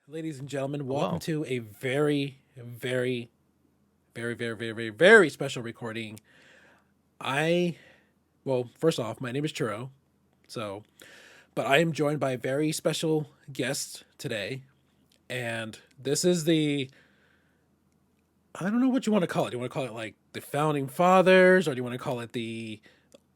Ladies and gentlemen, welcome Hello. to a very special recording. I, well, first off, my name is Churro. So, but I am joined by a very special guest today. And this is I don't know what you want to call it. Do you want to call it like the founding fathers, or do you want to call it the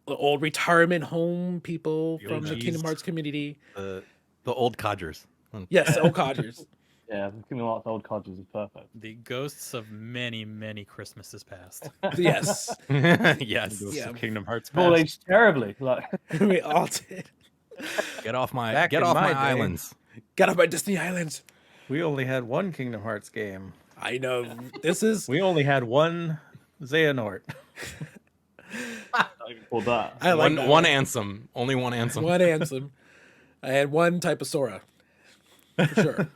old retirement home people The from the OGs. Kingdom Hearts community? The old codgers. Yes, the old codgers. Yeah, the Kingdom Hearts old codgers is perfect. The ghosts of many, many Christmases past. Yes. Yes. Ghosts Yeah. of Kingdom Hearts All past. aged terribly. Like We all did. Get off my Back get in off my my day. islands. Got off my Disney Islands. We only had one Kingdom Hearts game. I know. This is. We only had one Xehanort. for that. I like One that one ansem. Only one ansem. One ansem. I had one type of Sora. For sure.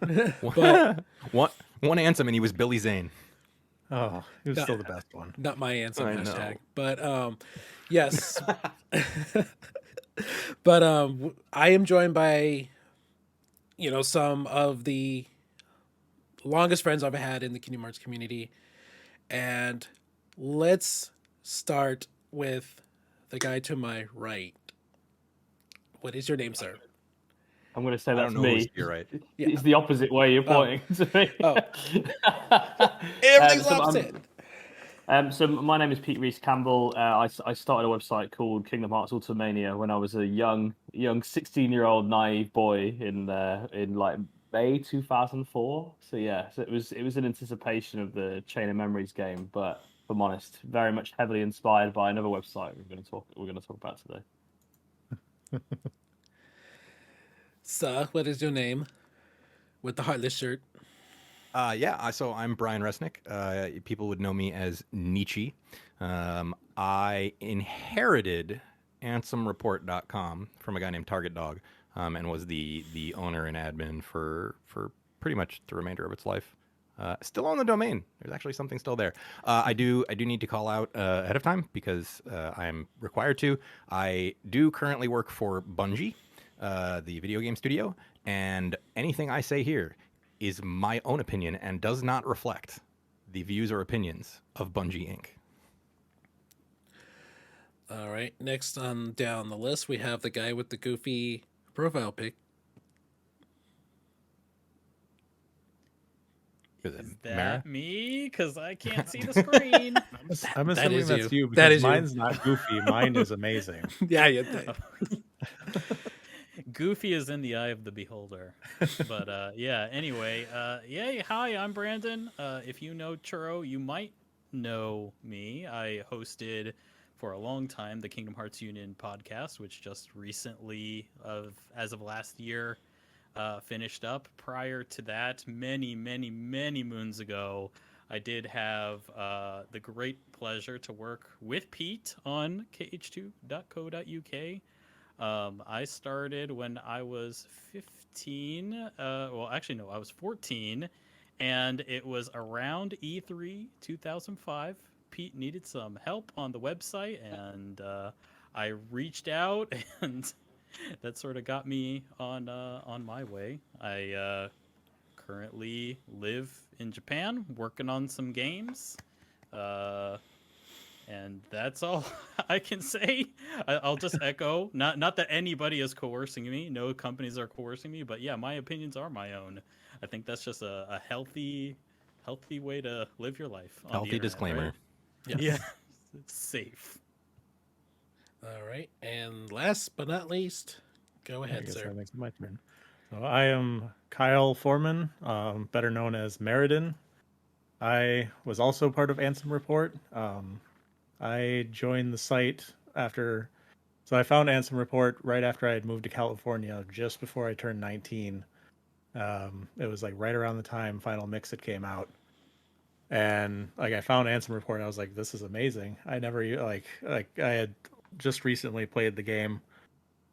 But one ansem, and he was Billy Zane. Oh, he was No. still the best one. not my ansem I hashtag. know. But yes. But I am joined by some of the longest friends I've had in the Kingdom Hearts community. And let's start with the guy to my right. What is your name, sir? I'm going to say I that's don't know who's me. to your right. Yeah. It's the opposite way you're pointing to me. Oh. Everything's so opposite. So my name is Pete Campbell. I started a website called Kingdom Hearts Ultimania when I was a young 16-year-old naive boy in like May 2004. So yeah, so it was in anticipation of the Chain of Memories game, but if I'm honest, very much heavily inspired by another website we're going to talk about today. Sir, what is your name? With the heartless shirt. So I'm Brian Resnick. People would know me as Neatchee. I inherited AnsemReport.com from a guy named Target Dog, and was the owner and admin for pretty much the remainder of its life. Still on the domain. There's actually something still there. I do need to call out ahead of time because I'm required to. I do currently work for Bungie, the video game studio, and anything I say here is my own opinion and does not reflect the views or opinions of Bungie Inc. All right. Next on down the list, we have the guy with the goofy profile pic. Is Is Mara? that me? Because I can't see the screen. I'm That assuming is that's you. you That because is you. mine's not goofy. Mine is amazing. Yeah, you think. Goofy is in the eye of the beholder. But yeah, anyway, hi, I'm Brandon. If you know Churro, you might know me. I hosted for a long time the Kingdom Hearts Union podcast, which just recently, as of last year, finished up. Prior to that, many moons ago, I did have the great pleasure to work with Pete on KH2.co.uk. I started when I was 15. Well, actually, no, I was 14. And it was around E3 2005. Pete needed some help on the website, and I reached out, and that sort of got me on my way. I currently live in Japan, working on some games. And that's all I can say. I'll just echo, not that anybody is coercing me. No companies are coercing me, but yeah, my opinions are my own. I think that's just a healthy way to live your life. On the Healthy internet, disclaimer. right? Yes. Yeah, it's safe. All right. And last but not least, go I ahead, guess sir. that makes it my turn. So I am Kyle Foreman, better known as Mera'din. I was also part of Ansem Report. I joined the site so I found Ansem Report right after I had moved to California, just before I turned 19. It was like right around the time Final Mix had came out, and like I found Ansem Report, and I was like, "This is amazing." I never like I had just recently played the game.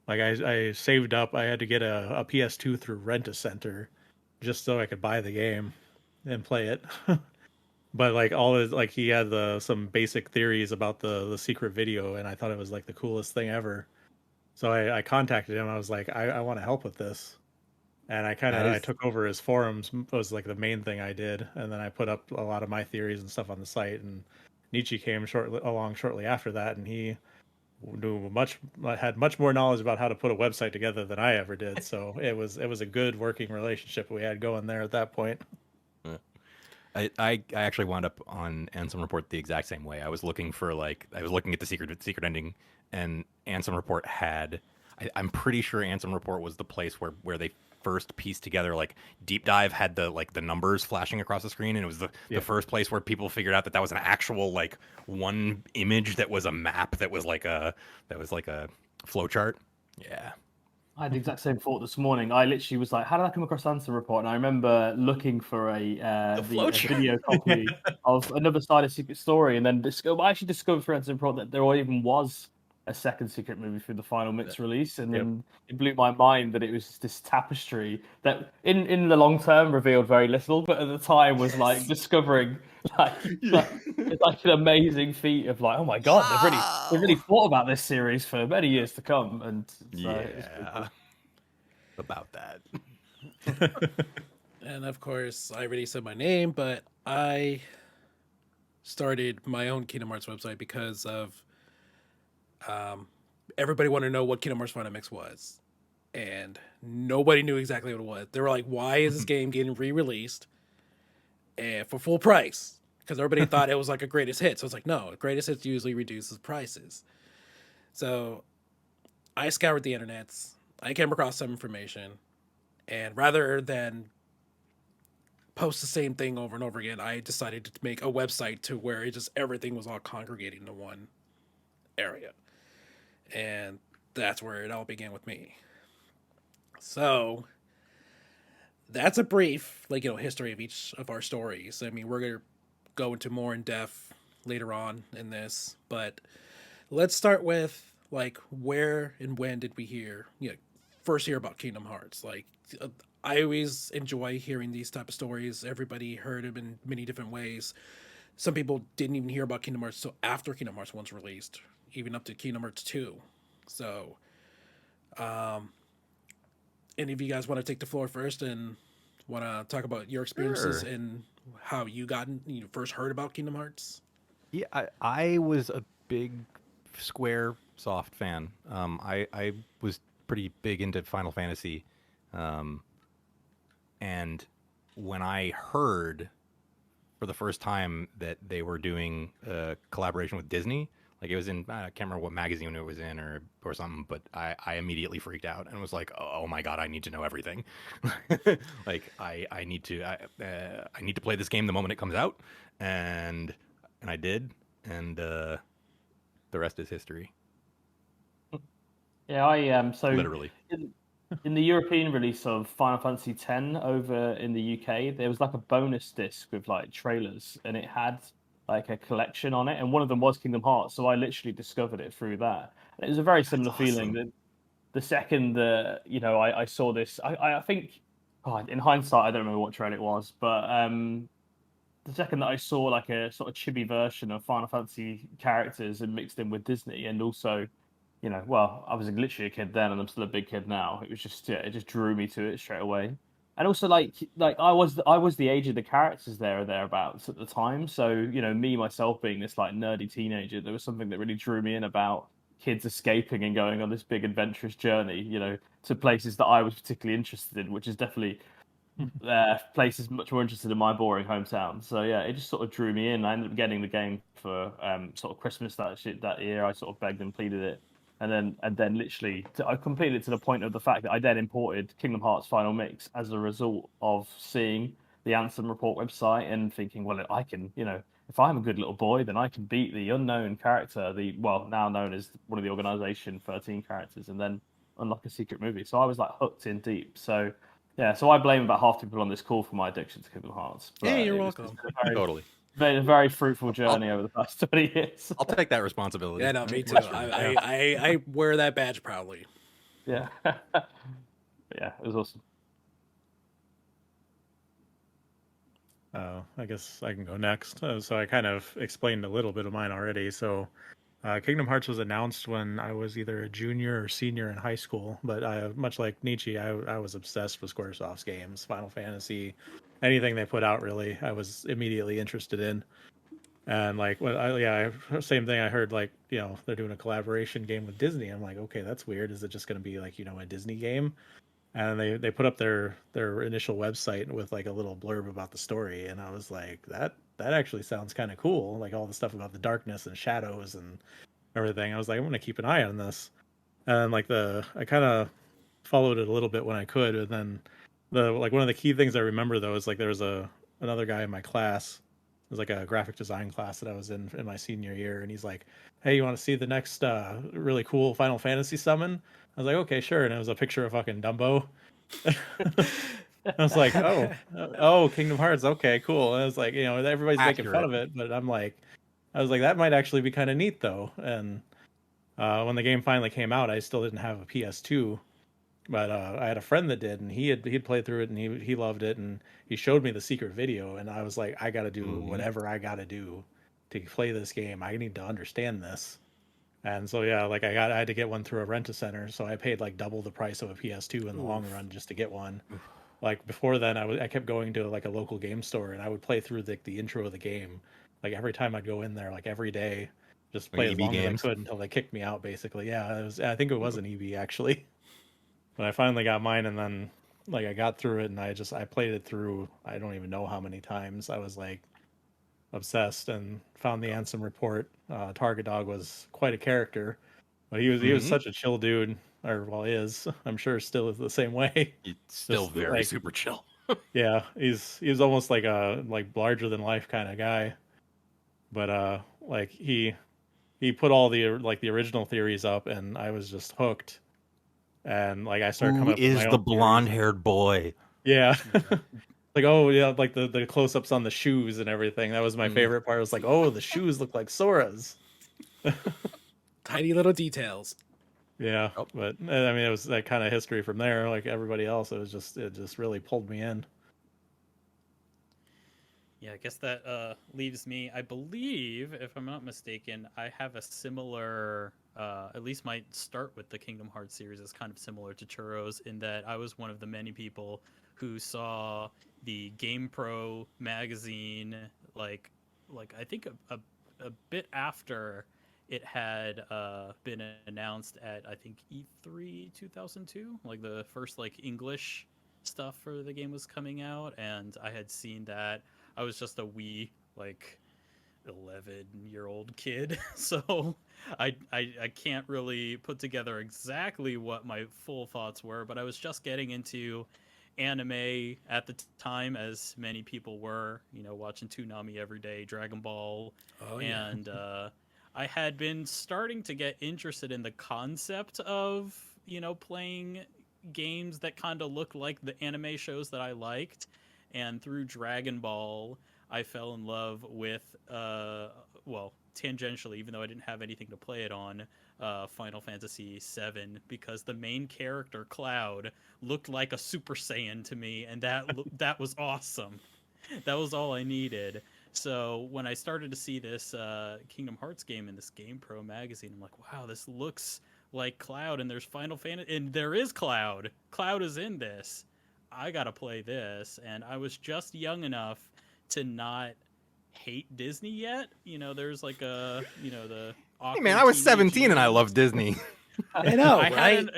Like I saved up. I had to get a PS2 through Rent-A-Center, just so I could buy the game and play it. But like all his like he had some basic theories about the secret video, and I thought it was like the coolest thing ever. So I contacted him. I was like, I want to help with this. and I took over his forums was like the main thing I did, and then I put up a lot of my theories and stuff on the site. And Neatchee came shortly after that, and he had much more knowledge about how to put a website together than I ever did. So it was a good working relationship we had going there at that point. I actually wound up on Ansem Report the exact same way. I was looking at the secret ending, and Ansem Report had. I'm pretty sure Ansem Report was the place where they first pieced together, like Deep Dive had the numbers flashing across the screen, and it was the first place where people figured out that was an actual like one image that was a map that was like a flow chart. Yeah. I had the exact same thought this morning. I literally was like, "How did I come across Answer Report?" And I remember looking for a video copy of another side of Secret Story, and then I actually discovered through Answer Report that there even was a second secret movie through the final mix release, and then it blew my mind that it was this tapestry that, in the long term, revealed very little, but at the time was like discovering it's like an amazing feat of like, oh my god, they've really thought about this series for many years to come, and about that. And of course, I already said my name, but I started my own Kingdom Hearts website because of everybody wanted to know what Kingdom Hearts Final Mix was, and nobody knew exactly what it was. They were like, "Why is this game getting re-released and for full price?" Because everybody thought it was like a greatest hit. So it's like, no, greatest hits usually reduces prices. So I scoured the internets. I came across some information, and rather than post the same thing over and over again, I decided to make a website to where everything was all congregating in one area. And that's where it all began with me. So that's a brief, history of each of our stories. I mean, we're going to go into more in depth later on in this, but let's start with where and when did we first hear about Kingdom Hearts? I always enjoy hearing these type of stories. Everybody heard them in many different ways. Some people didn't even hear about Kingdom Hearts until after Kingdom Hearts 1's released, even up to Kingdom Hearts 2. So, any of you guys want to take the floor first and want to talk about your experiences and how you first heard about Kingdom Hearts? Yeah, I was a big Square Soft fan. I was pretty big into Final Fantasy, and when I heard for the first time that they were doing a collaboration with Disney, like it was in, I can't remember what magazine it was in or something, but I immediately freaked out and was like, oh my god, I need to know everything. Like I need to play this game the moment it comes out, and I did, and the rest is history. Yeah, I so Literally. in the European release of Final Fantasy X over in the UK, there was like a bonus disc with like trailers, and it had like a collection on it, and one of them was Kingdom Hearts. So I literally discovered it through that. And it was a very similar feeling that the second that I saw this, I think, God, in hindsight, I don't remember what trailer it was, but the second that I saw like a sort of chibi version of Final Fantasy characters and mixed in with Disney, and also, well, I was literally a kid then, and I'm still a big kid now. It was just, it just drew me to it straight away. And also, like I was the age of the characters there or thereabouts at the time. So me myself being this like nerdy teenager, there was something that really drew me in about kids escaping and going on this big adventurous journey, to places that I was particularly interested in, which is definitely places much more interested in my boring hometown. So yeah, it just sort of drew me in. I ended up getting the game for sort of Christmas that year. I sort of begged and pleaded it, and then literally I completed it to the point of the fact that I then imported Kingdom Hearts Final Mix as a result of seeing the Anthem Report website and thinking, well, I can, if I'm a good little boy, then I can beat the unknown character, now known as one of the organization 13 characters, and then unlock a secret movie. So I was like hooked in deep. So yeah, so I blame about half the people on this call for my addiction to Kingdom Hearts. But Hey, you're it's welcome. Totally. been a very fruitful journey over the past 20 years. I'll take that responsibility. Yeah, no, me too. I wear that badge proudly. Yeah. Yeah, it was awesome. I guess I can go next. So I kind of explained a little bit of mine already. So Kingdom Hearts was announced when I was either a junior or senior in high school, but much like Neatchee, I was obsessed with Squaresoft's games, Final Fantasy, anything they put out really, I was immediately interested in. And like, same thing. I heard like, they're doing a collaboration game with Disney. I'm like, okay, that's weird. Is it just going to be like, a Disney game? And they put up their initial website with like a little blurb about the story, and I was like, that actually sounds kind of cool. Like all the stuff about the darkness and shadows and everything. I was like, I'm gonna keep an eye on this. And like I kind of followed it a little bit when I could, and then one of the key things I remember though is like there was another guy in my class. It was like a graphic design class that I was in my senior year, and he's like, "Hey, you want to see the next really cool Final Fantasy summon?" I was like, "Okay, sure." And it was a picture of fucking Dumbo. I was like, "Oh, Kingdom Hearts. Okay, cool." And I was like, everybody's making fun Accurate. of it, but I was like, that might actually be kind of neat though. And when the game finally came out, I still didn't have a PS2, but I had a friend that did, and he'd played through it, and he loved it, and he showed me the secret video, and I was like, I got to do Mhm. whatever I got to do to play this game. I need to understand this. And so yeah, like I had to get one through a rent-a-center, so I paid like double the price of a PS2 in the long Oof. run just to get one. Like before then, I kept going to like a local game store, and I would play through the intro of the game. Like every time I'd go in there, like every day, just Like play as EB long as I games. could until they kicked me out. Basically, yeah. I think it was an EB actually. But I finally got mine, and then like I got through it, and I played it through. I don't even know how many times. I was like obsessed, and found the Ansem report. Target Dog was quite a character, but he was Mhm. such a chill dude, or well, is I'm sure still is the same way. It's still Just very like super chill. yeah, he's almost like a larger than life kind of guy. But like he put all the original theories up, and I was just hooked. And like I started Who coming up with my is the own theories. blonde-haired boy? Yeah. Yeah. Like, oh yeah, like the close-ups on the shoes and everything. That was my Mm. favorite part. It was like, oh, the shoes look like Sora's. Tiny little details. Yeah, Oh, but I mean, it was that kind of history from there. Like everybody else, it just really pulled me in. Yeah, I guess that leaves me. I believe, if I'm not mistaken, I have a similar. At least my start with the Kingdom Hearts series is kind of similar to Churros in that I was one of the many people who saw the Game Pro magazine, like, like I think a bit after it had been announced at I think E3 2002, like the first like English stuff for the game was coming out, and I had seen that. I was just a wee like 11-year-old kid, so I can't really put together exactly what my full thoughts were, but I was just getting into anime at the time, as many people were, watching Toonami every day, Dragon Ball, Oh yeah. and I had been starting to get interested in the concept of playing games that kind of looked like the anime shows that I liked, and through Dragon Ball, I fell in love with, well, tangentially, even though I didn't have anything to play it on, Final Fantasy VII, because the main character, Cloud, looked like a Super Saiyan to me, and that was awesome. That was all I needed. So when I started to see this Kingdom Hearts game in this Game Pro magazine, I'm like, wow, this looks like Cloud, and there's Final Fantasy, and there is Cloud. Cloud is in this. I gotta play this, and I was just young enough to not hate Disney yet. There's like the hey man, awkward I was teenage 17 and I years. love Disney. I know, I right? hadn't.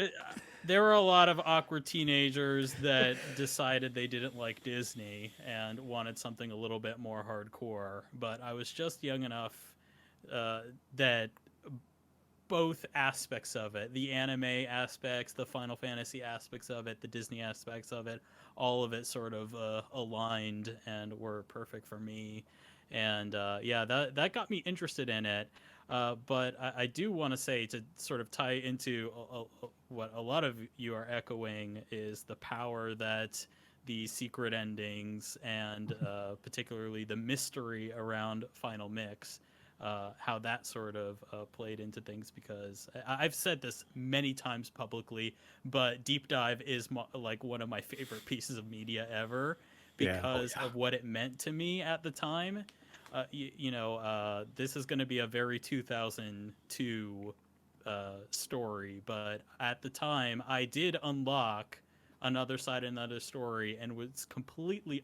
There were a lot of awkward teenagers that decided they didn't like Disney and wanted something a little bit more hardcore. But I was just young enough that both aspects of it, the anime aspects, the Final Fantasy aspects of it, the Disney aspects of it, all of it sort of aligned and were perfect for me. And yeah, that got me interested in it. But I do want to say, to sort of tie into what a lot of you are echoing, is the power that the secret endings and particularly the mystery around Final Mix, how that sort of played into things, because I've said this many times publicly, but Deep Dive is like one of my favorite pieces of media ever Yeah. Oh because yeah. of what it meant to me at the time. this is going to be a very 2002 story, but at the time I did unlock another side, another story, and was completely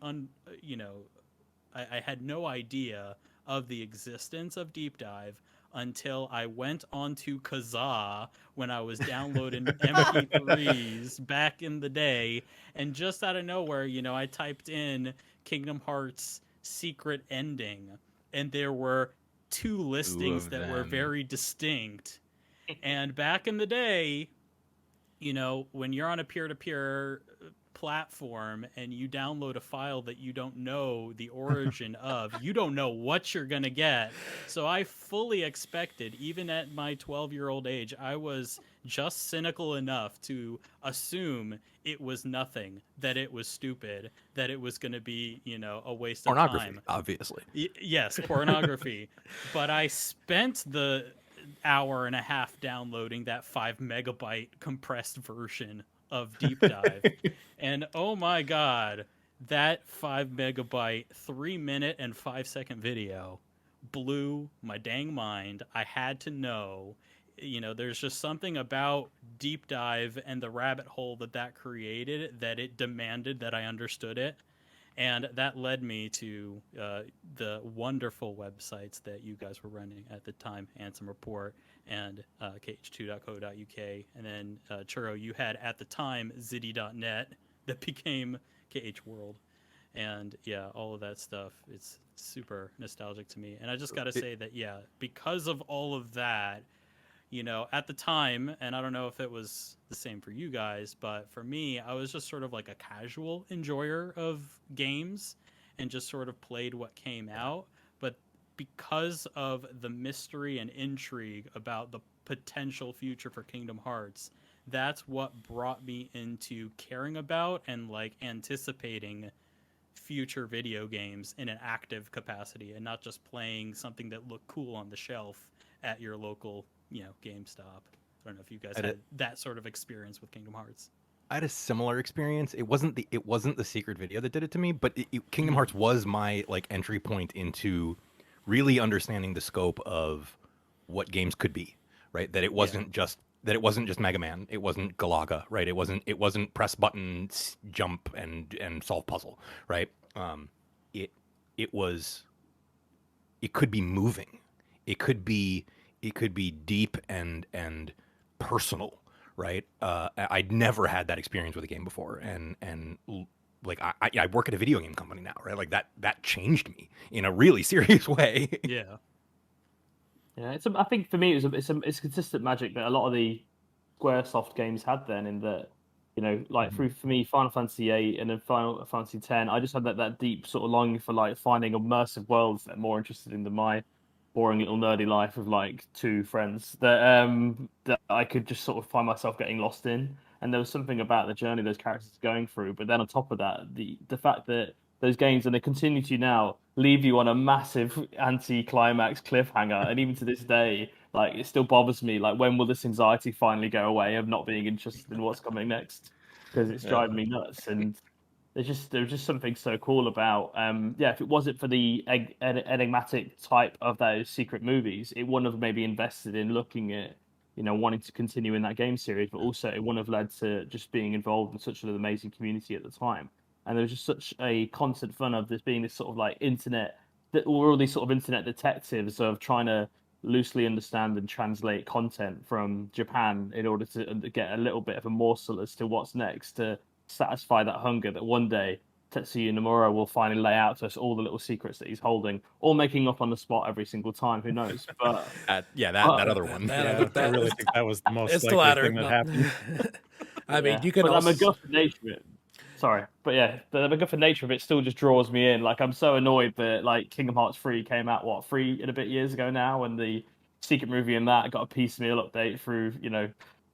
I had no idea of the existence of Deep Dive until I went onto Kazaa when I was downloading MP3s back in the day, and just out of nowhere, I typed in Kingdom Hearts secret ending, and there were two listings that were very distinct. And back in the day, when you're on a peer-to-peer platform and you download a file that you don't know the origin of, you don't know what you're going to get. So I fully expected, even at my 12-year-old age, I was just cynical enough to assume it was nothing, that it was stupid, that it was going to be, a waste of time. Obviously. Yes, pornography. But I spent the hour and a half downloading that 5 megabyte compressed version of Deep Dive. And oh my god, that 5 megabyte 3-minute and 5-second video blew my dang mind. I had to know. There's just something about Deep Dive and the rabbit hole that created, that it demanded that I understood it. And that led me to the wonderful websites that you guys were running at the time, Ansem Report and KH2.co.uk. And then, Churro, you had at the time Zitty.net that became KH World. And yeah, all of that stuff, it's super nostalgic to me. And I just got to say that, yeah, because of all of that, at the time, and I don't know if it was the same for you guys, but for me, I was just sort of like a casual enjoyer of games and just sort of played what came out. But because of the mystery and intrigue about the potential future for Kingdom Hearts, that's what brought me into caring about and like anticipating future video games in an active capacity, and not just playing something that looked cool on the shelf at your local GameStop. I don't know if you guys had that sort of experience with Kingdom Hearts. I had a similar experience. It wasn't the secret video that did it to me, but Kingdom Hearts was my like entry point into really understanding the scope of what games could be. Right, that it wasn't just Mega Man. It wasn't Galaga. Right, it wasn't press button, jump, and solve puzzle. Right, it could be moving. It could be deep and personal, right? I'd never had that experience with a game before, and like I work at a video game company now, right? Like that changed me in a really serious way. Yeah, I think for me it's consistent magic that a lot of the SquareSoft games had then, in that like for me, Final Fantasy VIII and then Final Fantasy X, I just had that deep sort of longing for like finding immersive worlds that are more interested in than my boring little nerdy life of like two friends that I could just sort of find myself getting lost in. And there was something about the journey those characters are going through. But then on top of that, the fact that those games, and they continue to now, leave you on a massive anti-climax cliffhanger. And even to this day, like, it still bothers me. Like, when will this anxiety finally go away of not being interested in what's coming next? Because it's driving me nuts. And there's just something so cool about if it wasn't for the enigmatic type of those secret movies, it wouldn't have maybe invested in looking at wanting to continue in that game series, but also it wouldn't have led to just being involved in such an amazing community at the time. And there was just such a constant fun of this being this sort of like internet, that all these sort of internet detectives of trying to loosely understand and translate content from Japan in order to get a little bit of a morsel as to what's next, to satisfy that hunger that one day Tetsuya Nomura will finally lay out to us all the little secrets that he's holding, or making up on the spot every single time. Who knows? But that other one. I really think that was the most it's the likely latter. thing that happened. I mean, you can but also... the MacGuffin nature of it. Sorry, but yeah, the MacGuffin nature of it still just draws me in. Like, I'm so annoyed that like Kingdom Hearts 3 came out 3 and a bit years ago now, and the secret movie in that got a piecemeal update through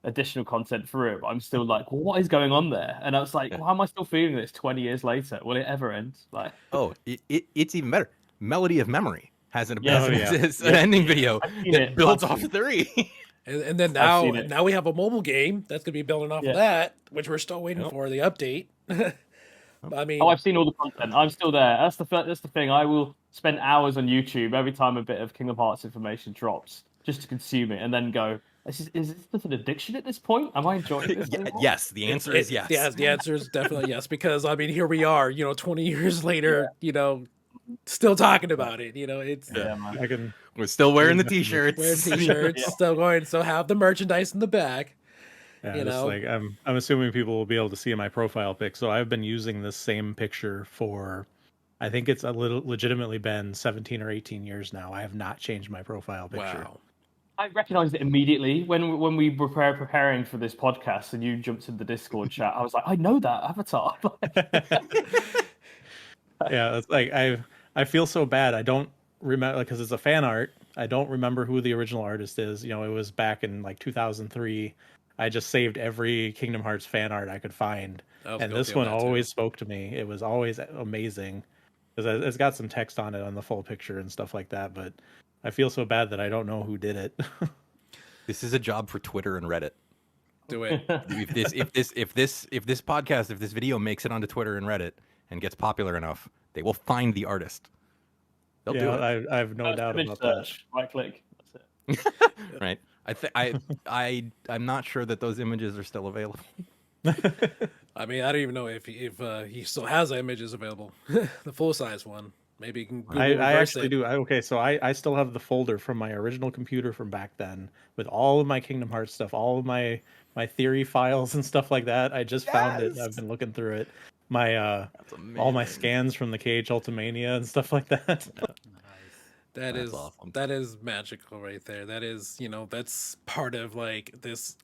additional content through it. But I'm still like, well, what is going on there? And I was like, why am I still feeling this 20 years later? Will it ever end? Like, it's even better. Melody of Memory has an an ending video that builds off 3. And then now we have a mobile game that's gonna be building off of that, which we're still waiting for the update. I mean, I've seen all the content. I'm still there. That's the thing. I will spend hours on YouTube every time a bit of Kingdom Hearts information drops, just to consume it, and then go, is this just an addiction at this point? Am I enjoying this anymore? Yes, the answer is yes. Yes, the answer is definitely yes, because I mean, here we are, 20 years later, still talking about it. It's Yeah, man. I can. We're still wearing the Definitely. t-shirts. wearing t-shirts, Yeah. still going, still have the merchandise in the back. Yeah, You just know? like I'm assuming people will be able to see my profile pic. So I've been using this same picture for, I think it's legitimately been 17 or 18 years now. I have not changed my profile picture. Wow. I recognized it immediately when we were preparing for this podcast, and you jumped in the Discord chat. I was like, I know that avatar. Yeah, it's like I feel so bad. I don't remember, because it's a fan art. I don't remember who the original artist is. It was back in like 2003. I just saved every Kingdom Hearts fan art I could find, I was and guilty this of one that, too. always spoke to me. It was always amazing because it's got some text on it on the full picture and stuff like that. But I feel so bad that I don't know who did it. This is a job for Twitter and Reddit. Do it. If this podcast, if this video makes it onto Twitter and Reddit and gets popular enough, they will find the artist. They'll do it. I have no doubt Image about that. search, right click. That's it. Right. I'm not sure that those images are still available. I mean, I don't even know if he still has the images available, the full size one. Maybe you can Google I reverse actually it. do. Okay, so I still have the folder from my original computer from back then with all of my Kingdom Hearts stuff, all of my theory files and stuff like that. I just found it. I've been looking through it. My That's all my amazing. scans from the KH20 Mania and stuff like that. Nice. That That's is awesome. that is magical right there. That is, that's part of like this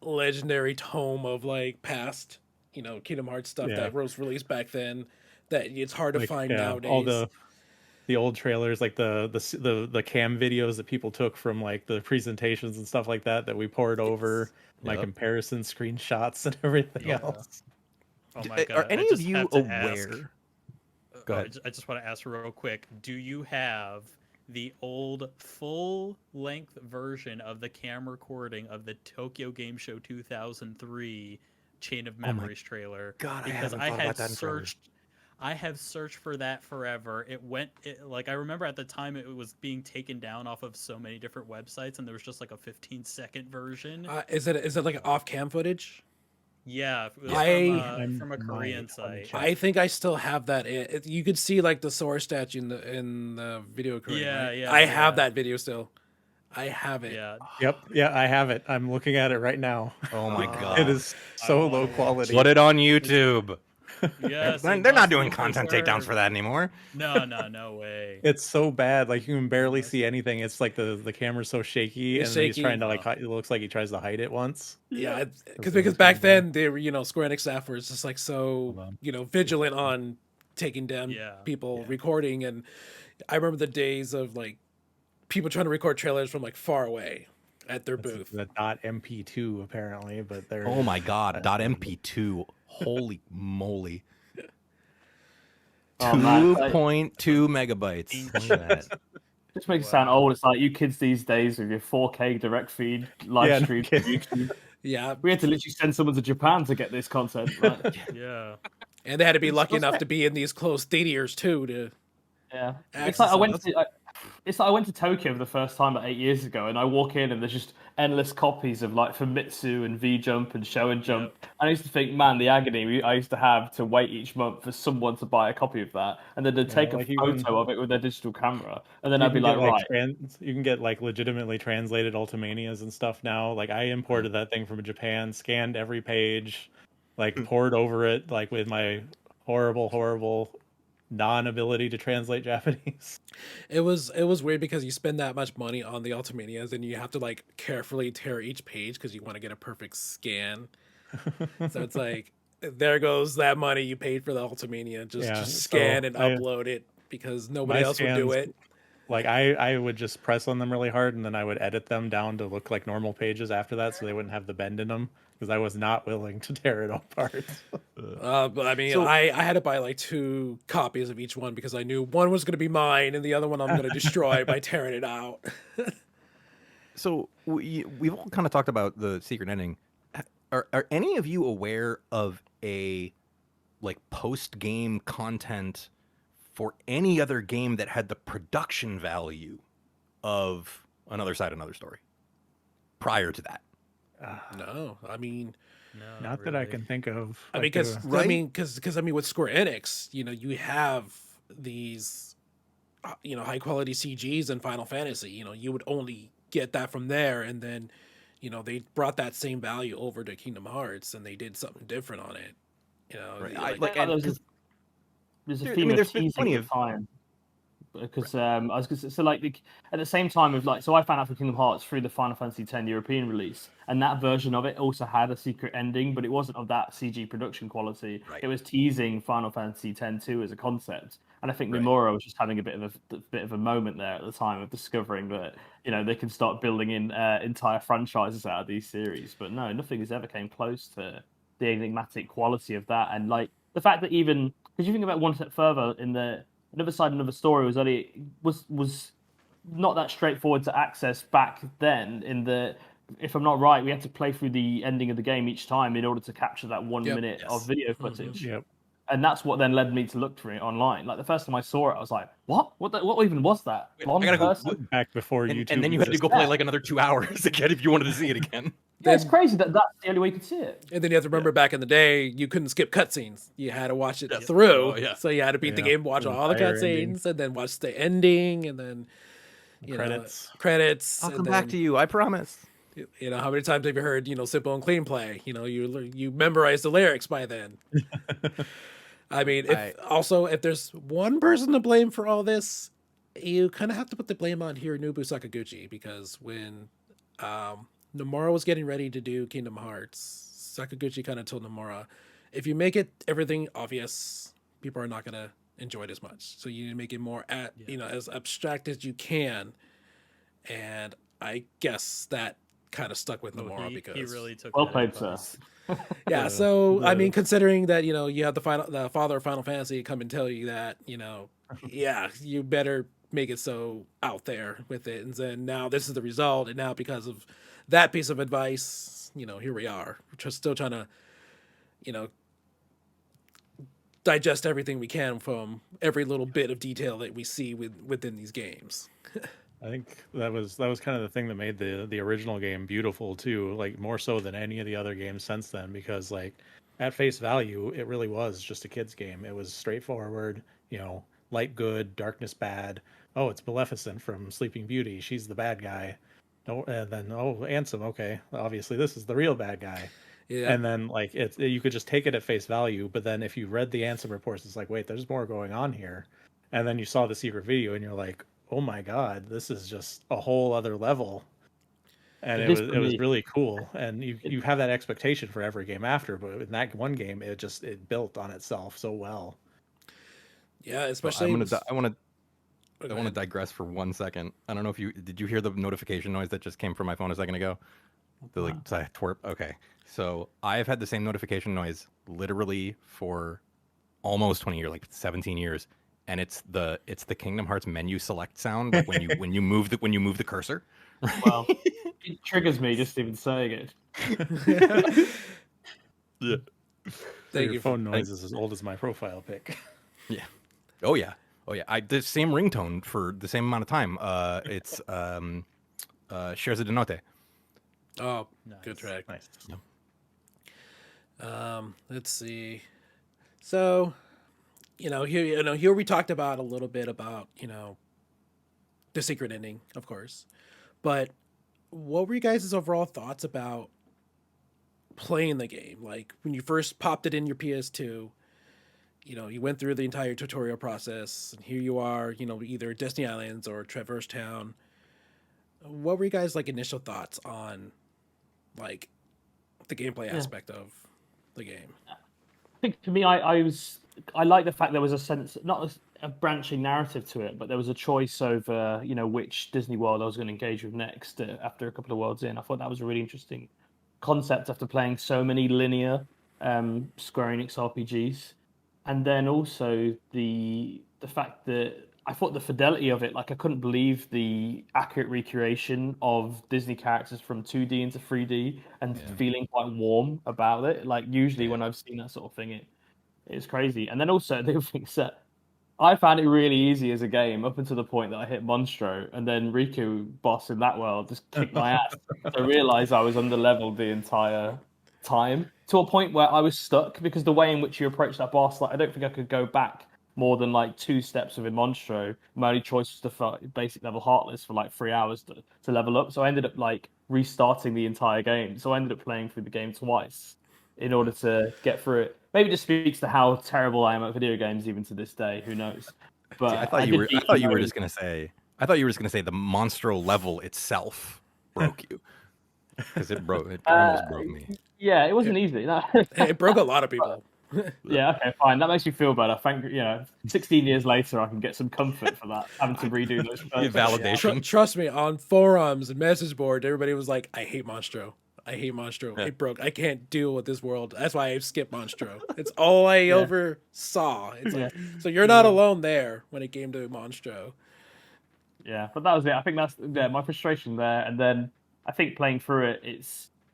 legendary tome of like past, Kingdom Hearts stuff Yeah. that was released back then that it's hard to Like, find yeah, nowadays. all the old trailers, like the cam videos that people took from like the presentations and stuff like that we poured over, my Yep. comparison screenshots and everything Yeah. else. Oh my god! Are any I of just you have to aware? ask- Go ahead. I just want to ask real quick. Do you have the old full-length version of the cam recording of the Tokyo Game Show 2003 Chain of my Memories trailer? God, I Because haven't I thought had about that in forever. I have searched for that forever. Like I remember at the time it was being taken down off of so many different websites, and there was just like a 15-second version. Is it like off-cam footage? Yeah, it was I from a Korean let me site. check. I think I still have that. You could see like the Sora statue in the video recording. Yeah, right? yeah, I have yeah. that video still. I have it. Yeah, Yep, yeah, I have it. I'm looking at it right now. Oh my Oh. god. It is I so wanna low watch quality. Put it on YouTube. yes. They're it not must doing be content takedowns preserved. for that anymore. No way. It's so bad, like you can barely see anything. It's like the camera's so shaky, It's and then he's shaky. trying to like it looks like he tries to hide it once. Yeah, because That's back really bad. then they were, Square Enix staff was just like so, Hold on. vigilant on taking down Yeah, people yeah. recording, and I remember the days of like people trying to record trailers from like far away at their That's booth. the .mp2 apparently, but they're Oh my god. .mp2. Holy moly. Oh, man, like, 2.2 megabytes. Look at that. just makes it sound old. It's like you kids these days with your 4K direct feed live Yeah, no stream on kidding. YouTube. Yeah, We had to literally send someone to Japan to get this content. Like, yeah. and they had to be lucky It's enough like- to be in these closed theaters too. To yeah, it's access like I them. went to. It's like I went to Tokyo for the first time about 8 years ago, and I walk in and there's just endless copies of like Famitsu and V Jump and Show and Jump. And I used to think, man, the agony I used to have to wait each month for someone to buy a copy of that, and then they'd take like a even- photo of it with their digital camera, and then You I'd be can like, get, right, you can get like legitimately translated Ultimanias and stuff now. Like I imported that thing from Japan, scanned every page, like poured over it, like with my horrible non-ability to translate Japanese. It was weird because you spend that much money on the Ultimanias and you have to like carefully tear each page because you want to get a perfect scan. So it's like there goes that money you paid for the Ultimania. Just Yeah, scan so and I- upload it because nobody my else would do scans- it. Like I would just press on them really hard, and then I would edit them down to look like normal pages after that, so they wouldn't have the bend in them. Because I was not willing to tear it apart. But I mean, So- I had to buy like 2 copies of each one because I knew one was going to be mine and the other one I'm going to destroy by tearing it out. So we've all kind of talked about the secret ending. Are any of you aware of a like post game content for any other game that had the production value of Another Side, Another Story prior to that. No, I mean, No, Not really. that I can think of. I mean, Like, because Right? I mean, with Square Enix, you have these, high quality CGs in Final Fantasy. You would only get that from there, and then, they brought that same value over to Kingdom Hearts, and they did something different on it. Right. Like, Yeah, And there's a I theme mean, of there's been teasing plenty at of the time. Because I was gonna say, so like at the same time of like, so I found out for Kingdom Hearts through the Final Fantasy X European release, and that version of it also had a secret ending, but it wasn't of that CG production quality. Right. It was teasing Final Fantasy X 2 as a concept, and I think Right. Nomura was just having a bit of a moment there at the time of discovering that they can start building in entire franchises out of these series. But no, nothing has ever came close to the enigmatic quality of that, and like the fact that even because you think about one step further in the Another Side, Another Story was not that straightforward to access back then. In the, if I'm not right, we had to play through the ending of the game each time in order to capture that 1 Yep. minute Yes. of video footage. yep. And that's what then led me to look for it online. Like the first time I saw it, I was like, "What? What even was that? Wait, Blonde I gotta go- person?" Back before and YouTube then you had to go existed. play like another 2 hours again if you wanted to see it again. Yeah, it's Then- crazy that that's the only way you could see it. And then you have to remember back in the day, you couldn't skip cutscenes. You had to watch it Yes. through. Oh, yeah. So you had to beat the Yeah. game, watch The all the entire ending. cutscenes, and then watch the ending, and then Credits. credits. I'll and come back then, to you, I promise. How many times have you heard, Simple and Clean Play? You memorize the lyrics by then. I mean, if there's one person to blame for all this, you kind of have to put the blame on Hironobu Sakaguchi, because when Nomura was getting ready to do Kingdom Hearts, Sakaguchi kind of told Nomura, if you make it everything obvious, people are not going to enjoy it as much. So you need to make it more as abstract as you can. And I guess that kind of stuck with Nomura because he really took Well that played, sir. advice. yeah. So I mean, considering that you have the father of Final Fantasy come and tell you that yeah, you better make it so out there with it, and then now this is the result, and now because of that piece of advice, here we are. We're just still trying to digest everything we can from every little bit of detail that we see within these games. I think that was kind of the thing that made the original game beautiful too, like more so than any of the other games since then, because like at face value, it really was just a kid's game. It was straightforward, light good, darkness bad. Oh, it's Maleficent from Sleeping Beauty. She's the bad guy. Oh, and then Ansem. Okay, obviously this is the real bad guy. Yeah. And then like you could just take it at face value, but then if you read the Ansem reports, it's like, wait, there's more going on here. And then you saw the secret video, and you're like, oh my god, this is just a whole other level. And it was really cool. And you have that expectation for every game after, but in that one game, it built on itself so well. Yeah, especially. I want to digress for 1 second. I don't know if did you hear the notification noise that just came from my phone a second ago? The twerp. Okay, so I have had the same notification noise literally for almost 20 years, like 17 years, and it's the Kingdom Hearts menu select sound, like when you move the cursor. Well, it triggers me just even saying it. Yeah. Thank you. Phone noise is as old as my profile pic. Yeah. Oh yeah. The same ringtone for the same amount of time. It's Shares de Note. Oh, Nice. good track. Nice. Let's see. So, here we talked about a little bit about, the secret ending, of course. But what were you guys' overall thoughts about playing the game? Like when you first popped it in your PS2, you went through the entire tutorial process, and here you are, either Destiny Islands or Traverse Town. What were you guys' initial thoughts on the gameplay aspect of the game? I think for me, I like the fact there was a sense, not a branching narrative to it, but there was a choice over which Disney world I was going to engage with next after a couple of worlds in. I thought that was a really interesting concept after playing so many linear Square Enix RPGs, and then also the fact that I thought the fidelity of it, I couldn't believe the accurate recreation of Disney characters from 2D into 3D and feeling quite warm about it. Usually when I've seen that sort of thing, it's crazy. And then also the other thing is that I found it really easy as a game up until the point that I hit Monstro, and then Riku boss in that world just kicked my ass. I realized I was under leveled the entire time to a point where I was stuck because the way in which you approach that boss, like I don't think I could go back more than like 2 steps within Monstro. My only choice was to fight basic level Heartless for like 3 hours to level up. So I ended up like restarting the entire game. So I ended up playing through the game twice in order to get through it. Maybe it just speaks to how terrible I am at video games even to this day. Who knows? But See, I thought you were just gonna say. I thought you were just gonna say the Monstro level itself broke you because it broke. It almost broke me. Yeah, it wasn't easy. No. It broke a lot of people. Yeah, okay, fine. That makes me feel better. 16 years later, I can get some comfort for that. Having to redo those. Validation. Trust me, on forums and message board, everybody was like, "I hate Monstro. I hate Monstro. Yeah. It broke. I can't deal with this world. That's why I skipped Monstro. It's all I ever saw. It's like, so you're not alone there when it came to Monstro." Yeah, but that was it. I think that's my frustration there. And then I think playing through it,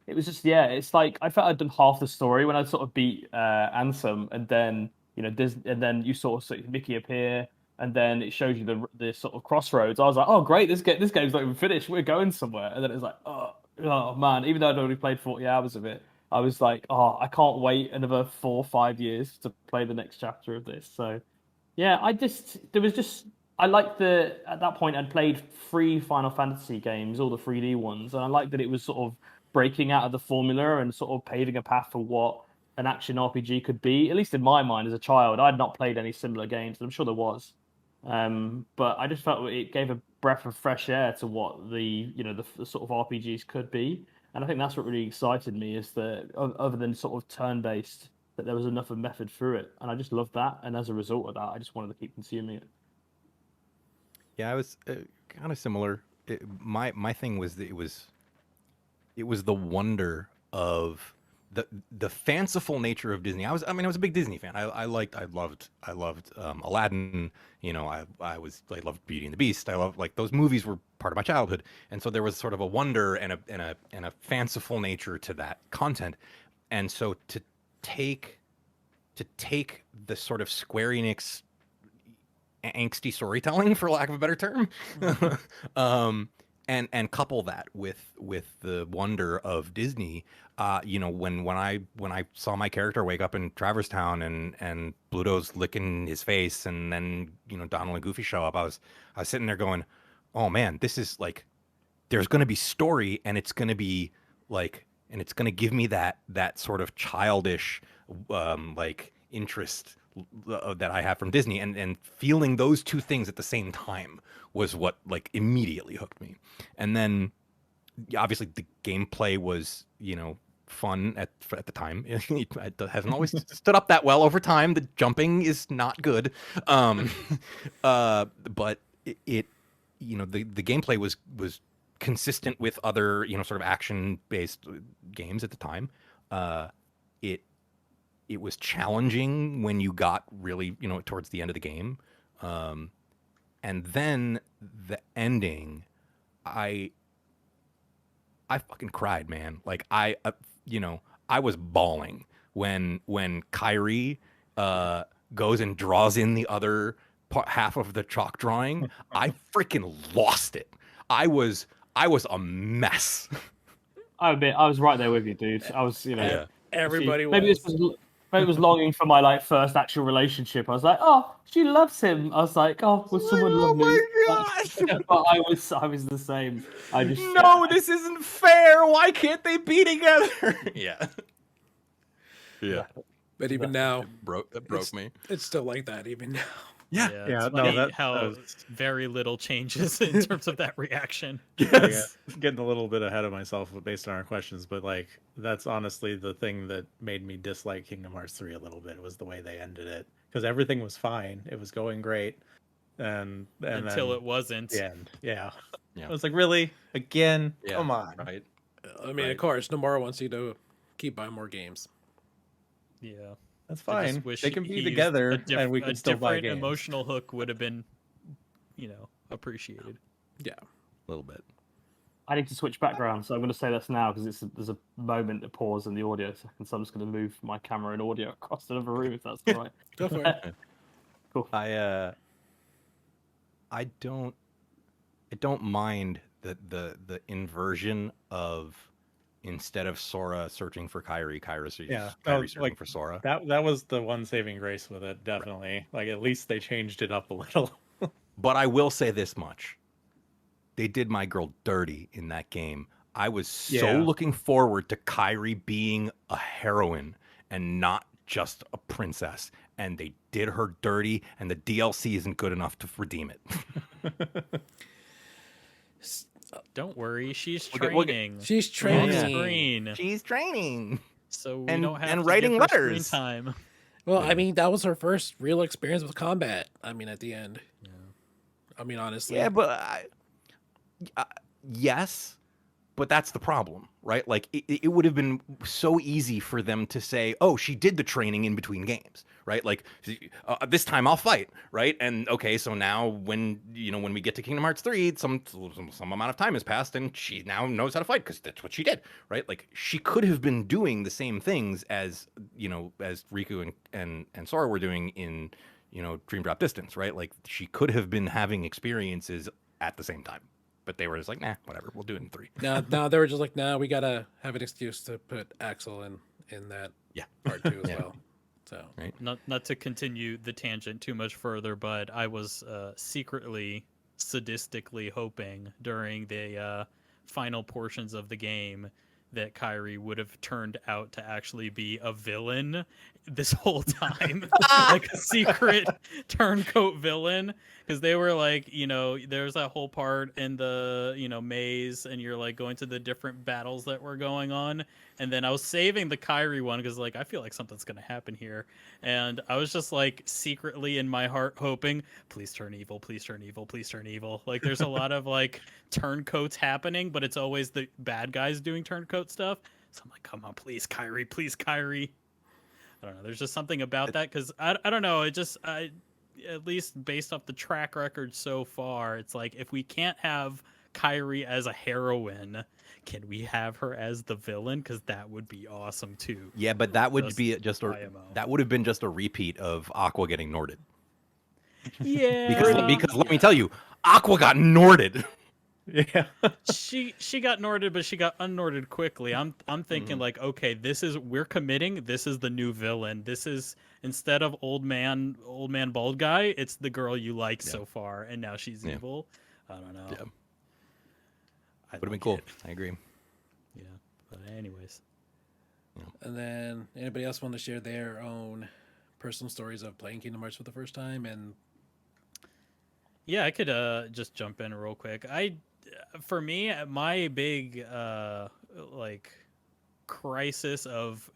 it was just it's like I felt I'd done half the story when I sort of beat Ansem, and then and then you sort of see Mickey appear, and then it shows you the sort of crossroads. I was like, oh great, this game's not even finished. We're going somewhere. And then it was like, oh man, even though I'd already played 40 hours of it, I was like, oh, I can't wait another 4 or 5 years to play the next chapter of this. So yeah, I liked at that point I'd played 3 Final Fantasy games, all the 3D ones, and I liked that it was sort of breaking out of the formula and sort of paving a path for what an action RPG could be. At least in my mind as a child, I'd not played any similar games, and I'm sure there was. But I just felt it gave a breath of fresh air to what the sort of RPGs could be, and I think that's what really excited me is that other than sort of turn-based, that there was enough of method through it, and I just loved that. And as a result of that, I just wanted to keep consuming it. Yeah, I was kind of similar. My thing was that it was the wonder of the fanciful nature of Disney. I was a big Disney fan. I loved Aladdin. I loved Beauty and the Beast. I loved, like, those movies were part of my childhood, and so there was sort of a wonder and a fanciful nature to that content. And so to take the sort of Square Enix angsty storytelling, for lack of a better term, and couple that with the wonder of Disney. When I saw my character wake up in Traverse Town and Bluto's licking his face, and then Donald and Goofy show up, I was sitting there going, oh man, this is like, there's going to be story, and it's going to be like, and it's going to give me that sort of childish like interest that I have from Disney, and feeling those two things at the same time was what like immediately hooked me. And then obviously the gameplay was fun at the time. It hasn't always stood up that well over time. The jumping is not good, but it the gameplay was consistent with other sort of action based games at the time. It was challenging when you got really, towards the end of the game. And then the ending, I fucking cried, man. Like I was bawling when Kyrie goes and draws in the other half of the chalk drawing. I freaking lost it. I was a mess. I admit, I was right there with you, dude. I was, Yeah. Everybody maybe was. Maybe it was longing for my like first actual relationship. I was like, oh, she loves him. I was like, oh, will someone love me? Gosh. But I was the same. I just This isn't fair. Why can't they be together? Yeah. But even now, That broke me. it's still like that even now. Yeah, Yeah, it's no, funny that how was- very little changes in terms of that reaction. Yes. Getting a little bit ahead of myself based on our questions, but like that's honestly the thing that made me dislike Kingdom Hearts 3 a little bit, was the way they ended it, because everything was fine, it was going great, and Until then it wasn't. the end. Yeah. Yeah. I was like, really? Again? Yeah, Come on. Right. I mean, Right. of course, Nomura wants you to keep buying more games. Yeah. That's I just fine. wish They can he be used together and we a can still buy different games. emotional hook would have been, appreciated. Yeah. A little bit. I need to switch background, so I'm going to say this now because there's a moment of pause in the audio, so I'm just going to move my camera and audio across to another room if that's all right. Go for it. Cool. I don't mind the inversion of, instead of Sora searching for Kyrie, Kyrie searching for Sora. that was the one saving grace with it, definitely. Like at least they changed it up a little. But I will say this much. They did my girl dirty in that game. I was so Yeah. looking forward to Kyrie being a heroine and not just a princess. And they did her dirty, and the DLC isn't good enough to redeem it. Don't worry, she's We'll get- training. She's Off training. screen, She's training. so we and- don't have and to writing give her screen letters. time. Well, Yeah. I mean, that was her first real experience with combat. I mean, at the end. Yeah. I mean, honestly. Yeah, but yes, but that's the problem, right? Like it would have been so easy for them to say, "Oh, she did the training in between games," right? Like this time I'll fight, right? And okay, so now when we get to Kingdom Hearts 3, some amount of time has passed, and she now knows how to fight because that's what she did, right? Like she could have been doing the same things as as Riku and Sora were doing in Dream Drop Distance, right? Like she could have been having experiences at the same time. But they were just like, nah, whatever. We'll do it in 3. Now they were just like, nah, we gotta have an excuse to put Axel in that Yeah. part too as Yeah. well. So Right. Not to continue the tangent too much further, but I was secretly, sadistically hoping during the final portions of the game that Kyrie would have turned out to actually be a villain this whole time, like a secret turncoat villain, because they were like, there's that whole part in the maze, and you're like going to the different battles that were going on, and then I was saving the Kyrie one because like I feel like something's gonna happen here, and I was just like secretly in my heart hoping, please turn evil, please turn evil, please turn evil. Like there's a lot of like turncoats happening, but it's always the bad guys doing turncoat stuff. So I'm like, come on, please, Kyrie, please, Kyrie. I don't know. There's just something about that because I don't know. At least based off the track record so far, it's like if we can't have Kyrie as a heroine, can we have her as the villain? Because that would be awesome too. Yeah, but that would Just be IMO. that would have been just a repeat of Aqua getting Norded. Yeah, Because let me tell you, Aqua got Norded. Yeah. she got Norded, but she got unNorded quickly. I'm thinking like, okay, we're committing. This is the new villain. This is, instead of old man bald guy, it's the girl you like so far, and now she's evil. I don't know. Yeah. I Would have been like cool. it. I agree. Yeah, but anyways, and then anybody else want to share their own personal stories of playing Kingdom Hearts for the first time? And yeah, I could just jump in real quick. For me, my big like crisis of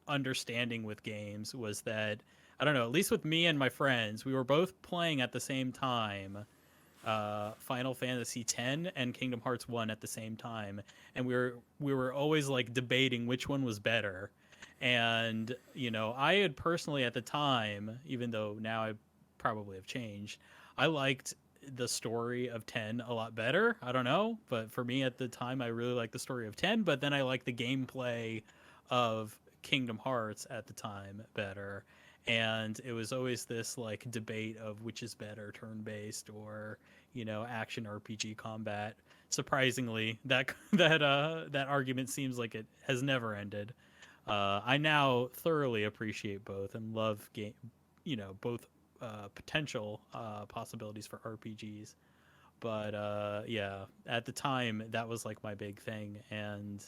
understanding with games was that, I don't know, at least with me and my friends, we were both playing at the same time Final Fantasy X and Kingdom Hearts 1 at the same time, and we were always like debating which one was better. And I had personally at the time, even though now I probably have changed, I liked the story of 10 a lot better. I don't know, but for me at the time, I really liked the story of 10, but then I liked the gameplay of Kingdom Hearts at the time better. And it was always this like debate of which is better, turn-based or action RPG combat. Surprisingly, that argument seems like it has never ended. I now thoroughly appreciate both and love both potential possibilities for RPGs. But yeah, at the time that was like my big thing, and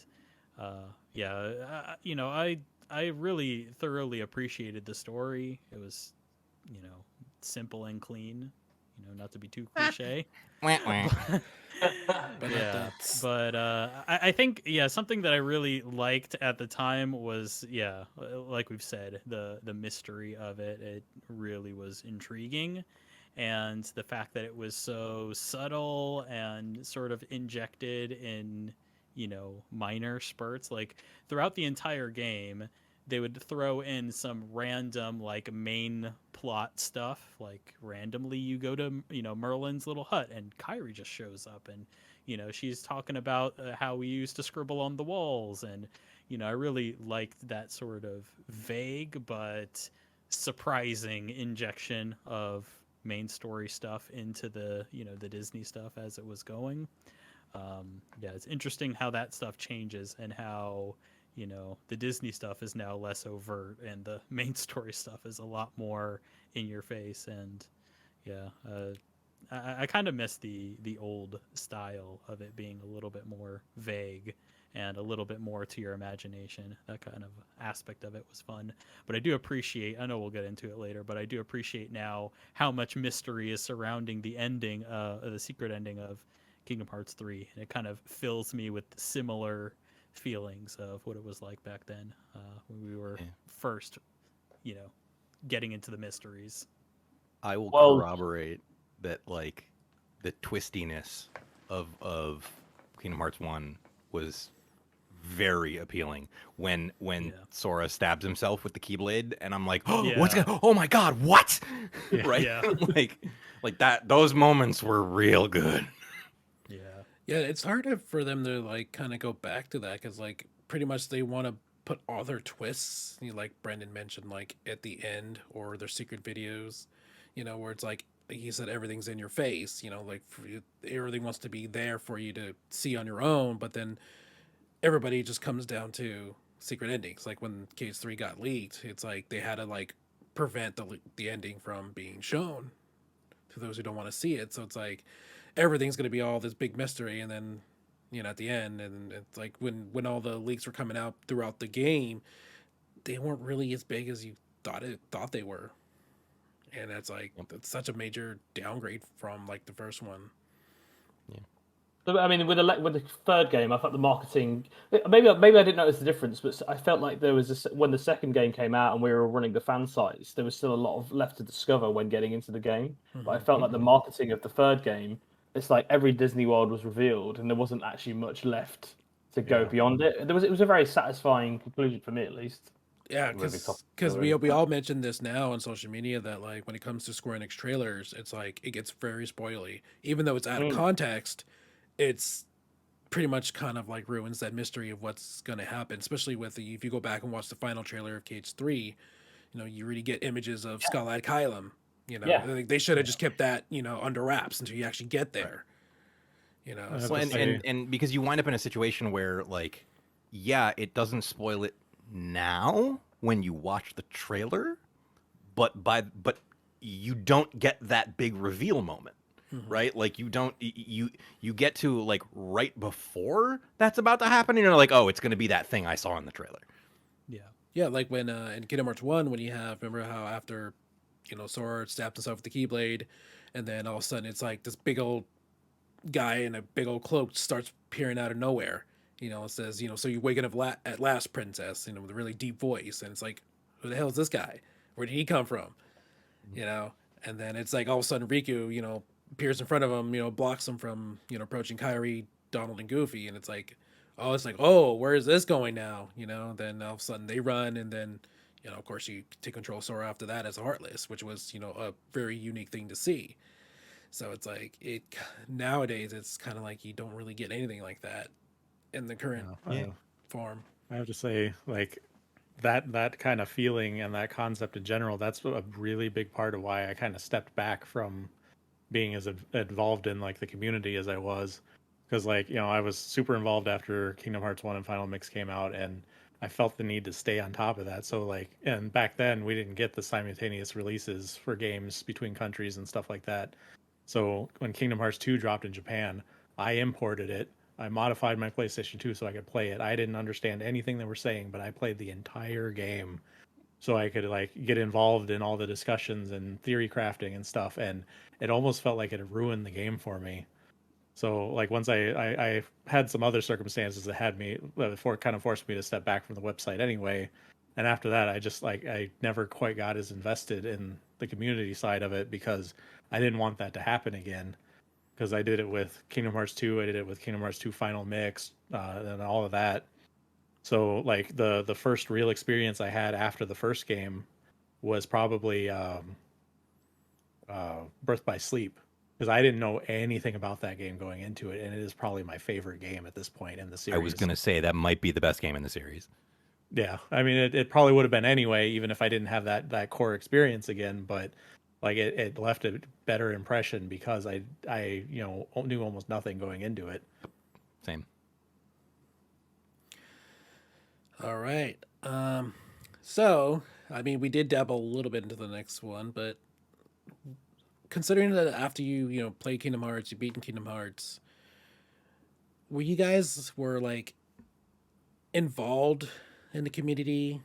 I really thoroughly appreciated the story. It was simple and clean. Not to be too cliche. but Yeah, but I think something that I really liked at the time was like we've said, the mystery of it. It really was intriguing, and the fact that it was so subtle and sort of injected in minor spurts, like throughout the entire game. They would throw in some random like main plot stuff, like randomly you go to Merlin's little hut and Kyrie just shows up, and she's talking about how we used to scribble on the walls, and I really liked that sort of vague but surprising injection of main story stuff into the the Disney stuff as it was going. Yeah, it's interesting how that stuff changes and how the Disney stuff is now less overt and the main story stuff is a lot more in your face. And yeah, I kind of miss the old style of it being a little bit more vague and a little bit more to your imagination. That kind of aspect of it was fun. But I do appreciate, I know we'll get into it later, but I do appreciate now how much mystery is surrounding the ending, the secret ending of Kingdom Hearts 3. And it kind of fills me with similar feelings of what it was like back then when we were first, getting into the mysteries. I will Well- corroborate that, like, the twistiness of Kingdom Hearts 1 was very appealing when Yeah. Sora stabs himself with the Keyblade, and I'm like, oh, what's Yeah. going? Oh my God, what? Yeah. Right? Yeah. like that. Those moments were real good. Yeah. Yeah, it's hard for them to like kind of go back to that because like pretty much they want to put all their twists, like Brendan mentioned, like at the end or their secret videos, where it's like he said everything's in your face, like everything wants to be there for you to see on your own, but then everybody just comes down to secret endings. Like when KH3 got leaked, it's like they had to like prevent the ending from being shown to those who don't want to see it. So it's like everything's going to be all this big mystery, and then at the end, and it's like when all the leaks were coming out throughout the game, they weren't really as big as you thought they were, and that's like that's such a major downgrade from like the first one. I mean, with the third game, I thought the marketing. Maybe I didn't notice the difference, but I felt like there was when the second game came out and we were running the fan sites, there was still a lot of left to discover when getting into the game. But I felt like the marketing of the third game, it's like every Disney World was revealed, and there wasn't actually much left to go beyond it. It was a very satisfying conclusion for me, at least. Yeah, Really tough because story. we all mentioned this now on social media that like when it comes to Square Enix trailers, it's like it gets very spoily, even though it's out of context. It's pretty much kind of like ruins that mystery of what's going to happen, especially if you go back and watch the final trailer of KH3, you really get images of Skull-Eyed Kylam. Yeah. They should have just kept that, under wraps until you actually get there. have So- to say- And because you wind up in a situation where, like, yeah, it doesn't spoil it now when you watch the trailer, but you don't get that big reveal moment. Right, like you get to like right before that's about to happen, and you're like, oh, it's going to be that thing I saw in the trailer. Yeah, like when in Kingdom Hearts 1, when you have, remember how after, Sora stabbed himself with the Keyblade, and then all of a sudden it's like this big old guy in a big old cloak starts peering out of nowhere. It says, so you waken up at last, princess, with a really deep voice. And it's like, who the hell is this guy? Where did he come from? And then it's like all of a sudden Riku, appears in front of him, blocks him from, approaching Kairi, Donald, and Goofy. And it's like, oh, where is this going now? Then all of a sudden they run, and then, of course you take control of Sora after that as a Heartless, which was, a very unique thing to see. So it's like nowadays it's kind of like you don't really get anything like that in the current form. I have to say, like that kind of feeling and that concept in general, that's a really big part of why I kind of stepped back from being as involved in like the community as I was, because like I was super involved after Kingdom Hearts 1 and Final Mix came out, and I felt the need to stay on top of that. So like, and back then we didn't get the simultaneous releases for games between countries and stuff like that. So when Kingdom Hearts 2 dropped in Japan, I imported it. I modified my PlayStation 2 so I could play it. I didn't understand anything they were saying, but I played the entire game so I could like get involved in all the discussions and theory crafting and stuff. And it almost felt like it had ruined the game for me. So like once I had some other circumstances that had me kind of forced me to step back from the website anyway. And after that, I just like I never quite got as invested in the community side of it because I didn't want that to happen again. Because I did it with Kingdom Hearts 2, I did it with Kingdom Hearts 2 Final Mix, and all of that. So like the first real experience I had after the first game was probably Birth by Sleep, because I didn't know anything about that game going into it, and it is probably my favorite game at this point in the series. I was going to say that might be the best game in the series. Yeah, I mean, it probably would have been anyway, even if I didn't have that core experience again. But like it left a better impression because I knew almost nothing going into it. Same. All right. So, I mean, we did dabble a little bit into the next one, but considering that after you play Kingdom Hearts, you beaten Kingdom Hearts, were you guys were like involved in the community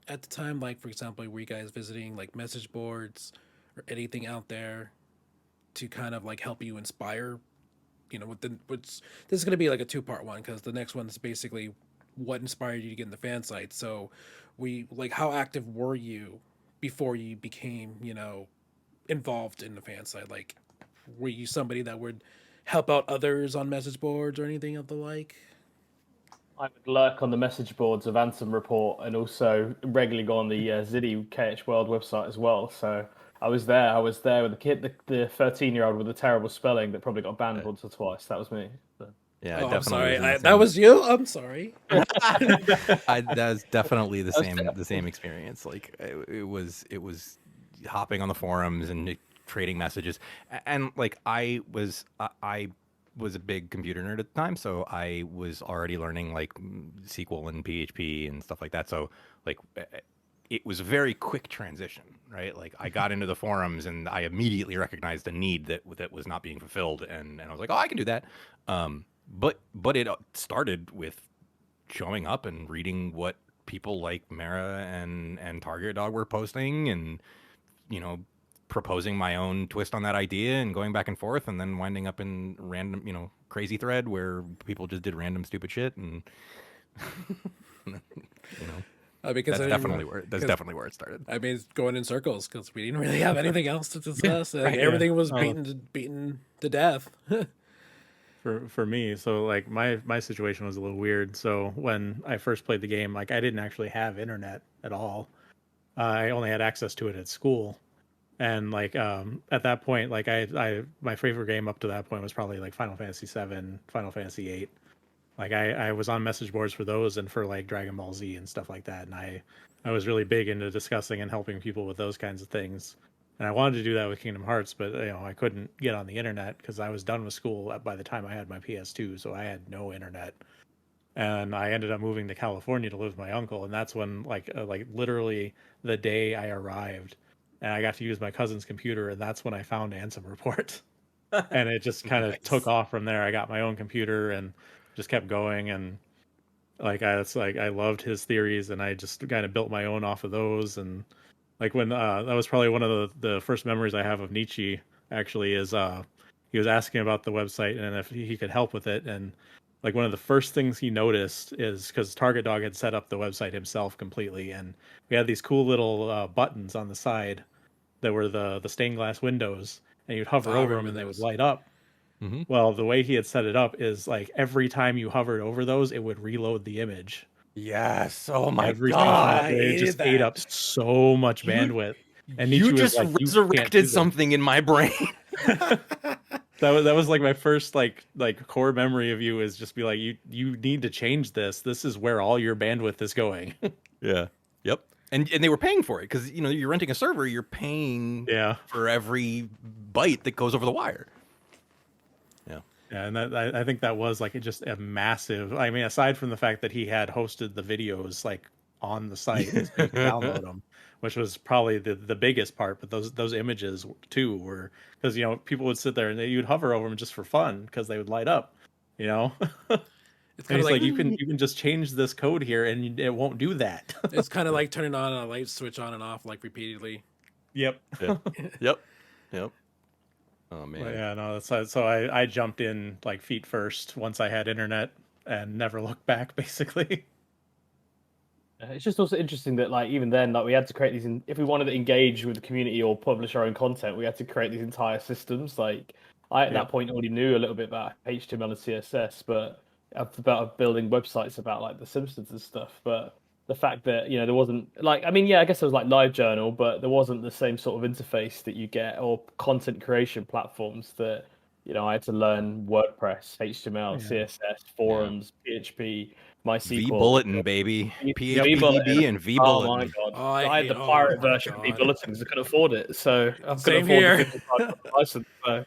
at the time? Like, for example, were you guys visiting like message boards or anything out there to kind of like help you inspire? Which this is going to be like a two-part one because the next one is basically what inspired you to get in the fan site. So, we like how active were you before you became involved in the fan site? Like, were you somebody that would help out others on message boards or anything of the like? I would lurk on the message boards of Anthem Report and also regularly go on the Ziddy KH World website as well. So I was there. I was there with the kid, the 13-year-old with the terrible spelling that probably got banned once or twice. That was me. So. Yeah, I Oh, I'm definitely sorry. was in the That same. was you. I'm sorry. That was definitely the That was same terrible. the same experience. Like it was hopping on the forums and trading messages, and like I was a big computer nerd at the time, so I was already learning like SQL and PHP and stuff like that. So like it was a very quick transition, right? Like I got into the forums and I immediately recognized a need that was not being fulfilled, and I was like, oh, I can do that. But it started with showing up and reading what people like Mara and Target Dog were posting, and you know proposing my own twist on that idea and going back and forth, and then winding up in random crazy thread where people just did random stupid shit, and you know Because that's definitely where it started. I mean, it's going in circles because we didn't really have anything else to discuss. Like, Right. everything was Oh. beaten to death. For me, so like my situation was a little weird. So when I first played the game, like I didn't actually have internet at all. I only had access to it at school. And like at that point, like I my favorite game up to that point was probably like Final Fantasy 7, Final Fantasy 8. Like I was on message boards for those and for like Dragon Ball Z and stuff like that. And I was really big into discussing and helping people with those kinds of things. And I wanted to do that with Kingdom Hearts, but I couldn't get on the internet because I was done with school by the time I had my PS2, so I had no internet. And I ended up moving to California to live with my uncle, and that's when like literally the day I arrived, and I got to use my cousin's computer, and that's when I found Ansem Report. And it just kind of took Nice. off from there. I got my own computer and just kept going, and it's like I loved his theories, and I just kind of built my own off of those. And like when that was probably one of the first memories I have of Nietzsche actually is he was asking about the website and if he could help with it. And like one of the first things he noticed is because Target Dog had set up the website himself completely, and we had these cool little buttons on the side that were the stained glass windows, and you'd hover I over them remember and they would those. light up. Mm-hmm. Well, the way he had set it up is like every time you hovered over those, it would reload the image Yes. Oh my every single time. I god. It hated just ate up that. so much You bandwidth. And you Nietzsche was just like, "You can't resurrected do this." something in my brain. That was like my first like core memory of you is just be like, you need to change this. This is where all your bandwidth is going. Yeah. Yep. And they were paying for it because you're renting a server. You're paying Yeah. for every byte that goes over the wire. Yeah. Yeah, and I think that was like just a massive. I mean, aside from the fact that he had hosted the videos like on the site, so you could download them, which was probably the biggest part. But those images too were because people would sit there and you'd hover over them just for fun because they would light up, you know. It's And kind of he's like like, you can just change this code here, and it won't do that. it's kind of like turning on a light switch on and off like repeatedly. Yep. Yeah. Yep. Yep. Oh But man. yeah, no. So I jumped in like feet first once I had internet and never looked back, basically. It's just also interesting that, like, even then, like, we had to create these. If we wanted to engage with the community or publish our own content, we had to create these entire systems. Like, I at Yeah. that point already knew a little bit about HTML and CSS, but about building websites about like The Simpsons and stuff. But the fact that there wasn't like, I mean, yeah, I guess there was like LiveJournal, but there wasn't the same sort of interface that you get or content creation platforms that I had to learn WordPress, HTML, Yeah. CSS, forums, PHP, V MySQL. Bulletin, baby. Yep. PHP Bulletin. VB and V Oh my Bulletin. god! Oh, I I had hate. the Oh pirate my version of V god. Bulletin because I couldn't afford it, so I couldn't Same afford the here. 55 license. So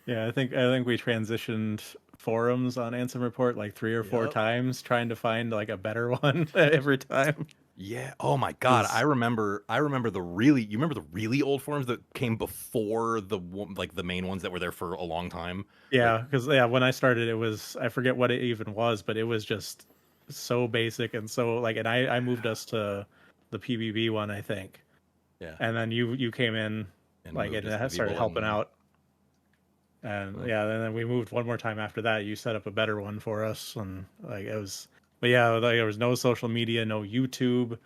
Yeah, I think we transitioned forums on Ansem Report like 3 or 4 Yep. times, trying to find like a better one every time. Yeah. Oh my God. I 'Cause- remember. You remember the really old forums that came before the main ones that were there for a long time. Like, Yeah, because when I started, it was, I forget what it even was, but it was just so basic and so like, and I moved us to the PBB one, I think, yeah. and then you came in And like moved and us to it started helping V-Bulletin. out, and Well, yeah, and then we moved one more time after that. You set up a better one for us, and like it was, but yeah, like, there was no social media, no YouTube,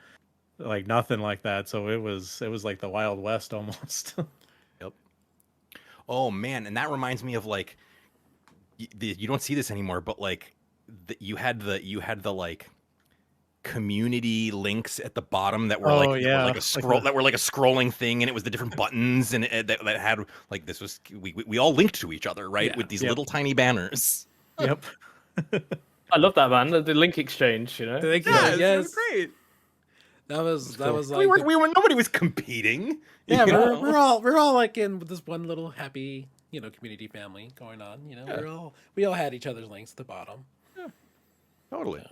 like nothing like that. So it was like the Wild West almost. Yep. Oh man, and that reminds me of like you don't see this anymore, but like you had the like community links at the bottom that were Oh that were yeah, like a like scroll that were like a scrolling thing, and it was the different buttons, and that had like this was we all linked to each other, right, Yeah. with these Yep. little tiny banners. Yep. I love that, man. The link exchange, Thank you. Yes, it Yes. was great. That was cool. like We were nobody was competing. yeah. you We're, know? we're all like in this one little happy community family going on. Yeah. We all had each other's links at the bottom. Totally.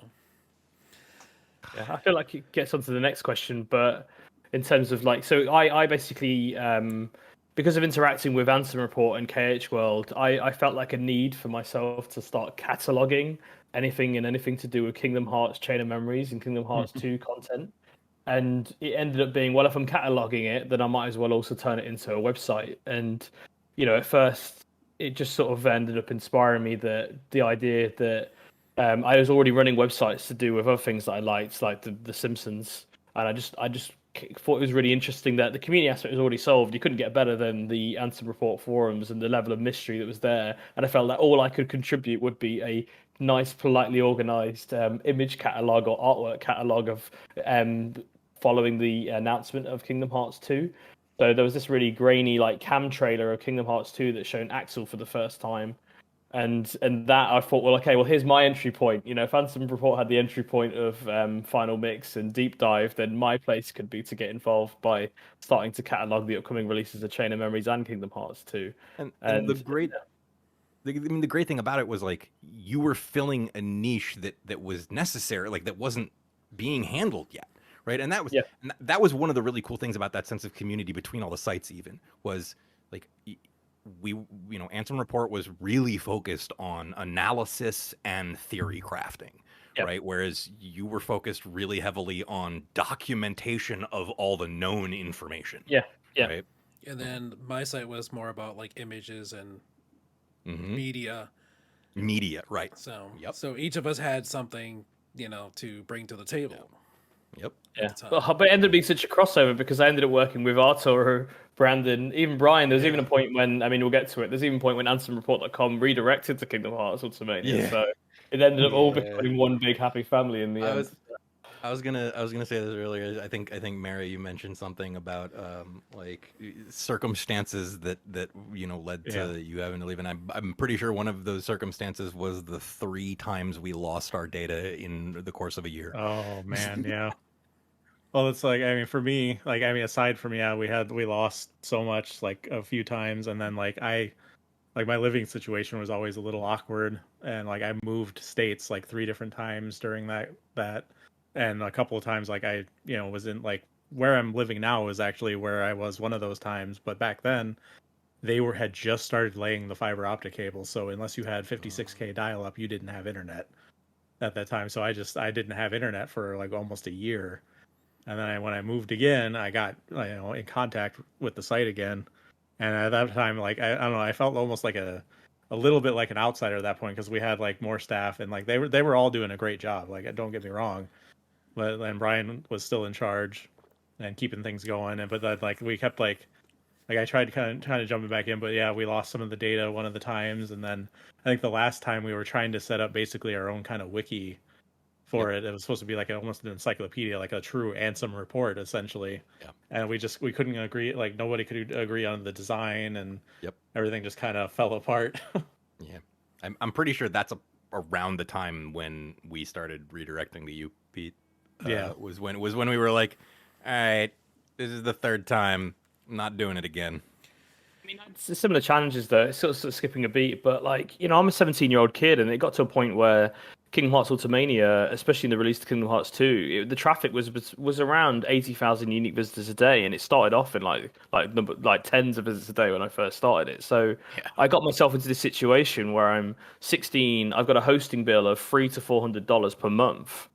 Yeah, I feel like it gets on to the next question, but in terms of like, so I basically, because of interacting with Ansem Report and KH World, I felt like a need for myself to start cataloging anything to do with Kingdom Hearts Chain of Memories and Kingdom Hearts 2 content. And it ended up being, well, if I'm cataloging it, then I might as well also turn it into a website. And, at first, it just sort of ended up inspiring me that the idea that I was already running websites to do with other things that I liked, like the Simpsons, and I just thought it was really interesting that the community aspect was already solved. You couldn't get better than the Ansem Report forums and the level of mystery that was there. And I felt that all I could contribute would be a nice, politely organized image catalog or artwork catalog of following the announcement of Kingdom Hearts 2. So there was this really grainy like cam trailer of Kingdom Hearts 2 that showed Axel for the first time. And that I thought, well, okay, well, here's my entry point. Phantom Report had the entry point of Final Mix and Deep Dive, then my place could be to get involved by starting to catalog the upcoming releases of Chain of Memories and Kingdom Hearts 2. And the great thing about it was like you were filling a niche that was necessary, like that wasn't being handled yet, right? And that was one of the really cool things about that sense of community between all the sites. Even was like Ansem Report was really focused on analysis and theory crafting, right? Whereas you were focused really heavily on documentation of all the known information. Yeah. Right? And then my site was more about like images and Mm-hmm. media. Right? So each of us had something to bring to the table. Yep. Yeah, the time. but it ended up being such a crossover because I ended up working with Artur, Branden, even Brian. There's even a point when, we'll get to it. There's even a point when AnsomReport.com redirected to Kingdom Hearts Ultimania. Yeah. So it ended up all becoming one big happy family in the end. I was gonna say this earlier. I think Mary, you mentioned something about like circumstances that led to you having to leave, and I'm pretty sure one of those circumstances was the 3 times we lost our data in the course of a year. Oh man, yeah. Well, it's like, for me, like, aside from, we lost so much, like, a few times, and then, like, my living situation was always a little awkward, and, like, I moved states, like, 3 different times during that, and a couple of times, like, I, was in, like, where I'm living now is actually where I was one of those times, but back then, they had just started laying the fiber optic cable, so unless you had 56K dial-up, you didn't have internet at that time, so I didn't have internet for, like, almost a year. And then when I moved again, I got in contact with the site again, and at that time, like, I don't know, I felt almost like a little bit like an outsider at that point because we had like more staff and like they were all doing a great job. Like, don't get me wrong, but then Brian was still in charge and keeping things going. And but then, like, we kept like I tried kind of jumping back in, but yeah, we lost some of the data one of the times, and then I think the last time we were trying to set up basically our own kind of wiki for it. It was supposed to be like almost an encyclopedia, like a true Ansem report, essentially. Yeah. And we couldn't agree. Like nobody could agree on the design, and everything just kind of fell apart. Yeah, I'm pretty sure that's around the time when we started redirecting to you, Pete. Was when we were like, all right, this is the third time. I'm not doing it again. I mean, it's similar challenges though. It's sort of skipping a beat, but like, I'm a 17-year-old kid, and it got to a point where Kingdom Hearts Ultimania, especially in the release of Kingdom Hearts 2, the traffic was around 80,000 unique visitors a day, and it started off in like tens of visitors a day when I first started it. So I got myself into this situation where I'm 16, I've got a hosting bill of $300 to $400 per month.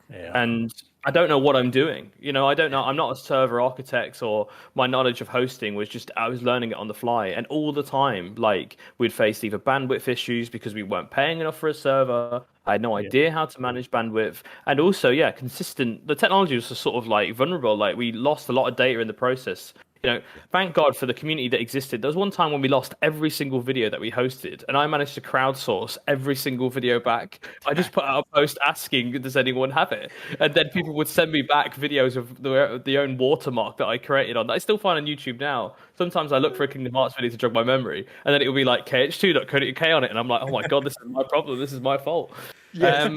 Yeah. And I don't know what I'm doing. I don't know. I'm not a server architect, or my knowledge of hosting was just, I was learning it on the fly. And all the time, like, we'd faced either bandwidth issues because we weren't paying enough for a server. I had no idea how to manage bandwidth. And also, consistent. The technology was sort of like vulnerable. Like, we lost a lot of data in the process. Thank God for the community that existed. There was one time when we lost every single video that we hosted, and I managed to crowdsource every single video back. I just put out a post asking, does anyone have it? And then people would send me back videos of the own watermark that I created on that I still find on YouTube now. Sometimes I look for a Kingdom Hearts video to jog my memory, and then it will be like KH2.co.uk on it, and I'm like, oh my God, this is my problem. This is my fault. Yeah,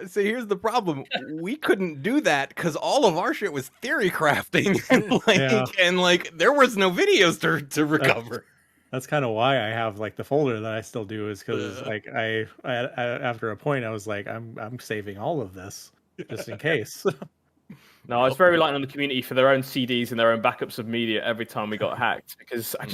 so here's the problem. We couldn't do that because all of our shit was theory crafting, and there was no videos to recover. That's kind of why I have like the folder that I still do, is because like I after a point I was like, I'm saving all of this just in case. No, I was very reliant on the community for their own CDs and their own backups of media every time we got hacked, because there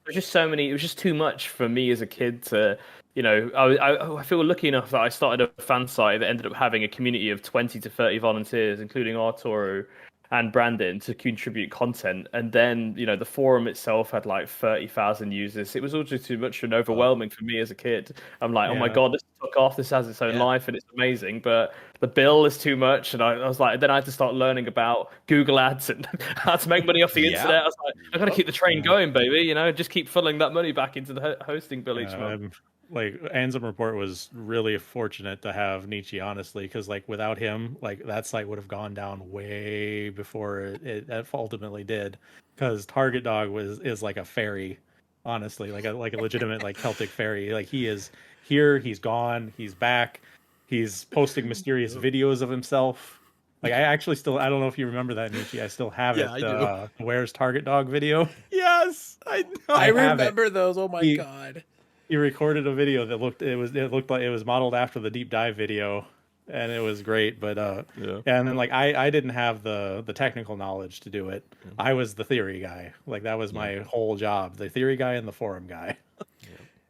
was just so many. It was just too much for me as a kid to. I feel lucky enough that I started a fan site that ended up having a community of 20 to 30 volunteers, including Arturo and Brandon, to contribute content. And then, the forum itself had like 30,000 users. It was all just too much and overwhelming for me as a kid. I'm like, oh my God, this took off. This has its own life and it's amazing. But the bill is too much. And I was like, then I had to start learning about Google Ads and how to make money off the internet. I was like, I got to keep the train going, baby. Just keep funneling that money back into the hosting bill each month. Like Ansem Report was really fortunate to have Neatchee, honestly, because like without him, like that site would have gone down way before it ultimately did. Because Target Dog is like a fairy, honestly, like a legitimate like Celtic fairy. Like he is here, he's gone, he's back, he's posting mysterious videos of himself. Like I actually still, I don't know if you remember that, Neatchee. I still have it. I do. Where's Target Dog video? Yes, I know. I remember those. Oh my God. He recorded a video that looked like it was modeled after the deep dive video, and it was great. But and then like I didn't have the technical knowledge to do it. I was the theory guy. Like that was my whole job, the theory guy and the forum guy.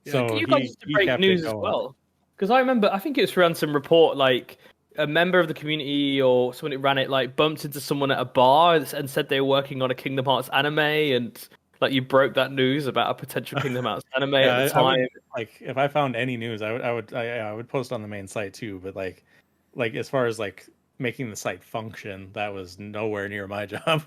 So you guys used to break news as well, because I remember, I think it was for Ansem Report, like a member of the community or someone who ran it like bumped into someone at a bar and said they were working on a Kingdom Hearts anime, and like you broke that news about a potential Kingdom Hearts anime at the time. Like if I found any news, I would post on the main site too. But like as far as like making the site function, that was nowhere near my job.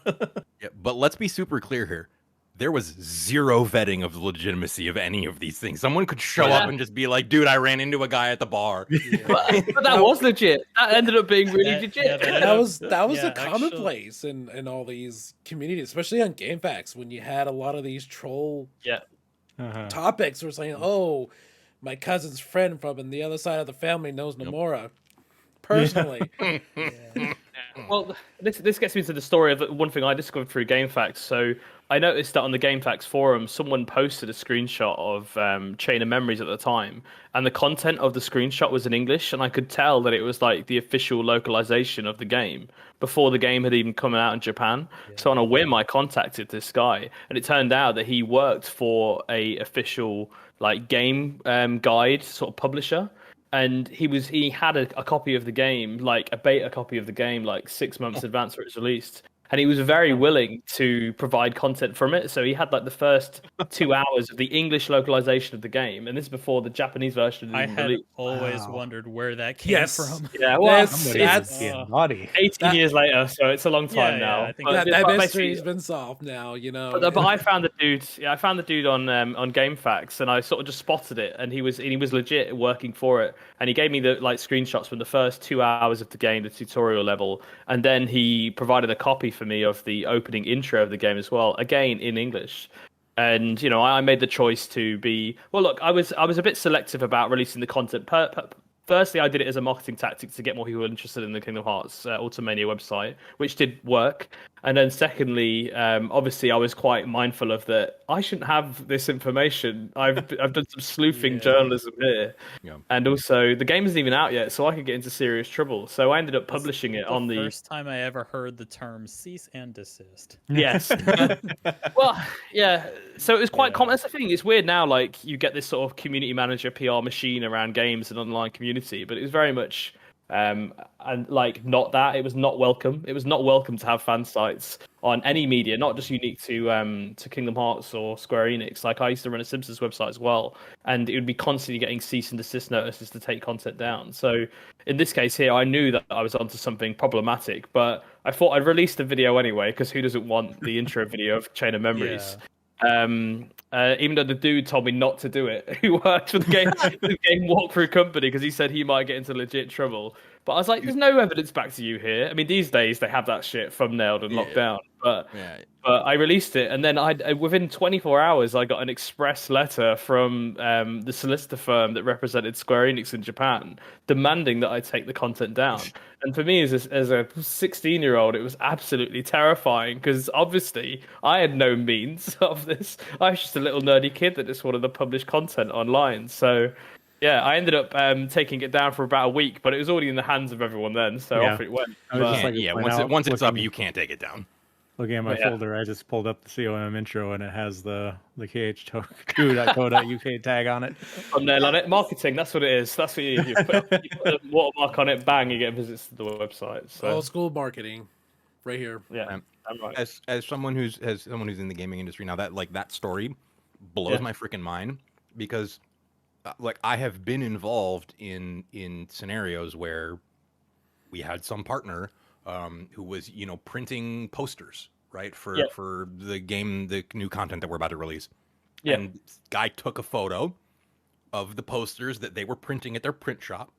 But let's be super clear here. There was zero vetting of the legitimacy of any of these things. Someone could show up and just be like, dude, I ran into a guy at the bar. But that was legit. That ended up being really legit. That was a commonplace in all these communities, especially on GameFAQs, when you had a lot of these troll topics were saying, oh, my cousin's friend from the other side of the family knows Nomura personally. Well, this gets me to the story of one thing I discovered through GameFAQs. So I noticed that on the GameFAQs forum, someone posted a screenshot of Chain of Memories at the time, and the content of the screenshot was in English, and I could tell that it was like the official localization of the game before the game had even come out in Japan. So on a whim, I contacted this guy, and it turned out that he worked for a official like game guide sort of publisher. And he had a copy of the game, like a beta copy of the game, like 6 months in advance for its released. and he was very willing to provide content from it. So he had like the first 2 hours of the English localization of the game, and this is before the Japanese version I had had released. always Wow. wondred where that came Yes. from. Yeah, well, Somebody it's was being naughty. 18 That- years later, so it's a long time Yeah, now. I think But, that but mystery's basically, been solved now, you know. but I found the dude. Yeah, I found the dude on GameFAQs, and I sort of just spotted it, and he was legit working for it, and he gave me the like screenshots from the first 2 hours of the game, the tutorial level, and then he provided a copy for me of the opening intro of the game as well, again in English. And I made the choice to be well. Look, I was a bit selective about releasing the content. Firstly, I did it as a marketing tactic to get more people interested in the Kingdom Hearts Ultimania website, which did work. And then secondly, obviously, I was quite mindful of that. I shouldn't have this information. I've done some sleuthing journalism here, Yeah. and also the game isn't even out yet, so I could get into serious trouble. So I ended up This is publishing it the on the. first time I ever heard the term cease and desist. Yes. Well, yeah. So it was quite common. That's the thing. It's weird now. Like you get this sort of community manager PR machine around games and online community, but it was very much and like not that. It was not welcome. It was not welcome to have fan sites on any media, not just unique to Kingdom Hearts or Square Enix. Like I used to run a Simpsons website as well, and it would be constantly getting cease and desist notices to take content down. So in this case here, I knew that I was onto something problematic, but I thought I'd release the video anyway, because who doesn't want the intro video of Chain of Memories? Even though the dude told me not to do it, who worked for the game walkthrough company, because he said he might get into legit trouble. But I was like, there's no evidence back to you here. I mean, these days they have that shit thumbnailed and locked down. But I released it, and then within 24 hours, I got an express letter from the solicitor firm that represented Square Enix in Japan, demanding that I take the content down. And for me, as a 16-year-old, it was absolutely terrifying, because obviously I had no means of this. I was just a little nerdy kid that just wanted to publish content online. So yeah, I ended up taking it down for about a week, but it was already in the hands of everyone then, so off it went. I was just But- like, Once it's up, you can't take it down. Looking at my Yeah. folder, I just pulled up the COM intro, and it has the KH20.co.uk tag on it. Thumbnail on it, marketing. That's what it is. That's what you put a watermark on it. Bang, you get visits to the website. So Old school marketing, right here. yeah, I'm right. As someone who's in the gaming industry now, that story blows my freaking mind, because like I have been involved in scenarios where we had some partner who was printing posters, right, for the game, the new content that we're about to release. Yeah. And this guy took a photo of the posters that they were printing at their print shop,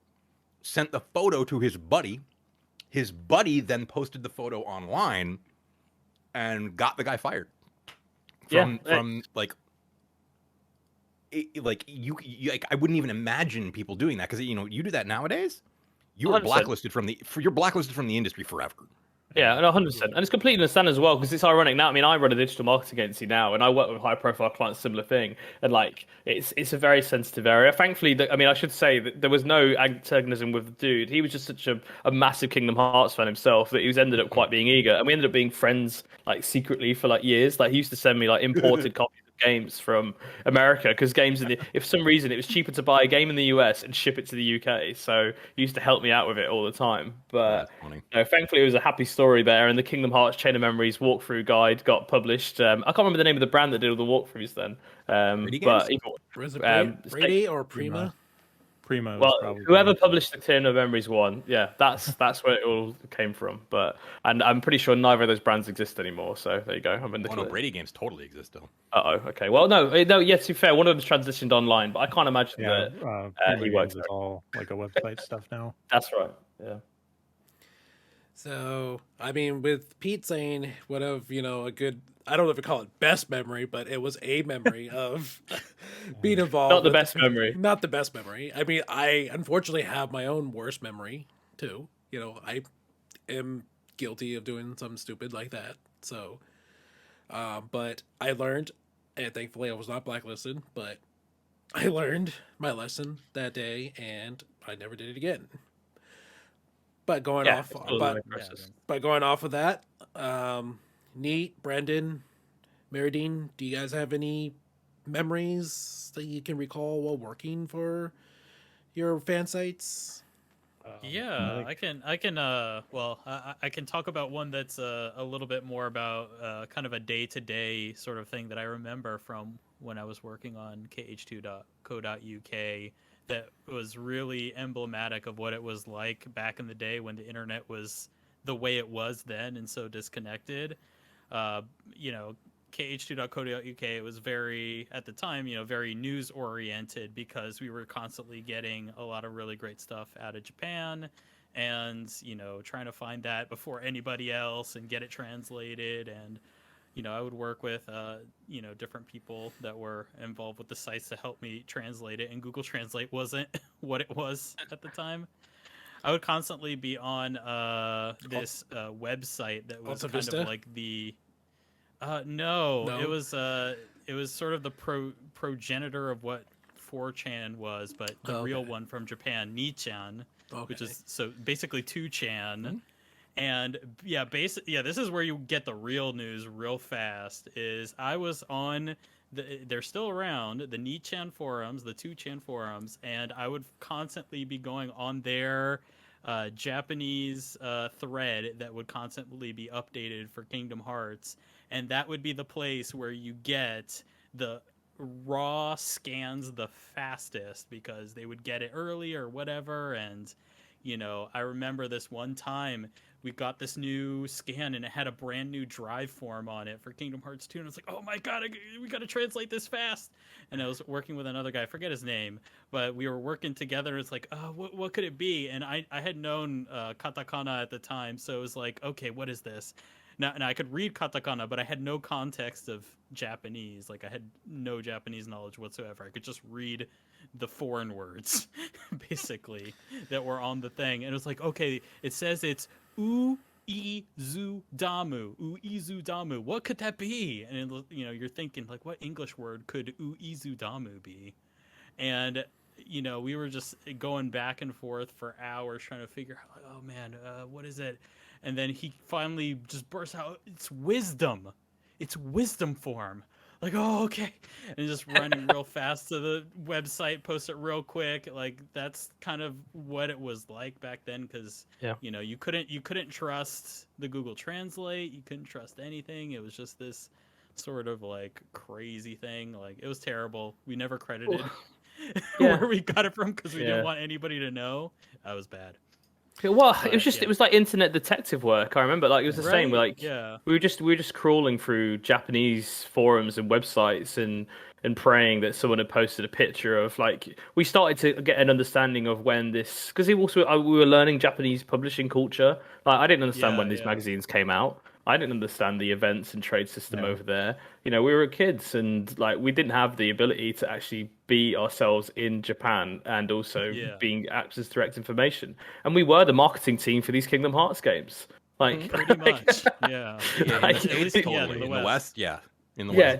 sent the photo to his buddy. His buddy then posted the photo online and got the guy fired. From like I wouldn't even imagine people doing that, because you do that nowadays, you are 100%. blacklisted from the industry forever. Yeah, and 100%. And it's completely understand as well, because it's ironic now. I mean, I run a digital marketing agency now, and I work with high-profile clients, similar thing. And like, it's a very sensitive area. Thankfully, I should say that there was no antagonism with the dude. He was just such a massive Kingdom Hearts fan himself that he was ended up quite being eager, and we ended up being friends like secretly for like years. Like he used to send me like imported copies of games from America, because games if for some reason it was cheaper to buy a game in the US and ship it to the UK, so he used to help me out with it all the time. But That's funny. thankfully it was a happy story there, and the Kingdom Hearts Chain of Memories walkthrough guide got published. I can't remember the name of the brand that did all the walkthroughs then, but Was it Um, Brady or Prima? Prima. Was well, probably whoever published the Chain of Memories one, yeah, that's where it all came from. And I'm pretty sure neither of those brands exist anymore. So there you go. I'm in the Oh no, clear. Brady games totally exist still. Okay. Well, no. Yeah. To be fair, one of them's transitioned online, but I can't imagine that Prima he works Games is there. all like a website stuff now. That's right. Yeah. So, I mean, with Pete saying one of, a good, I don't know if we call it best memory, but it was a memory of being involved. Not the with- best memory. Not the best memory. I mean, I unfortunately have my own worst memory, too. I am guilty of doing something stupid like that. So, but I learned, and thankfully I was not blacklisted, but I learned my lesson that day, and I never did it again. But going Yeah, off, it's totally but the process. But going off of that, Neat, Branden, Mera'din, do you guys have any memories that you can recall while working for your fan sites? Yeah, I can well, I can talk about one that's a little bit more about kind of a day-to-day sort of thing that I remember from when I was working on KH2.co.uk that was really emblematic of what it was like back in the day when the internet was the way it was then and so disconnected. Uh, you know, KH2.co.uk, it was very, at the time, very news oriented because we were constantly getting a lot of really great stuff out of Japan and, trying to find that before anybody else and get it translated. And, I would work with, different people that were involved with the sites to help me translate it. And Google Translate wasn't what it was at the time. I would constantly be on this website that was Alta kind Vista? of like the no, No? it was sort of the progenitor of what 4chan was, but the Oh, real okay. one from Japan, Nichan, which Okay. is so basically 2chan. And yeah, this is where you get the real news real fast. Is I was on they're still around, the Nichan forums, the 2chan forums, and I would constantly be going on their Japanese thread that would constantly be updated for Kingdom Hearts, and that would be the place where you get the raw scans the fastest because they would get it early or whatever. And I remember this one time we got this new scan and it had a brand new drive form on it for Kingdom Hearts 2, and I was like, oh my god, we got to translate this fast. And I was working with another guy, I forget his name, but we were working together. It's like, oh, what could it be? And I had known katakana at the time, so it was like, okay, what is this? Now I could read katakana, but I had no context of Japanese. Like I had no Japanese knowledge whatsoever. I could just read the foreign words, basically, that were on the thing. And it was like, okay, it says it's Uizu-damu. Uizu-damu. What could that be? And you're thinking like, what English word could Uizu-damu be? And we were just going back and forth for hours trying to figure out, like, oh man, what is it? And then he finally just bursts out, it's wisdom. It's wisdom form. Like, oh, okay. And just running real fast to the website, post it real quick. Like, that's kind of what it was like back then, because you couldn't trust the Google Translate. You couldn't trust anything. It was just this sort of like crazy thing. Like, it was terrible. We never credited where we got it from because we didn't want anybody to know. That was bad. Well, But, it was just it was like internet detective work. I remember, like, it was the same. Like, yeah, we were just crawling through Japanese forums and websites and praying that someone had posted a picture of, like, we started to get an understanding of when this, because we were learning Japanese publishing culture. Like, I didn't understand when these magazines came out. I didn't understand the events and trade system over there. We were kids, and like we didn't have the ability to actually be ourselves in Japan and also being access to direct information. And we were the marketing team for these Kingdom Hearts games. Like, pretty much. Yeah. Like, At least Totally. In the West, yeah. In the yeah, West.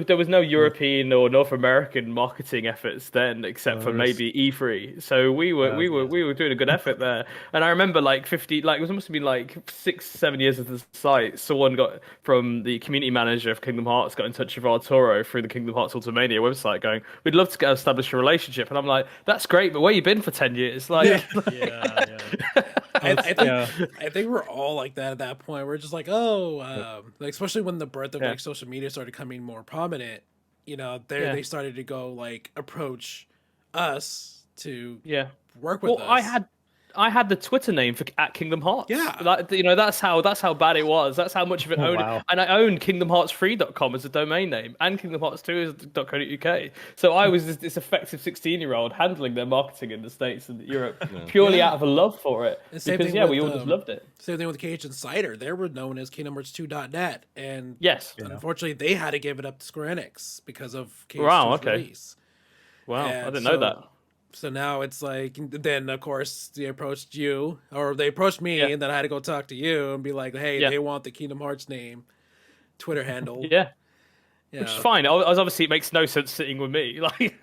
there was no European or North American marketing efforts then, except for maybe E3. So we were doing a good effort there. And I remember like 50, like it must have been like 6-7 years into the site. Someone got from the community manager of Kingdom Hearts got in touch with Arturo through the Kingdom Hearts Ultimania website, going, "We'd love to establish a relationship." And I'm like, "That's great, but where you been for 10 years?" Like, yeah. I think we're all like that at that point. We're just like, like, especially when the birth of like social media started coming more prominent. They started to go like approach us to work with us. I had the Twitter name for at Kingdom Hearts. Yeah. That's how bad it was. That's how much of it owned. Wow. And I owned KingdomHearts3.com as a domain name and Kingdom Hearts 2 as .co.uk. So I was this effective 16-year-old handling their marketing in the States and Europe purely out of a love for it. And same Because thing we with, all just loved it. Same thing with KH Insider. They were known as KingdomHearts2.net, and unfortunately they had to give it up to Square Enix because of KH2's release. Wow, And I didn't know that. So now it's like, then of course they approached you, or they approached me, and then I had to go talk to you and be like, hey, they want the Kingdom Hearts name, Twitter handle. Which is Yeah. fine. Obviously, it makes no sense sitting with me. Like,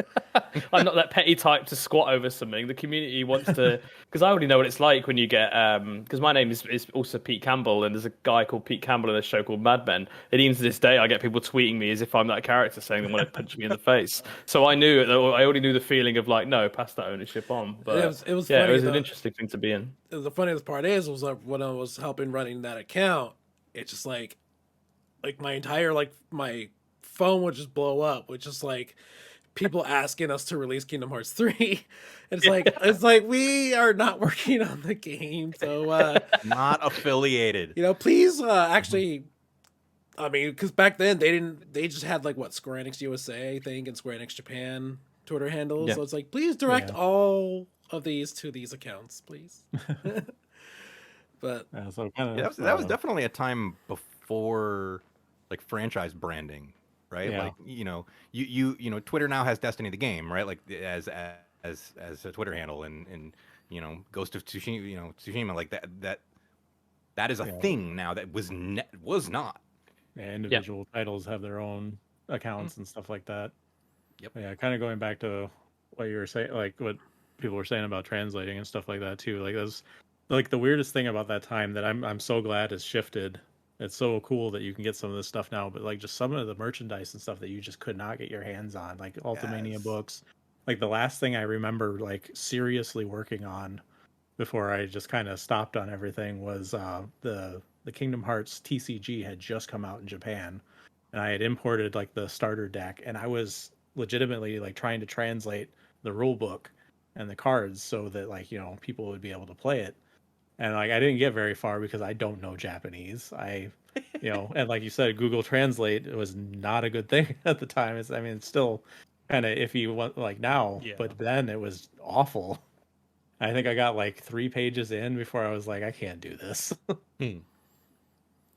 I'm not that petty type to squat over something. The community wants to, because I already know what it's like when you get. Because my name is also Pete Campbell, and there's a guy called Pete Campbell in a show called Mad Men. And even to this day, I get people tweeting me as if I'm that character, saying they want to punch me in the face. So I already knew the feeling of like, no, pass that ownership on. But It was yeah, it funny was an though. interesting thing to be in. The funniest part is was like when I was helping running that account, it's just like my entire my phone would just blow up, which is like people asking us to release Kingdom Hearts 3. It's like we are not working on the game. So Not affiliated. please actually I mean, because back then they just had like what Square Enix USA, I think, and Square Enix Japan Twitter handles. Yeah. So it's like, please direct all of these to these accounts, please. But Yeah, so kind Yeah, of that was definitely a time before like franchise branding, right? Yeah. Like Twitter now has Destiny the game, right? Like as a Twitter handle, and Ghost of Tsushima, Tsushima, like that is a thing now that was not. Yeah, individual titles have their own accounts and stuff like that. Yep. Yeah, kind of going back to what you were saying, like what people were saying about translating and stuff like that too. Like that's like the weirdest thing about that time that I'm so glad has shifted. It's so cool that you can get some of this stuff now, but like just some of the merchandise and stuff that you just could not get your hands on, like Ultimania Yes. books. Like the last thing I remember like seriously working on before I just kind of stopped on everything was the Kingdom Hearts TCG had just come out in Japan, and I had imported like the starter deck, and I was legitimately like trying to translate the rule book and the cards so that like people would be able to play it. And like I didn't get very far because I don't know Japanese. And like you said, Google Translate was not a good thing at the time. It's still kind of iffy like now, Yeah. but then it was awful. I think I got like 3 pages in before I was like, I can't do this.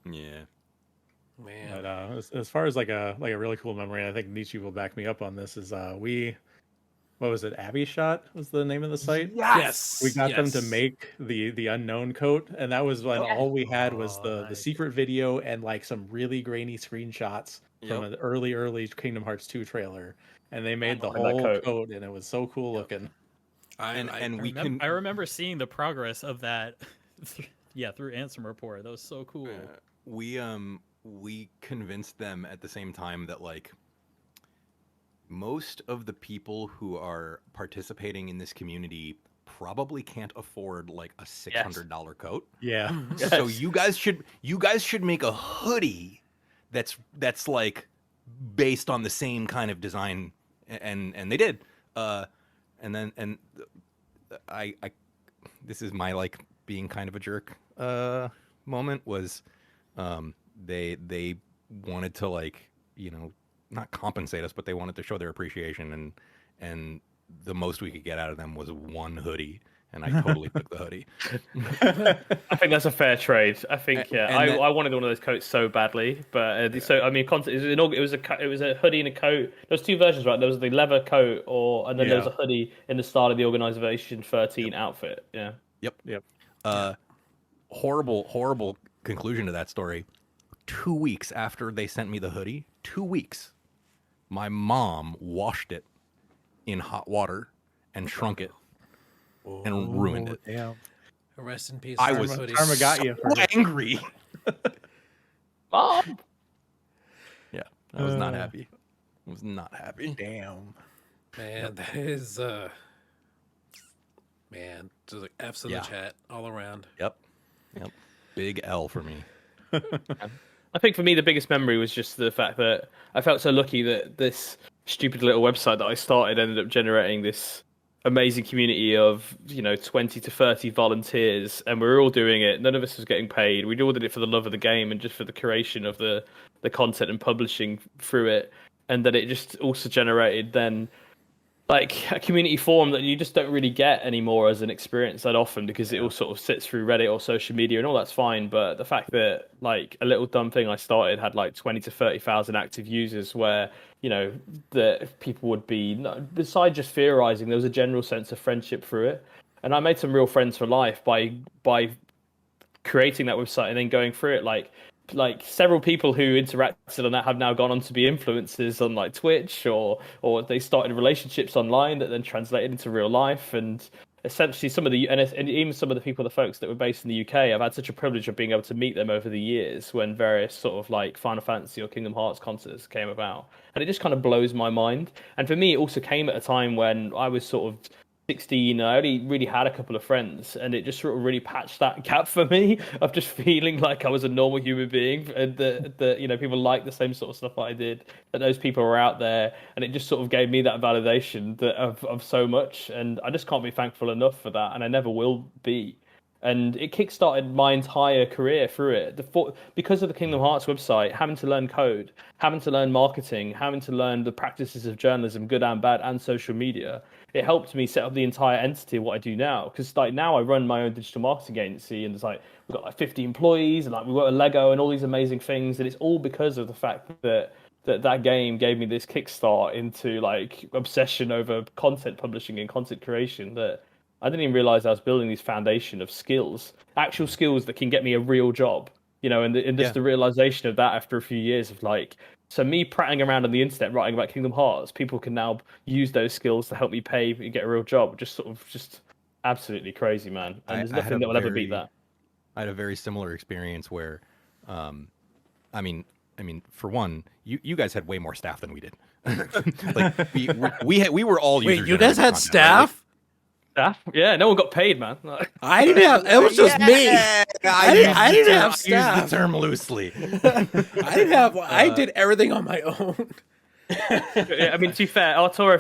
Yeah. man, But as far as like a really cool memory, I think Neatchee will back me up on this. Is what was it? Abbey Shot was the name of the site. yes, We got them to yes. make the unknown coat, and that was when all we had was Oh, the nice. secret video and like some really grainy screenshots from Yep. an early Kingdom Hearts 2 trailer, and they made the remember that whole coat. coat, and it was so cool looking. I remember seeing the progress of that. Through Ansem Report. That was so cool. We convinced them at the same time that like most of the people who are participating in this community probably can't afford like a $600 coat. Yeah. So you guys should make a hoodie that's like based on the same kind of design, and they did. And I this is my like being kind of a jerk moment was they wanted to like not compensate us, but they wanted to show their appreciation, and the most we could get out of them was one hoodie, and I totally took the hoodie. I think that's a fair trade. I think I wanted one of those coats so badly, but so I mean, it was a hoodie and a coat. There was 2 versions, right? There was the leather coat, and then there was a hoodie in the style of the Organization 13 outfit. Yeah. Yep. Horrible conclusion to that story. 2 weeks after they sent me the hoodie, 2 weeks, my mom washed it in hot water and shrunk it and ruined it. Damn. Rest in peace. I Karma was hoodie. Karma got you for angry. Mom. Yeah, I was not happy. I was not happy. Damn. Man, that is man, just like F's in the chat all around. Yep. Big L for me. I think for me, the biggest memory was just the fact that I felt so lucky that this stupid little website that I started ended up generating this amazing community of 20 to 30 volunteers, and we were all doing it. None of us was getting paid. We all did it for the love of the game and just for the curation of the content and publishing through it. And then it just also generated then like a community forum that you just don't really get anymore as an experience that often, because it all sort of sits through Reddit or social media, and all that's fine. But the fact that like a little dumb thing I started had like 20 to 30,000 active users, where that people would be, besides just theorizing, there was a general sense of friendship through it, and I made some real friends for life by creating that website and then going through it. Like like several people who interacted on that have now gone on to be influencers on like Twitch, or they started relationships online that then translated into real life. And essentially some of the and even some of the people, the folks that were based in the UK, I've had such a privilege of being able to meet them over the years when various sort of like Final Fantasy or Kingdom Hearts concerts came about. And it just kind of blows my mind. And for me, it also came at a time when I was sort of 16. I only really had a couple of friends, and it just sort of really patched that gap for me of just feeling like I was a normal human being, and that you know, people like the same sort of stuff that I did, that those people were out there, and it just sort of gave me that validation that of so much, and I just can't be thankful enough for that, and I never will be. And it kickstarted my entire career through it. Because of the Kingdom Hearts website, having to learn code, having to learn marketing, having to learn the practices of journalism, good and bad, and social media, it helped me set up the entire entity of what I do now. Because like now I run my own digital marketing agency, and it's like we've got like 50 employees, and like we work with Lego and all these amazing things, and it's all because of the fact that that game gave me this kickstart into like obsession over content publishing and content creation that I didn't even realize I was building this foundation of skills, actual skills that can get me a real job. You know, and just the realization of that after a few years of like, so me prattling around on the internet writing about Kingdom Hearts, people can now use those skills to help me pay and get a real job. Just sort of just absolutely crazy, man. And there's nothing that will ever beat that. I had a very similar experience where, I mean, for one, you guys had way more staff than we did. Like we were all Wait, you guys had staff? Staff? Yeah, no one got paid, man. I didn't have. It was just me. I didn't have staff. I use the term loosely. I didn't have. I did everything on my own. Yeah, I mean, to be fair, Arturo,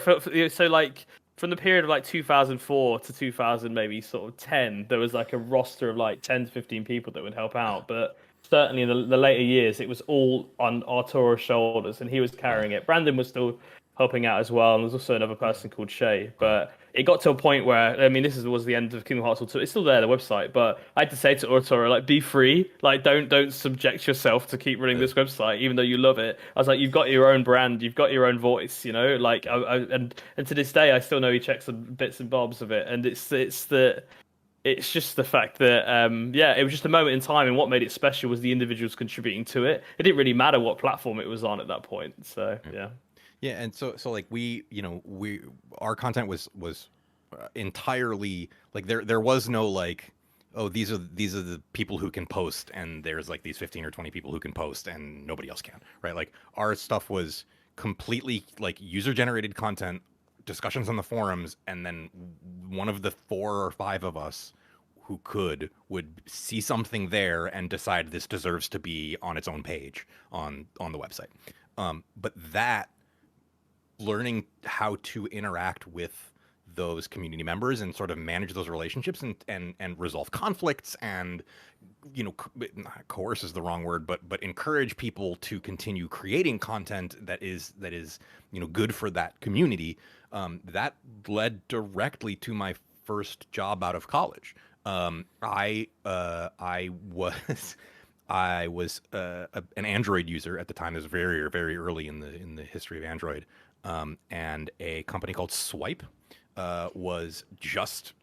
so like from the period of like 2004 to 2000, maybe sort of 10, there was like a roster of like 10 to 15 people that would help out. But certainly in the later years, it was all on Arturo's shoulders, and he was carrying it. Brandon was still helping out as well, and there's also another person called Shay. But it got to a point where, I mean, was the end of Kingdom Hearts 2. It's still there, the website, but I had to say to Arturo, like, be free. Like, don't subject yourself to keep running this website, even though you love it. I was like, you've got your own brand, you've got your own voice, you know? Like, and to this day, I still know he checks some bits and bobs of it, and it's just the fact that, it was just a moment in time, and what made it special was the individuals contributing to it. It didn't really matter what platform it was on at that point, so, yeah. Yeah, and so like our content was entirely like there was no like, oh, these are the people who can post, and there's like these 15 or 20 people who can post and nobody else can, right? Like our stuff was completely like user generated content, discussions on the forums, and then one of the 4 or 5 of us who would see something there and decide this deserves to be on its own page on the website. But that learning how to interact with those community members and sort of manage those relationships and resolve conflicts and, you know, coerce is the wrong word, but encourage people to continue creating content that is, you know, good for that community. That led directly to my first job out of college. I was an Android user at the time. It was very, very early in the history of Android. And a company called Swipe was just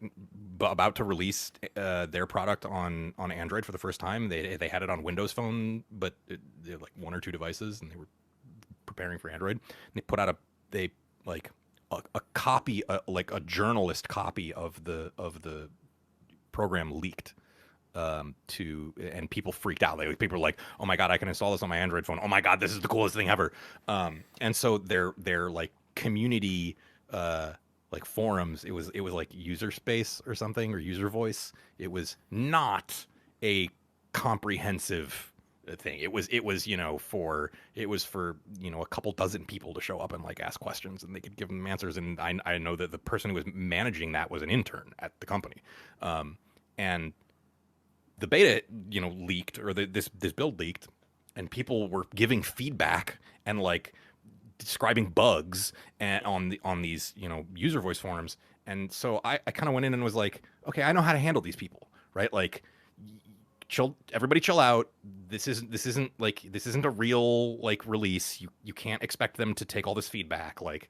about to release their product on Android for the first time. They had it on Windows Phone, but they had like 1 or 2 devices, and they were preparing for Android. And they put out a copy, like a journalist copy of the program leaked. And people freaked out. Like people were like, "Oh my god, I can install this on my Android phone. Oh my god, this is the coolest thing ever." And so their like community like forums, it was like user space or something, or user voice. It was not a comprehensive thing. It was for a couple dozen people to show up and like ask questions, and they could give them answers. And I know that the person who was managing that was an intern at the company, and the beta, leaked, or this build leaked, and people were giving feedback and like describing bugs and on these user voice forums. And so I kind of went in and was like, okay, I know how to handle these people, right? Like, everybody chill out. This isn't a real like release. You can't expect them to take all this feedback. Like,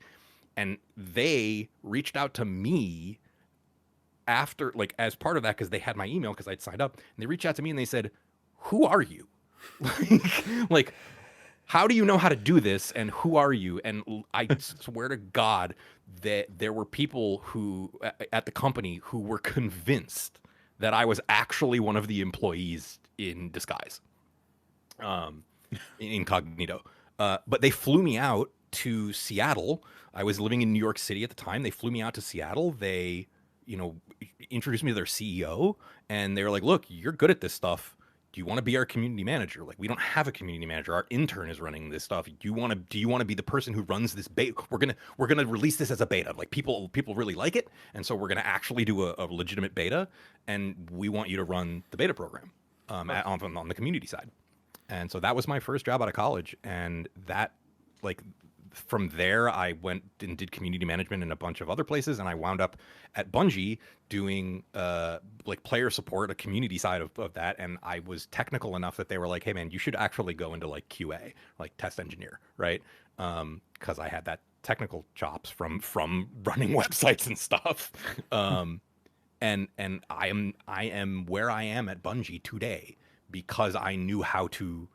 and they reached out to me after, like, as part of that, because they had my email because I'd signed up, and they reached out to me and they said, "Who are you? Like, how do you know how to do this, and who are you? And I swear to God that there were people who at the company who were convinced that I was actually one of the employees in disguise, um, incognito. But they flew me out to Seattle. I was living in New York City at the time. They flew me out to Seattle. They, you know, introduced me to their CEO, and they were like, "Look, you're good at this stuff. Do you want to be our community manager? Like, we don't have a community manager. Our intern is running this stuff. Do you want to be the person who runs this beta? We're gonna release this as a beta. Like, people really like it, and so we're gonna actually do a legitimate beta, and we want you to run the beta program on the community side." And so that was my first job out of college, and that, like, from there I went and did community management in a bunch of other places, and I wound up at Bungie doing like player support, a community side of that. And I was technical enough that they were like, "Hey man, you should actually go into like QA, like test engineer, right?" Because I had that technical chops from running websites and stuff. And I am where I am at Bungie today because I knew how to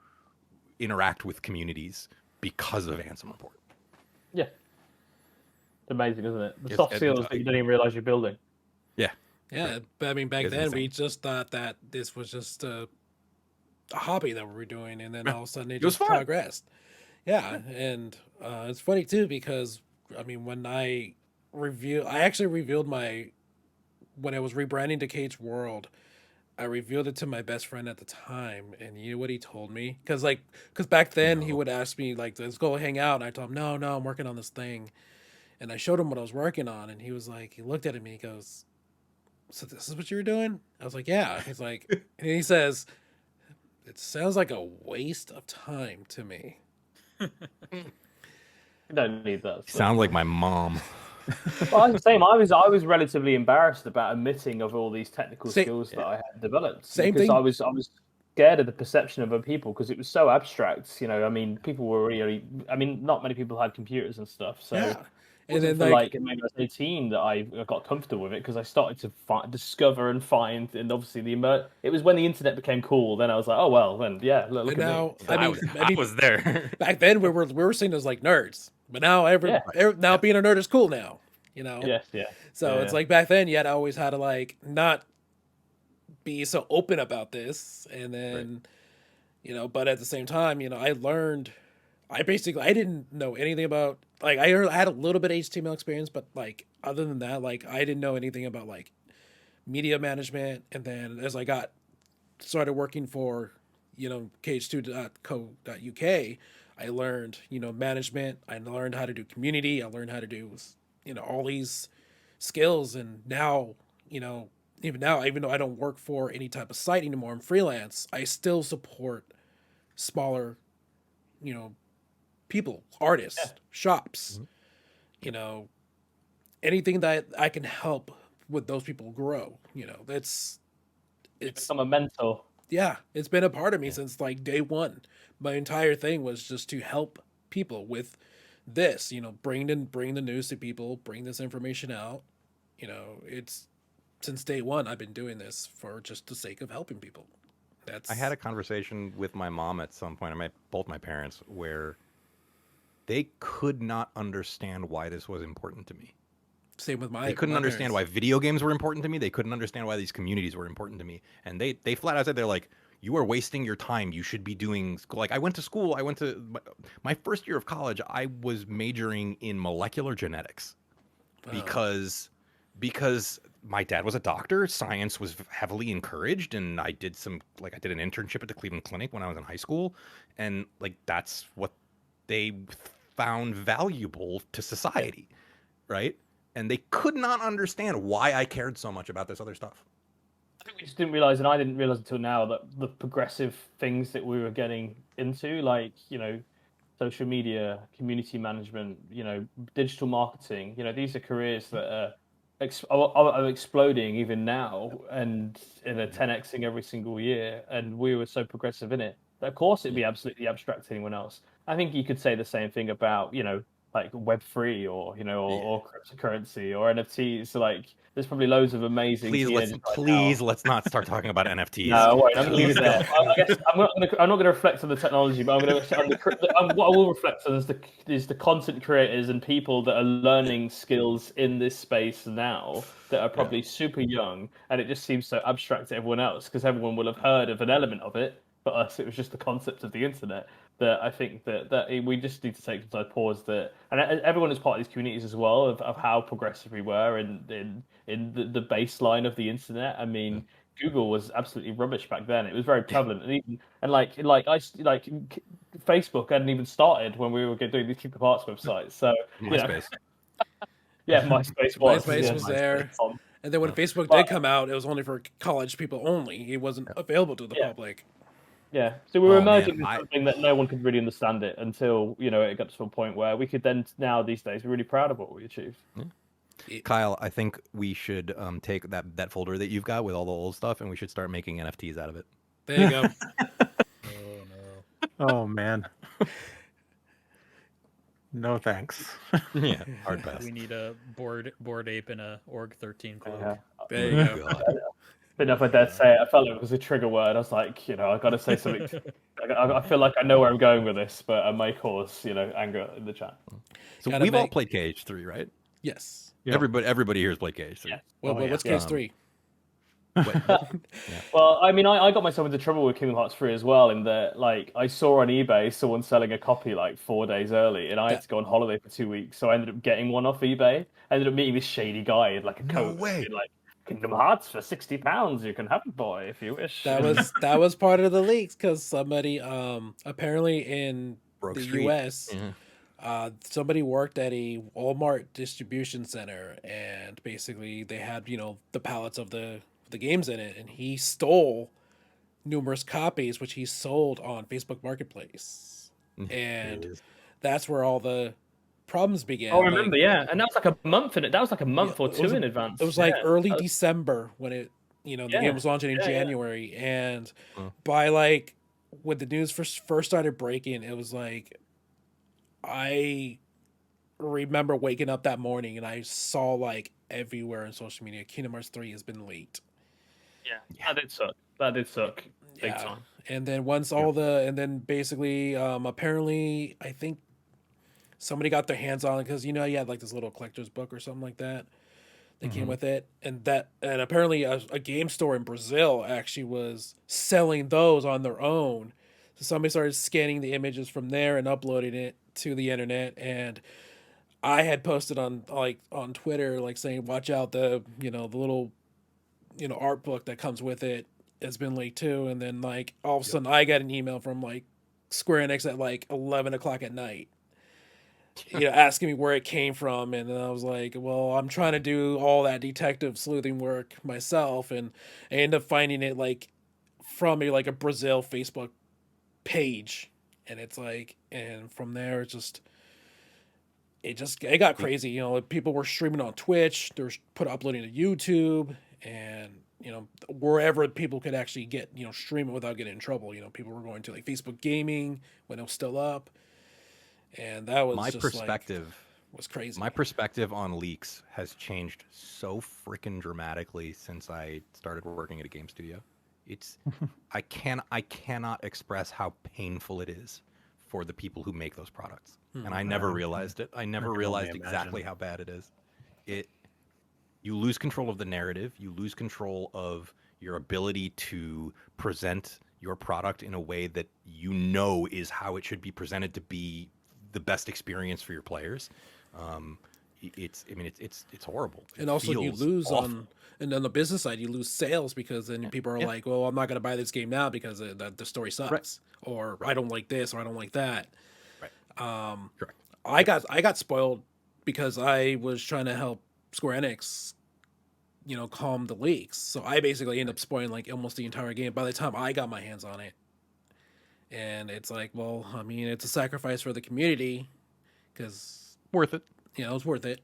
interact with communities because of Ansem Report. Yeah. It's amazing, isn't it? The Yes, soft and skills that you don't even realize you're building. Yeah. Yeah, but I mean, back It's then insane. we just thought that this was just a hobby that we were doing, and then Yeah, all of a sudden it it was just fun. progressed. Yeah, and it's funny too because I mean, when I actually revealed when I was rebranding to Cage World, I revealed it to my best friend at the time, and you know what he told me? Because back then he No. would ask me like, "Let's go hang out," and I told him, "No, no, I'm working on this thing," and I showed him what I was working on, and he was like, he looked at me, he goes, "So this is what you were doing?" I was like, "Yeah." He's like, and he says, "It sounds like a waste of time to me." You don't need that You stuff. sound like man. my mom. Well, I was the same. I was relatively embarrassed about admitting of all these technical Sa- skills that I had developed Same because thing. I was scared of the perception of other people because it was so abstract. You know, I mean, people were really. I mean, not many people had computers and stuff, so Yeah, it and wasn't then for like, like maybe I was 18 that I got comfortable with it because I started to discover and find, and obviously it was when the internet became cool. Then I was like, oh well, then yeah, look and at me. now So, I mean, there. back then we were seen as like nerds, but now yeah, now Yeah. being a nerd is cool now. You know, yes, yeah, so it's yeah. like back then you had always had to like not be so open about this, and then but at the same time, I didn't know anything about, like, I had a little bit of HTML experience, but like other than that, like I didn't know anything about like media management. And then as I got started working for KH2.co.uk, I learned management. I learned how to do community. I learned how to do all these skills. And now, even now, even though I don't work for any type of site anymore, I'm freelance, I still support smaller, you know, people, artists, shops, Mhm. you know, anything that I can help with those people grow. It's Become a mentor. yeah, it's been a part of me Yeah. since like day one. My entire thing was just to help people with this, bring the news to people, bring this information out. It's since day one I've been doing this for just the sake of helping people. I had That's a conversation with my mom at some point, or both my parents, where they could not understand why this was important to me. same with They couldn't my understand parents. why video games were important to me. They couldn't understand why these communities were important to me. And they flat out said, they're like, "You are wasting your time. You should be doing school." Like, I went to school. I went to my first year of college. I was majoring in molecular genetics Wow. because my dad was a doctor. Science was heavily encouraged, and I did I did an internship at the Cleveland Clinic when I was in high school, and like that's what they found valuable to society, right? And they could not understand why I cared so much about this other stuff. I think we just didn't realize, and I didn't realize until now, that the progressive things that we were getting into, like, social media, community management, digital marketing, these are careers that are exploding even now, and they're 10xing every single year. And we were so progressive in it that, of course, it'd be absolutely abstract to anyone else. I think you could say the same thing about, like Web3 or or cryptocurrency or NFTs. So like, there's probably loads of amazing. Let's not start talking about NFTs. No, I won't. I'm going to leave it there. I guess I'm not going to reflect on the technology, but I'm going to what I will reflect on is the content creators and people that are learning skills in this space now that are probably super young, and it just seems so abstract to everyone else because everyone will have heard of an element of it, but us, it was just the concept of the internet. That I think that we just need to take some pause that, and everyone is part of these communities as well of how progressive we were in the baseline of the internet. I mean, Google was absolutely rubbish back then. It was very prevalent, and Facebook hadn't even started when we were doing these Keep the Parts websites. So MySpace. MySpace was MySpace was there. And then when Facebook did come out, it was only for college people only. It wasn't available to the public. Yeah, so we were emerging with something that no one could really understand it until it got to a point where we could then now these days be really proud of what we achieved. Yeah. Kyle, I think we should take that folder that you've got with all the old stuff, and we should start making NFTs out of it. There you go. Oh man. No thanks. Yeah, hard pass. We need a board ape and a org 13 cloak. Yeah. There you go. But if I dare say it, I felt like it was a trigger word. I was like, I got to say something. I feel like I know where I'm going with this, but I may cause, anger in the chat. So we've all played KH3, right? Yes. Yeah. Everybody here has played KH3. Yeah. Well, what's KH3? Well, I mean, I got myself into trouble with Kingdom Hearts 3 as well, in that, like, I saw on eBay someone selling a copy like 4 days early, and I had to go on holiday for 2 weeks, so I ended up getting one off eBay. I ended up meeting this shady guy in like a coat. way. Like, Kingdom Hearts for £60, you can have it, boy, if you wish. That was part of the leaks because somebody apparently in Broke the Street. U.S. Somebody worked at a Walmart distribution center, and basically they had the pallets of the games in it, and he stole numerous copies which he sold on Facebook Marketplace, and that's where all the problems began. Oh, I remember, and that was like a month in it. That was like a month or two in advance. It was like early December when it, the game was launching in January, and by like when the news first started breaking, it was like I remember waking up that morning and I saw like everywhere on social media, Kingdom Hearts 3 has been leaked. Yeah, that did suck. Big time. And then once and then basically, apparently, I think somebody got their hands on it because you had like this little collector's book or something like that came with it, and apparently a game store in Brazil actually was selling those on their own. So somebody started scanning the images from there and uploading it to the internet, and I had posted on Twitter like saying, "Watch out, the the little art book that comes with it has been leaked too." And then like all of a sudden I got an email from like Square Enix at like 11 o'clock at night, asking me where it came from, and then I was like, well, I'm trying to do all that detective sleuthing work myself, and I ended up finding it like from a Brazil Facebook page, and it's like, and from there it got crazy. People were streaming on Twitch, they were uploading to YouTube, and wherever people could actually get stream it without getting in trouble. People were going to like Facebook Gaming when it was still up, and that was my just perspective. Was crazy. My perspective on leaks has changed so freaking dramatically since I started working at a game studio. It's I cannot express how painful it is for the people who make those products. And I never realized it. I never realized exactly how bad it is. You lose control of the narrative, you lose control of your ability to present your product in a way that is how it should be presented to be the best experience for your players. It's horrible. And also you lose awful. And on the business side, you lose sales because then people are like, well, I'm not going to buy this game now because the story sucks, or I don't like this, or I don't like that. Right. Correct. I got spoiled because I was trying to help Square Enix, calm the leaks. So I basically ended up spoiling like almost the entire game by the time I got my hands on it. And it's like, well, I mean, it's a sacrifice for the community because worth it. It's worth it.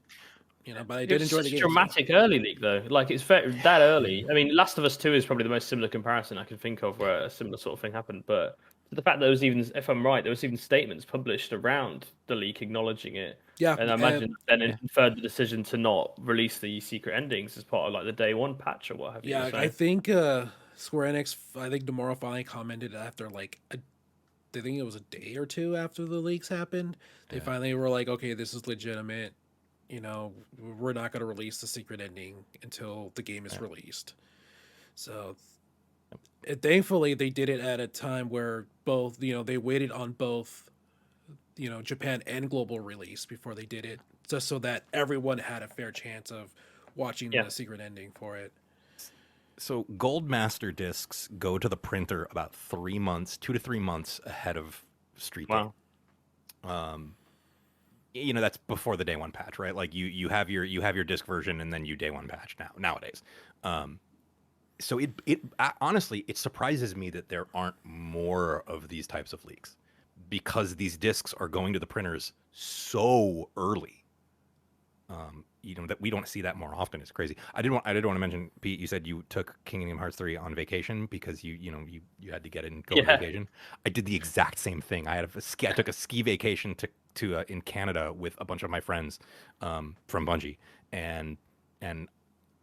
But I did enjoy the game. It's a dramatic early leak, though. Like, it's that early. I mean, Last of Us 2 is probably the most similar comparison I can think of where a similar sort of thing happened. But So the fact that there was even, if I'm right, there was even statements published around the leak acknowledging it. Yeah, And I imagine then yeah. inferred the decision to not release the secret endings as part of like the day one patch or what have you. yeah. So I think Square Enix. I think Nomura finally commented after like I think it was a day or two after the leaks happened. They Yeah. finally were like, okay, this is legitimate. You know, we're not going to release the secret ending until the game is released. So, thankfully, they did it at a time where both, they waited on both, Japan and global release before they did it, just so that everyone had a fair chance of watching Yeah. the secret ending for it. So Gold Master discs go to the printer about 3 months, 2 to 3 months ahead of Street wow. Date. That's before the day one patch, right? Like you have your disc version and then you day one patch nowadays. So it honestly, it surprises me that there aren't more of these types of leaks, because these discs are going to the printers so early. That we don't see that more often. It's crazy. I did want to mention, Pete, you said you took Kingdom Hearts 3 on vacation because you had to get it and go on vacation. I did the exact same thing. I took a ski vacation to in Canada with a bunch of my friends from Bungie, and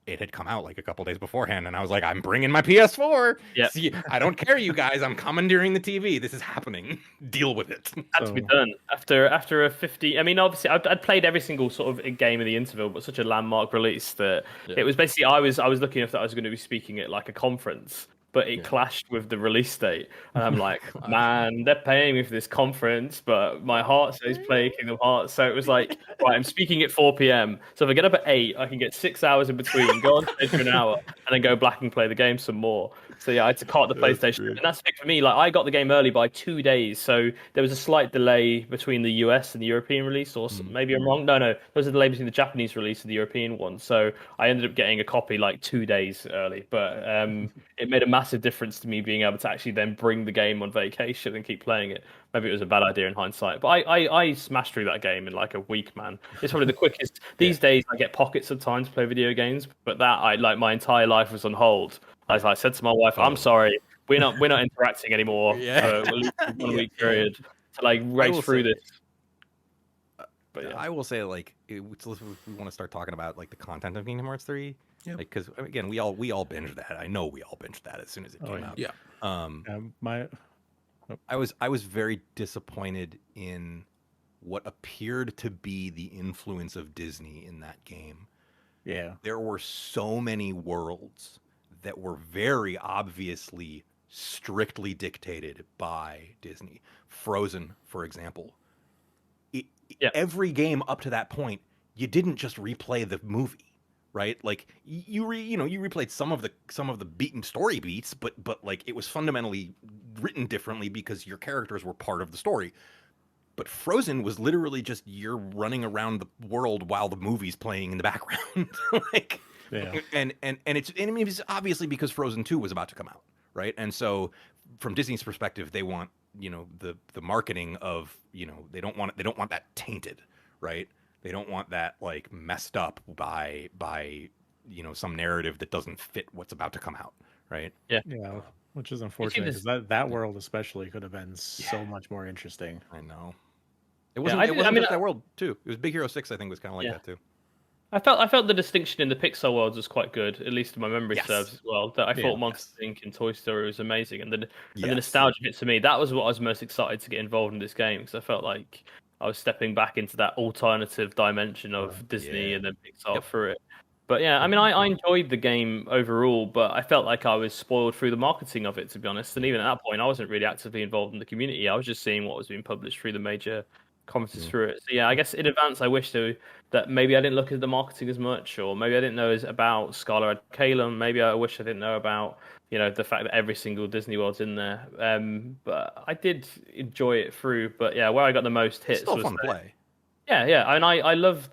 it had come out like a couple days beforehand, and I was like, I'm bringing my PS4. Yeah. See, I don't care, you guys. I'm commandeering the TV. This is happening. Deal with it. Had to be done after a 50. I mean, obviously, I'd played every single sort of game in the interval, but such a landmark release that it was basically I was looking if I was going to be speaking at like a conference, but it clashed with the release date, and I'm like, man, they're paying me for this conference, but my heart says play Kingdom Hearts, so it was like, right, I'm speaking at 4 p.m. So if I get up at 8, I can get 6 hours in between, go on stage for an hour, and then go back and play the game some more. So yeah, I had to cart the PlayStation, and that's big for me. Like I got the game early by 2 days, so there was a slight delay between the US and the European release, or maybe I'm wrong. No, there was a delay between the Japanese release and the European one. So I ended up getting a copy like 2 days early, but it made a massive difference to me being able to actually then bring the game on vacation and keep playing it. Maybe it was a bad idea in hindsight, but I smashed through that game in like a week, man. It's probably the quickest. These days I get pockets of time to play video games, but my entire life was on hold. As I said to my wife, I'm sorry, we're not interacting anymore for at least a 1 week period to like race through this. But yeah. I will say, like, we want to start talking about like the content of Kingdom Hearts 3, because again, we all binged that. I know we all binged that as soon as it came out. Yeah. I was very disappointed in what appeared to be the influence of Disney in that game. Yeah. There were so many worlds that were very obviously strictly dictated by Disney. Frozen, for example. Every game up to that point, you didn't just replay the movie, right? Like you replayed some of the beaten story beats, but like it was fundamentally written differently because your characters were part of the story. But Frozen was literally just you're running around the world while the movie's playing in the background. Like, and it's obviously because Frozen 2 was about to come out, right? And so from Disney's perspective, they want, the marketing of, they don't want that tainted, right? They don't want that like messed up by some narrative that doesn't fit what's about to come out, right? Yeah, which is unfortunate because that world especially could have been so much more interesting. I know. It wasn't just that world too. It was Big Hero 6, I think, was kind of like that too. I felt the distinction in the Pixar worlds was quite good, at least in my memory serves as well. That I thought Monsters Inc. and Toy Story was amazing, and the nostalgia bit to me, that was what I was most excited to get involved in this game, because I felt like I was stepping back into that alternative dimension of Disney and then Pixar through it. But yeah, I mean, I enjoyed the game overall, but I felt like I was spoiled through the marketing of it, to be honest. And even at that point, I wasn't really actively involved in the community. I was just seeing what was being published through the major conferences through it. So yeah, I guess in advance, I wish that maybe I didn't look at the marketing as much, or maybe I didn't know about Scarlet Calum. Maybe I wish I didn't know about the fact that every single Disney World's in there. But I did enjoy it through. But yeah, where I got the most hits still was fun to play. Yeah, and I love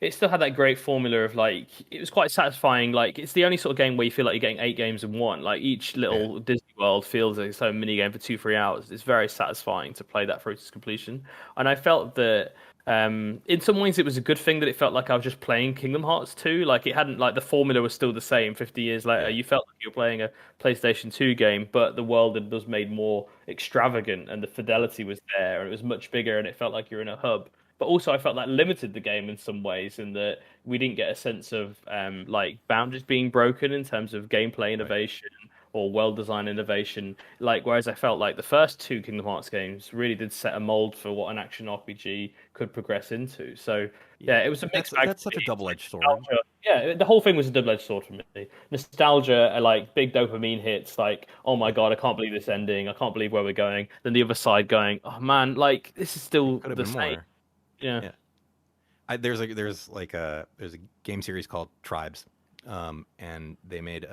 it still had that great formula of like, it was quite satisfying. Like, it's the only sort of game where you feel like you're getting 8 games in one. Like, each little Disney World feels like its own mini game for 2-3 hours. It's very satisfying to play that through to completion. And I felt that In some ways, it was a good thing that it felt like I was just playing Kingdom Hearts 2. Like it hadn't like the formula was still the same 50 years later. Yeah. You felt like you were playing a PlayStation 2 game, but the world was made more extravagant and the fidelity was there and it was much bigger and it felt like you're in a hub. But also, I felt that limited the game in some ways, in that we didn't get a sense of like boundaries being broken in terms of gameplay innovation or world design innovation. Like whereas I felt like the first two Kingdom Hearts games really did set a mold for what an action RPG could progress into. So yeah, it was a mixed bag. That's such a double-edged sword. Nostalgia. Yeah, the whole thing was a double-edged sword for me. Nostalgia, like big dopamine hits, like oh my god, I can't believe this ending. I can't believe where we're going. Then the other side going, oh man, like this is still Could have the been same. more. Yeah. There's a game series called Tribes, and they made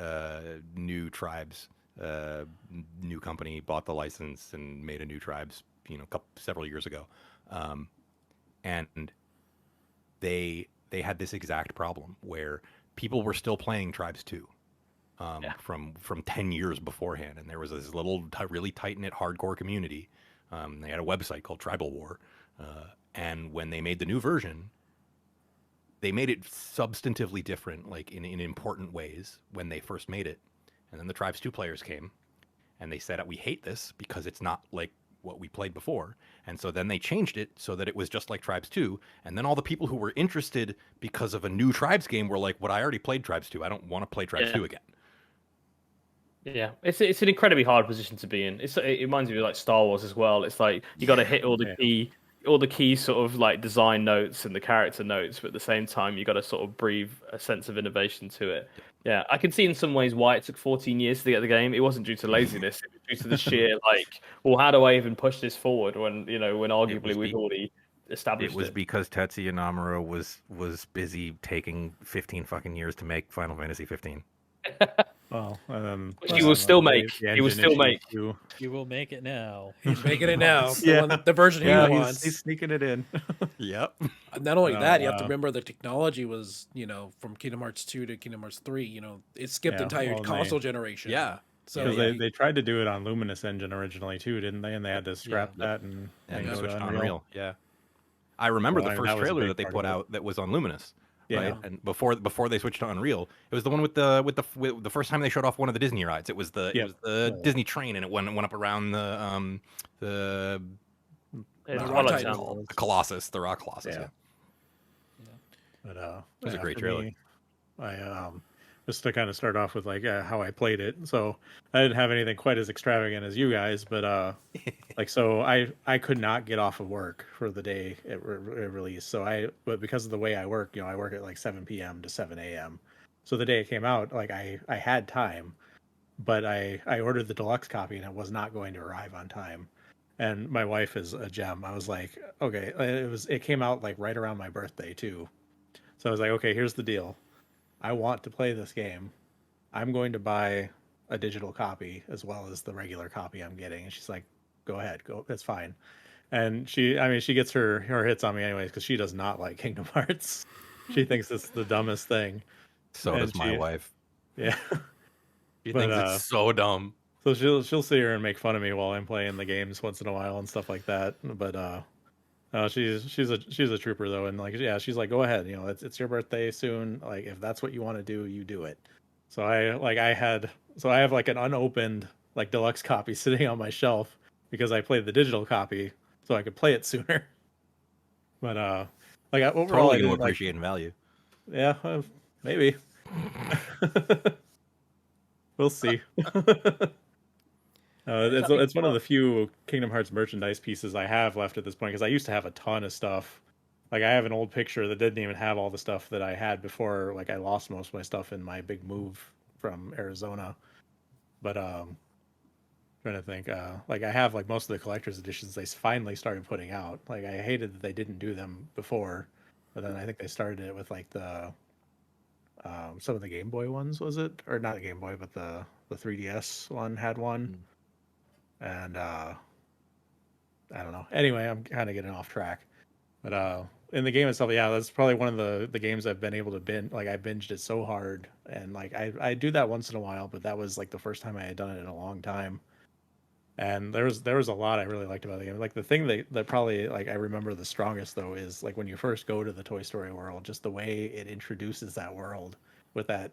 new Tribes. New company bought the license and made a new Tribes, several years ago, and they had this exact problem where people were still playing Tribes 2. From 10 years beforehand, and there was this little really tight-knit hardcore community. They had a website called Tribal War, and when they made the new version, they made it substantively different, like in important ways when they first made it. And then the Tribes 2 players came, and they said, we hate this because it's not like what we played before. And so then they changed it so that it was just like Tribes 2. And then all the people who were interested because of a new Tribes game were like, I already played Tribes 2. I don't want to play Tribes 2 again. Yeah, it's an incredibly hard position to be in. It reminds me of like Star Wars as well. It's like you got to hit all the key sort of like design notes and the character notes, but at the same time you got to sort of breathe a sense of innovation to it. Yeah, I can see in some ways why it took 14 years to get the game. It wasn't due to laziness; it was due to the sheer like, well, how do I even push this forward when when arguably we've already established it. It was because Tetsuya Nomura was busy taking 15 fucking years to make Final Fantasy 15. Well, which he will still make. He will still make. You will make it now. He's making it now. Yeah. The version he wants. He's sneaking it in. Yep. Not only that, you have to wow. remember the technology was, from Kingdom Hearts 2 to Kingdom Hearts 3, it skipped entire well, console generation. Yeah. So They tried to do it on Luminous Engine originally too, didn't they? And they had to scrap that and And go switched to to Unreal. Yeah. I remember Well, the I first mean, that was a trailer big that they part put of it. out that was on Luminous. Yeah. Right? And before they switched to Unreal, it was the one with the first time they showed off one of the Disney rides. It was the Disney train, and it went up around the Rock the Colossus, the Rock Colossus. Yeah. But It was a great for trailer. me, I just to kind of start off with like how I played it. So I didn't have anything quite as extravagant as you guys, but so I could not get off of work for the day it released. But because of the way I work, I work at like 7 p.m. to 7 a.m. So the day it came out, like I had time, but I ordered the deluxe copy and it was not going to arrive on time. And my wife is a gem. I was like, okay, it came out like right around my birthday too. So I was like, okay, here's the deal. I want to play this game. I'm going to buy a digital copy as well as the regular copy I'm getting. And she's like, go ahead, go. That's fine. And she gets her hits on me anyways because she does not like Kingdom Hearts. She thinks it's the dumbest thing. So And does my wife. Yeah. She But, thinks it's so dumb. So she'll sit here and make fun of me while I'm playing the games once in a while and stuff like that. But she's a trooper though, and like she's like, go ahead, it's your birthday soon. Like if that's what you want to do, you do it. So I have like an unopened like deluxe copy sitting on my shelf because I played the digital copy so I could play it sooner. But overall, Totally I gonna did, appreciate in value. yeah, maybe. We'll see. It's one of the few Kingdom Hearts merchandise pieces I have left at this point because I used to have a ton of stuff. Like I have an old picture that didn't even have all the stuff that I had before. Like I lost most of my stuff in my big move from Arizona. But trying to think, like I have like most of the collector's editions they finally started putting out. Like I hated that they didn't do them before, but then I think they started it with like the some of the Game Boy ones, was it? Or not the Game Boy, but the 3DS one had one. And I don't know. Anyway, I'm kind of getting off track. But in the game itself, yeah, that's probably one of the games I've been able to binge. Like I binged it so hard, and like I do that once in a while, but that was like the first time I had done it in a long time. And there was a lot I really liked about the game. Like the thing that probably like I remember the strongest though is like when you first go to the Toy Story world, just the way it introduces that world with that,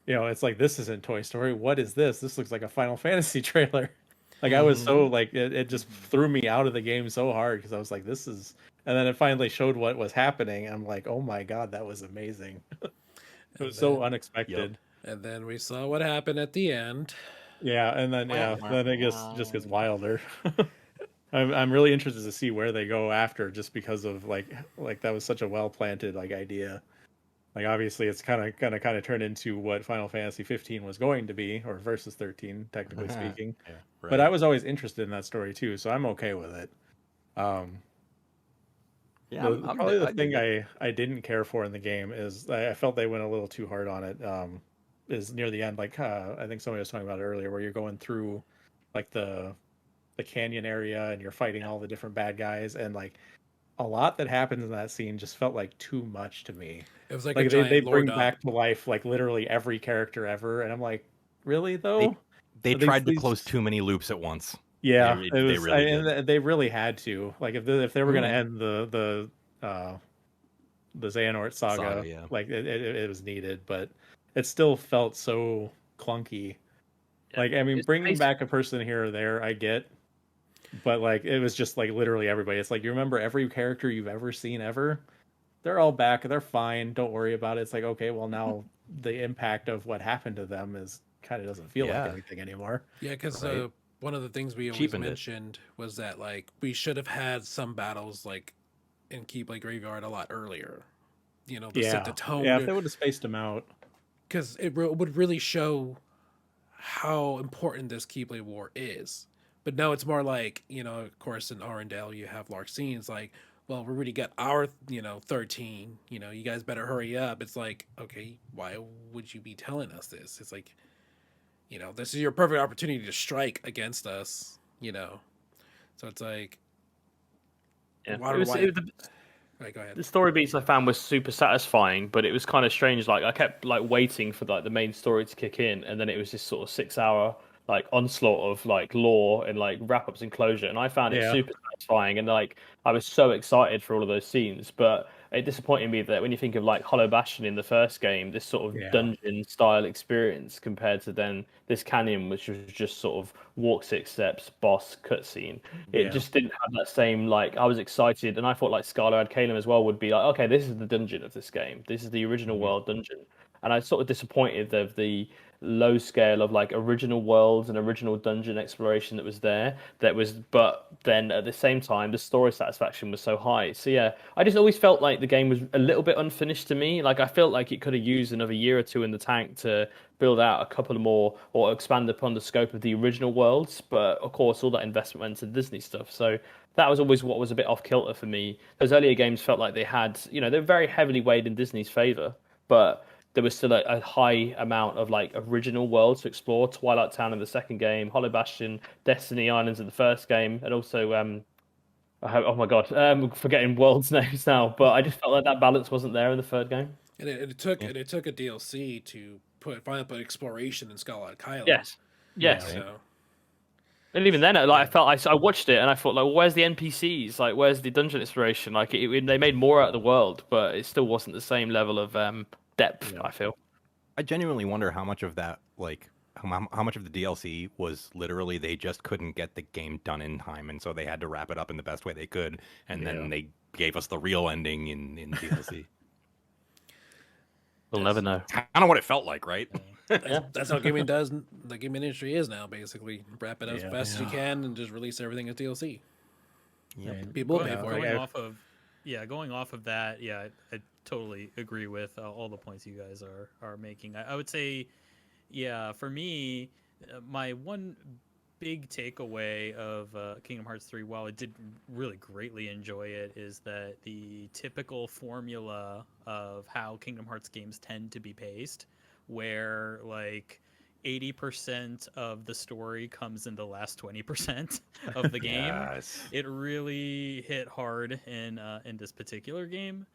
it's like this isn't Toy Story. What is this? This looks like a Final Fantasy trailer. Like I was so like it just threw me out of the game so hard because I was like, this is, and then it finally showed what was happening. I'm like, oh my god, that was amazing. It And was so then, unexpected. and then we saw what happened at the end. Yeah, and then Wah, wah, then it just gets wilder. I'm really interested to see where they go after, just because of like that was such a well planted like idea. Like obviously it's kind of turned into what Final Fantasy 15 was going to be, or versus 13, technically speaking. Yeah, But I right. was always interested in that story too, so I'm okay with it. Um, Yeah, probably the I thing dig it. I didn't care for in the game is I felt they went a little too hard on it. Is near the end, like I think somebody was talking about it earlier, where you're going through like the canyon area and you're fighting all the different bad guys, and like a lot that happens in that scene just felt like too much to me. It was like a Like they giant lore bring dump. back to life like literally every character ever, and I'm like, really They though? they These tried to these close too many loops at once. Yeah, it They was, really did. and they really had to. Like if they were gonna Mm. end the Xehanort Saga, saga, yeah. like it was needed, but it still felt so clunky. Yeah. Like I mean, It's bringing basic. back a person here or there, I get, but like it was just like literally everybody. It's like you remember every character you've ever seen ever. They're all back. They're fine. Don't worry about it. It's like okay, well now the impact of what happened to them is kind of doesn't feel like Yeah, anything anymore. Yeah, because right. one of the things we always Cheapened it. mentioned was that like we should have had some battles like in Keyblade Graveyard a lot earlier. To set the Yeah, yeah. If tone, they would have spaced them out, because would really show how important this Keyblade War is. But no, it's more like, of course, in Arendelle, you have Larxene. Like, well, we already got our, 13. You guys better hurry up. It's like, okay, why would you be telling us this? It's like, this is your perfect opportunity to strike against us. So it's like, Yeah. why, It was, why, it, the, right, go ahead. the story beats I found was super satisfying, but it was kind of strange. Like I kept like waiting for like the main story to kick in, and then it was this sort of 6 hour like onslaught of like lore and like wrap ups and closure, and I found it yeah. super satisfying, and like I was so excited for all of those scenes, but it disappointed me that when you think of like Hollow Bastion in the first game, this sort of Yeah. dungeon style experience compared to then this canyon, which was just sort of walk 6 steps, boss cutscene. It Yeah. just didn't have that same like I was excited, and I thought like Scarlet Calum as well would be like, okay, this is the dungeon of this game. This is the original Mhm. world dungeon, and I was sort of disappointed of the low scale of like original worlds and original dungeon exploration that was there. But then at the same time, the story satisfaction was so high. So yeah, I just always felt like the game was a little bit unfinished to me. Like I felt like it could have used another year or two in the tank to build out a couple more or expand upon the scope of the original worlds. But of course, all that investment went into Disney stuff. So that was always what was a bit off kilter for me. Those earlier games felt like they had, they're very heavily weighed in Disney's favor, but there was still a high amount of like original worlds to explore. Twilight Town in the second game, Hollow Bastion, Destiny Islands in the first game, and also oh my god, forgetting worlds names now. But I just felt like that balance wasn't there in the third game. And it took Yeah. and it took a DLC to finally put exploration in Scarlet Kylo. Yes, Yeah. yes. Right. So And even then, like yeah. I felt, I watched it and I thought, like, well, where's the NPCs? Like, where's the dungeon exploration? Like, they made more out of the world, but it still wasn't the same level of depth. Yeah. I feel. I genuinely wonder how much of that, like, how much of the DLC was literally they just couldn't get the game done in time, and so they had to wrap it up in the best way they could, and Yeah. then they gave us the real ending in DLC. We'll never know. Kind of what it felt like, right? That's how gaming does. The gaming industry is now basically wrap it up as Yeah. fast as you Yeah. can and just release everything as DLC. Yep. And People will Going, pay for going it. off of going off of that, yeah, I totally agree with all the points you guys are making. I would say, yeah, for me, my one big takeaway of Kingdom Hearts 3, while I did really greatly enjoy it, is that the typical formula of how Kingdom Hearts games tend to be paced, where like 80% of the story comes in the last 20% of the game. Yes. It really hit hard in this particular game.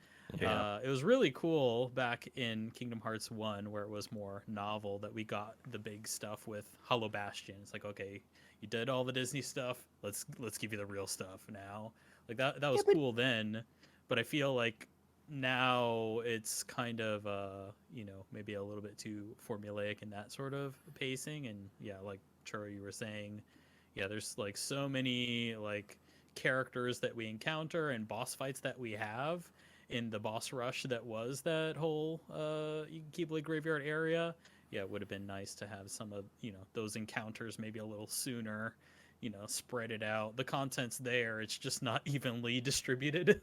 Yeah. It was really cool back in Kingdom Hearts 1 where it was more novel that we got the big stuff with Hollow Bastion. It's like, okay, you did all the Disney stuff. Let's give you the real stuff now. Like that was cool then, but I feel like now it's kind of maybe a little bit too formulaic in that sort of pacing. And yeah, like Churro, you were saying, yeah, there's like so many like characters that we encounter and boss fights that we have in the boss rush that was that whole Keyblade Graveyard area. Yeah, it would have been nice to have some of those encounters maybe a little sooner. Spread it out. The content's there. It's just not evenly distributed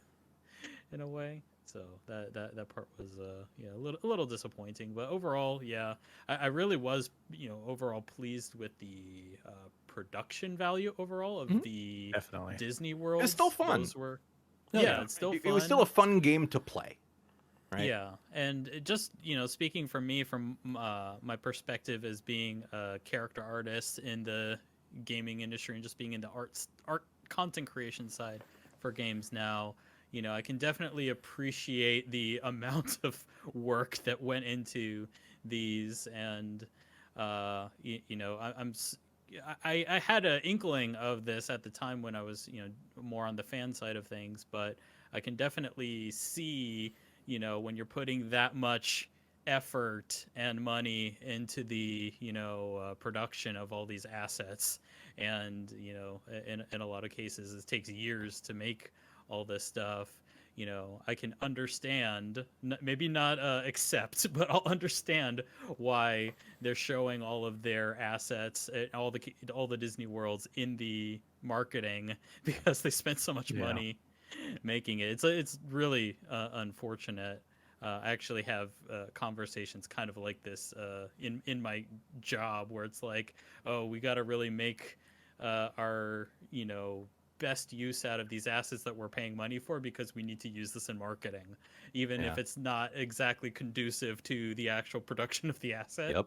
in a way. So that part was a little disappointing. But overall, yeah, I really was overall pleased with the production value overall of the Definitely. Disney World. It's still fun. Those were No, yeah, it's still fun. It was still a fun game to play. Right? Yeah, and it just speaking from me, from my perspective as being a character artist in the gaming industry and just being in the art content creation side for games now, I can definitely appreciate the amount of work that went into these, and I had an inkling of this at the time when I was more on the fan side of things, but I can definitely see when you're putting that much effort and money into the production of all these assets, and in a lot of cases it takes years to make all this stuff. I can understand, maybe not accept, but I'll understand why they're showing all of their assets, all the Disney worlds in the marketing, because they spent so much money making it. It's really unfortunate. I actually have conversations kind of like this in my job, where it's like, oh, we got to really make our best use out of these assets that we're paying money for, because we need to use this in marketing, even if it's not exactly conducive to the actual production of the asset. Yep.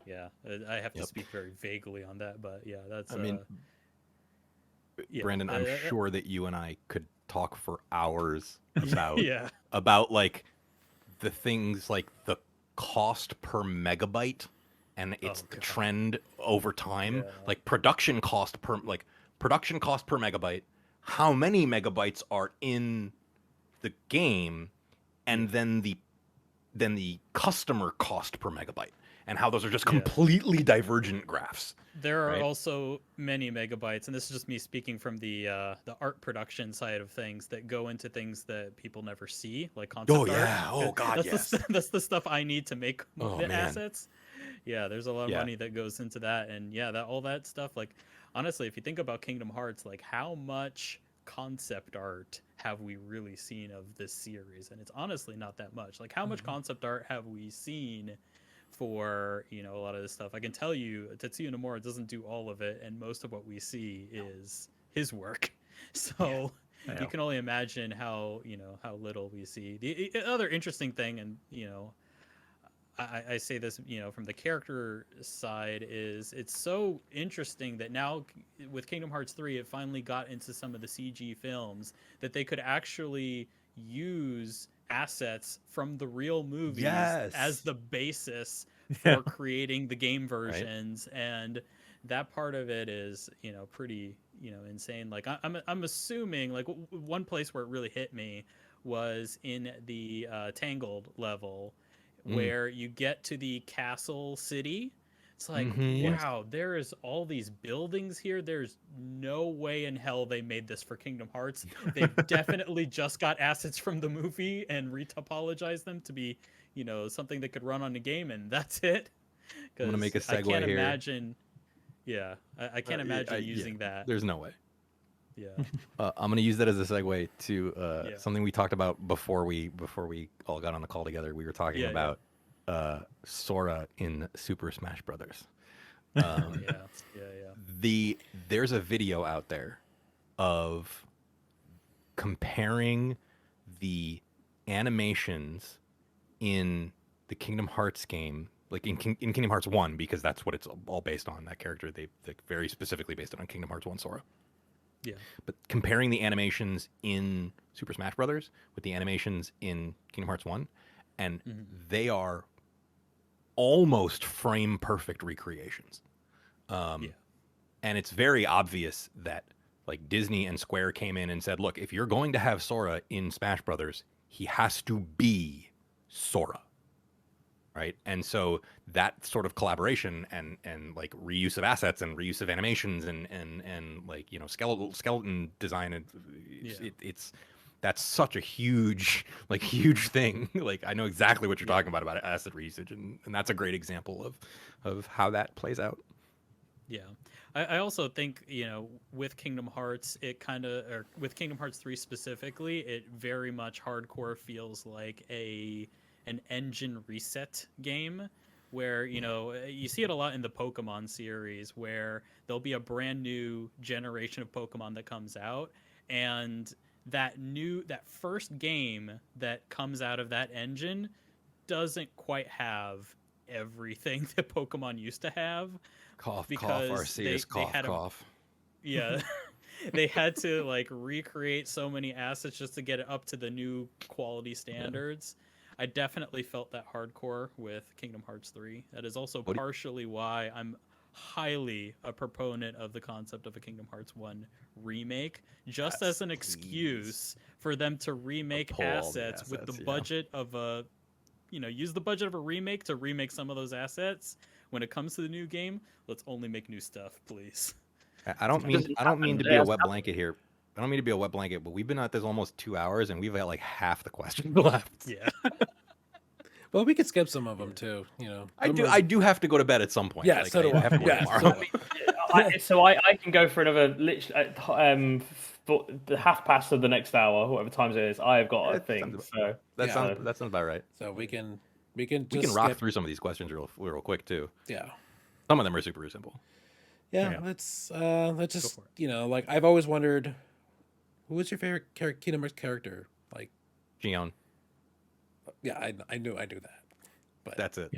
Yeah, I have to speak very vaguely on that, but yeah, that's. I mean, Brandon, I'm sure that you and I could talk for hours about about like the things like the cost per megabyte and its trend over time, like production cost per megabyte, how many megabytes are in the game, and then the customer cost per megabyte, and how those are just completely divergent graphs. There are also many megabytes, and this is just me speaking from the art production side of things, that go into things that people never see, like concept art. Oh god, that's the stuff I need to make the assets. Yeah, there's a lot of money that goes into that, and all that stuff. Like, honestly, if you think about Kingdom Hearts, like how much concept art have we really seen of this series? And it's honestly not that much. Like, how much concept art have we seen for a lot of this stuff? I can tell you Tetsuya Nomura doesn't do all of it, and most of what we see is his work. So you can only imagine how how little we see. The other interesting thing, and I say this from the character side, is it's so interesting that now with Kingdom Hearts 3 it finally got into some of the CG films that they could actually use assets from the real movies as the basis for creating the game versions, and that part of it is pretty insane. Like I'm assuming, like one place where it really hit me was in the Tangled level, where you get to the castle city. It's like, wow, there is all these buildings here. There's no way in hell they made this for Kingdom Hearts. They've definitely just got assets from the movie and retopologized them to be, something that could run on the game, and that's it. I'm gonna make a segue I can't here. Imagine. Yeah, I can't imagine using that. There's no way. Yeah. I'm gonna use that as a segue to something we talked about before we all got on the call together. We were talking about Sora in Super Smash Brothers. There's a video out there of comparing the animations in the Kingdom Hearts game, like in Kingdom Hearts 1, because that's what it's all based on. That character, they very specifically based it on Kingdom Hearts 1 Sora. Yeah. But comparing the animations in Super Smash Brothers with the animations in Kingdom Hearts 1, and they are almost frame perfect recreations. Yeah. And it's very obvious that like Disney and Square came in and said, look, if you're going to have Sora in Smash Brothers, he has to be Sora. Right. And so that sort of collaboration and like reuse of assets and reuse of animations and like, you know, skeleton design, it's that's such a huge thing. Like I know exactly what you're talking about asset reusage, and that's a great example of how that plays out. Yeah. I also think, you know, with Kingdom Hearts, or with Kingdom Hearts 3 specifically, it very much hardcore feels like an engine reset game where, you know, you see it a lot in the Pokemon series where there'll be a brand new generation of Pokemon that comes out, and that first game that comes out of that engine doesn't quite have everything that Pokemon used to have. Cough, Because cough, Arceus, they cough, had cough. yeah, they had to like recreate so many assets just to get it up to the new quality standards. I definitely felt that hardcore with Kingdom Hearts 3. That is also partially why I'm highly a proponent of the concept of a Kingdom Hearts 1 remake, just as an excuse for them to remake assets with the budget of a, you know, use the budget of a remake to remake some of those assets. When it comes to the new game, let's only make new stuff, please. I don't mean to be a wet blanket here. I don't mean to be a wet blanket, but we've been at this almost 2 hours and we've got like half the questions left. Yeah. Well, we could skip some of them too. You know, I do have to go to bed at some point. Yeah, like, so do I. have to work tomorrow. So I can go for another literally for the half past of the next hour, whatever times it is. I've got a thing. So that sounds about right. So we can rock through some of these questions real quick too. Yeah. Some of them are super simple. Yeah. Let's just, you know, like I've always wondered, who was your favorite Kingdom Hearts character? Like Gion. Yeah, I knew that. But that's it.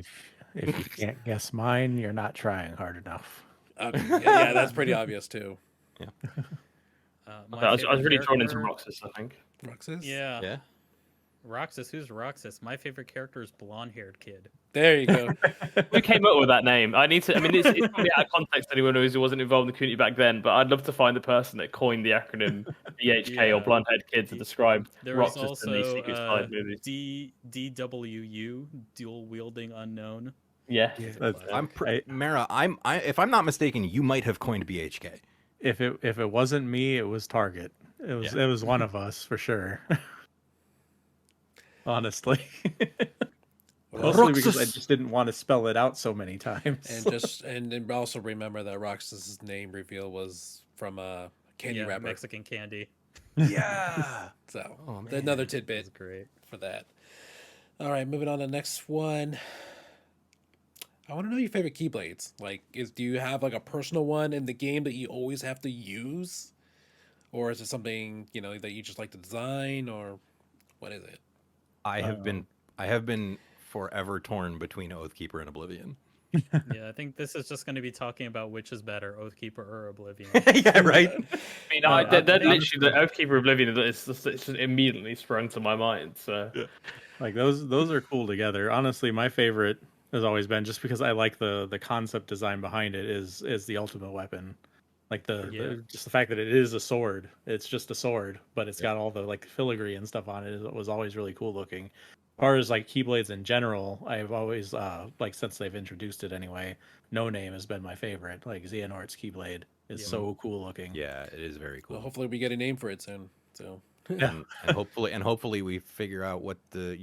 If you can't guess mine, you're not trying hard enough. Yeah, that's pretty obvious too. Yeah. I was really drawn into Roxas, I think. Roxas? Yeah. Yeah. Roxas, who's Roxas? My favorite character is blonde-haired kid. There you go. Who came up with that name? I mean, it's probably out of context to anyone who wasn't involved in the community back then, but I'd love to find the person that coined the acronym BHK or blonde-haired kid to describe Roxas in the Secret Side movies. DWU, dual-wielding unknown. Yeah. Mara, if I'm not mistaken, you might have coined BHK. If it wasn't me, it was Target. It was one of us for sure. Honestly. Mostly because I just didn't want to spell it out so many times. And also remember that Roxas's name reveal was from a candy wrapper. Mexican candy. Yeah. So another tidbit. That's great for that. All right, moving on to the next one. I want to know your favorite Keyblades. Like, do you have like a personal one in the game that you always have to use, or is it something, you know, that you just like to design, or what is it? I have been forever torn between Oathkeeper and Oblivion. Yeah, I think this is just going to be talking about which is better, Oathkeeper or Oblivion. Yeah, right. I mean, that literally the Oathkeeper Oblivion it's just immediately sprung to my mind. So, like those are cool together. Honestly, my favorite has always been, just because I like the concept design behind it, is the ultimate weapon. Like just the fact that it is a sword. It's just a sword, but it's got all the like filigree and stuff on it. It was always really cool looking. As far as like Keyblades in general, I've always like, since they've introduced it anyway, No Name has been my favorite. Like Xehanort's Keyblade is so cool looking. Yeah, it is very cool. Well, hopefully we get a name for it soon. So and hopefully we figure out what the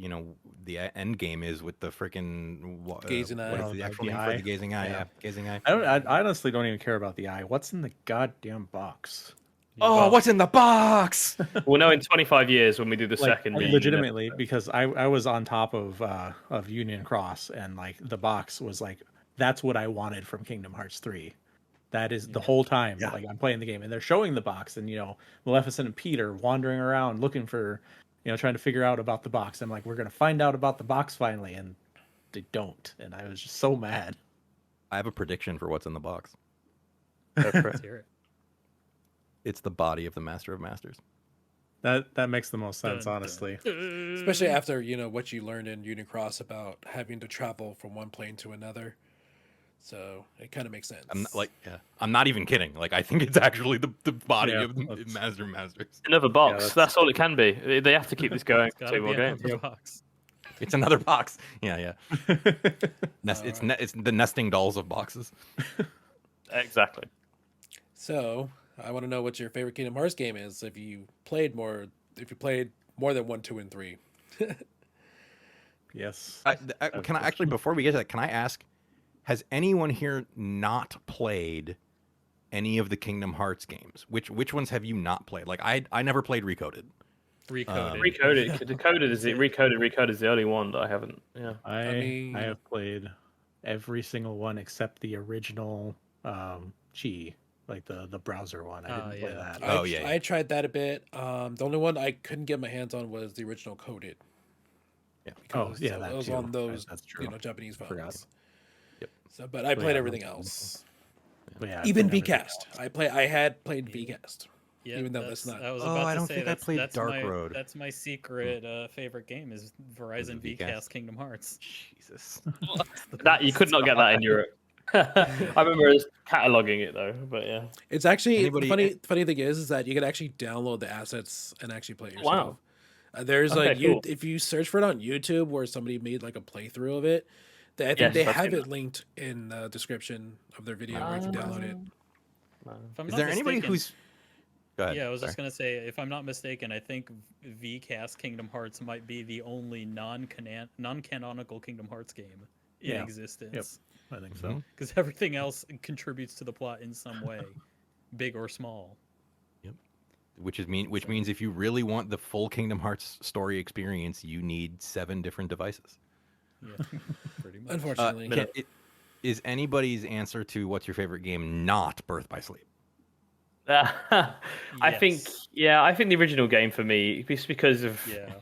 end game is with the freaking gazing eye. What is the actual name for the gazing eye? Yeah, gazing eye. I honestly don't even care about the eye. What's in the goddamn box? Oh, what's in the box? We'll know in 25 years when we do the second. Legitimately, because I was on top of Union Cross, and like the box was like, that's what I wanted from Kingdom Hearts 3. That is the whole time. Yeah. Like I'm playing the game and they're showing the box, and Maleficent and Pete are wandering around looking for, trying to figure out about the box. I'm like, we're gonna find out about the box finally, and they don't. And I was just so mad. I have a prediction for what's in the box. Let's hear it. It's the body of the Master of Masters. That makes the most sense, Dun, honestly. dun. Especially after, you know, what you learned in Unicross about having to travel from one plane to another. So it kind of makes sense. I'm not even kidding. Like, I think it's actually the body Yeah, of the that's- Master of Masters. Another box. that's- that's all it can be. They have to keep this going It's for gotta 2 be more games. another box. It's another box. Yeah. Alright. It's the nesting dolls of boxes. Exactly. So I want to know what your favorite Kingdom Hearts game is. If you played more than 1, 2, and 3. yes. Can I actually, before we get to that, can I ask, has anyone here not played any of the Kingdom Hearts games? Which ones have you not played? Like, I never played Recoded. Recoded. Recoded. Decoded is it? Recoded is the only one that I haven't. Yeah. I have played every single one except the original Chi, like the browser one. I didn't play yeah. that. Oh, yeah. I tried that a bit. The only one I couldn't get my hands on was the original Coded. Yeah. Oh, yeah, that it was too. on those, That's true. you know, Japanese Forgot. phones. Yep. So, but I But played yeah, everything those- else. But yeah, I Even played everything VCast. I had played VCast. Yeah, Even though that's not- I was Oh, about I to don't say think I that's, played that's Dark my, Road. That's my secret favorite game is Verizon VCast? VCast Kingdom Hearts. Jesus. That you could not get that in Europe. I remember us cataloging it though, but yeah. It's actually Anybody- the funny thing is that you can actually download the assets and actually play it yourself. Wow. There's Okay, like cool. if you search for it on YouTube where somebody made like a playthrough of it, I think Yes, they I've have seen it linked in the description of their video where you can download it. If I'm Is not there anybody mistaken- who's? Go ahead. Yeah, I was Sorry. just gonna say, if I'm not mistaken, I think VCast Kingdom Hearts might be the only non-canonical Kingdom Hearts game in Yeah. existence. I think so. Mhm. Because everything else contributes to the plot in some way, big or small. Which means if you really want the full Kingdom Hearts story experience, you need 7 different devices. Yeah, pretty much. Unfortunately, Is anybody's answer to what's your favorite game not Birth by Sleep? I think the original game for me, just because of Yeah.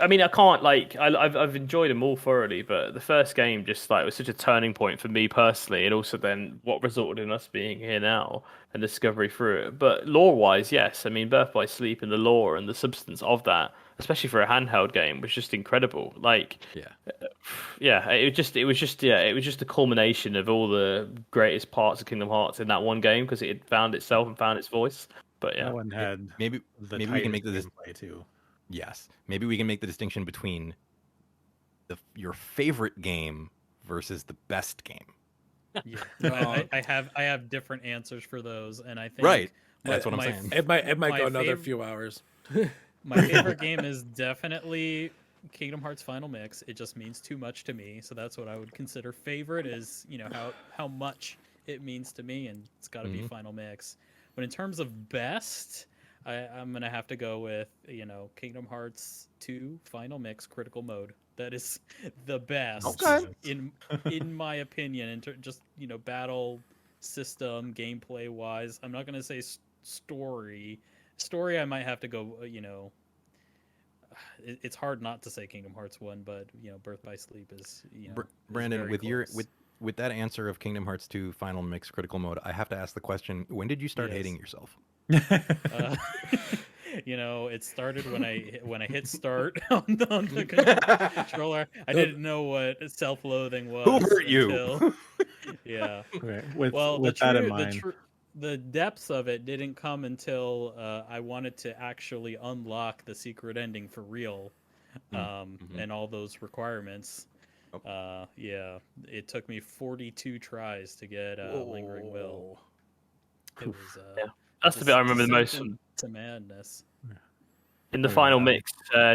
I mean, I can't I've enjoyed them all thoroughly, but the first game just was such a turning point for me personally, and also then what resulted in us being here now and discovery through it. But lore-wise, yes, I mean, Birth by Sleep and the lore and the substance of that, especially for a handheld game, was just incredible. It was just the culmination of all the greatest parts of Kingdom Hearts in that one game because it had found itself and found its voice. But yeah, That one had Maybe the maybe we can tightest make this. gameplay too. Yes, maybe we can make the distinction between your favorite game versus the best game. Yeah. No. I have different answers for those, and I think Right. That's what I'm my saying. it might my go another fav- few hours. My favorite game is definitely Kingdom Hearts Final Mix. It just means too much to me, so that's what I would consider favorite. Is how much it means to me, and it's got to be Final Mix. But in terms of best, I'm gonna have to go with Kingdom Hearts 2 Final Mix Critical Mode. That is the best Okay. in my opinion. Just battle system gameplay wise. I'm not gonna say story. Story, I might have to go. It's hard not to say Kingdom Hearts 1, but Birth by Sleep is is Brandon, very with your close. with that answer of Kingdom Hearts 2 Final Mix Critical Mode, I have to ask the question: when did you start Yes. hating yourself? Uh, it started when I hit start on the controller. I didn't know what self-loathing was. Who hurt you? until- yeah. Okay, with Well, with the that in true, mind, the depths of it didn't come until I wanted to actually unlock the secret ending for real, and all those requirements. Oh. It took me 42 tries to get Lingering Will. It was that's the bit I remember the most descent to madness. in the Oh, final yeah. mix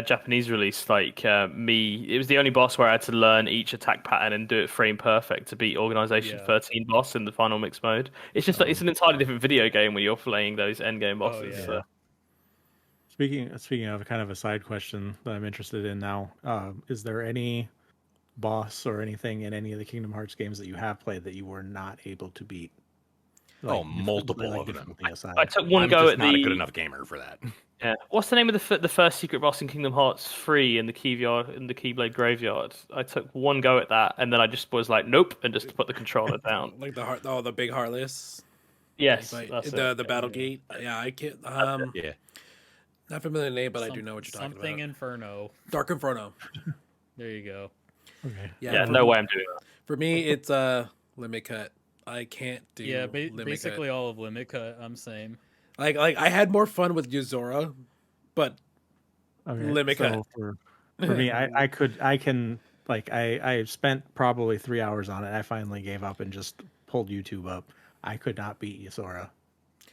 Japanese release. It was the only boss where I had to learn each attack pattern and do it frame perfect to beat Organization Yeah. 13 boss in the final mix mode. It's just it's an entirely different video game when you're playing those end game bosses. yeah. So. speaking of kind of a side question that I'm interested in now, is there any boss or anything in any of the Kingdom Hearts games that you have played that you were not able to beat? Multiple of them. difficulty aside. I took one I'm go just at not the a good enough gamer for that. Yeah. What's the name of the first secret boss in Kingdom Hearts 3 in the Keyblade Graveyard? I took one go at that, and then I just was like, nope, and just put the controller down. Like the big heartless. Yes, Like, that's the it. Battle Gate. Yeah, I can't. Yeah. Not familiar with the name, but I do know what you're talking Something about. Inferno. Dark Inferno. There you go. Okay. Yeah, no way I'm doing that. For me, it's limit cut. I can't do Yeah, limit basically cut. all of Limit Cut. I'm same. Like I had more fun with Yuzora, but Okay. limit cut. So for me, I spent probably 3 hours on it. I finally gave up and just pulled YouTube up. I could not beat Yasora.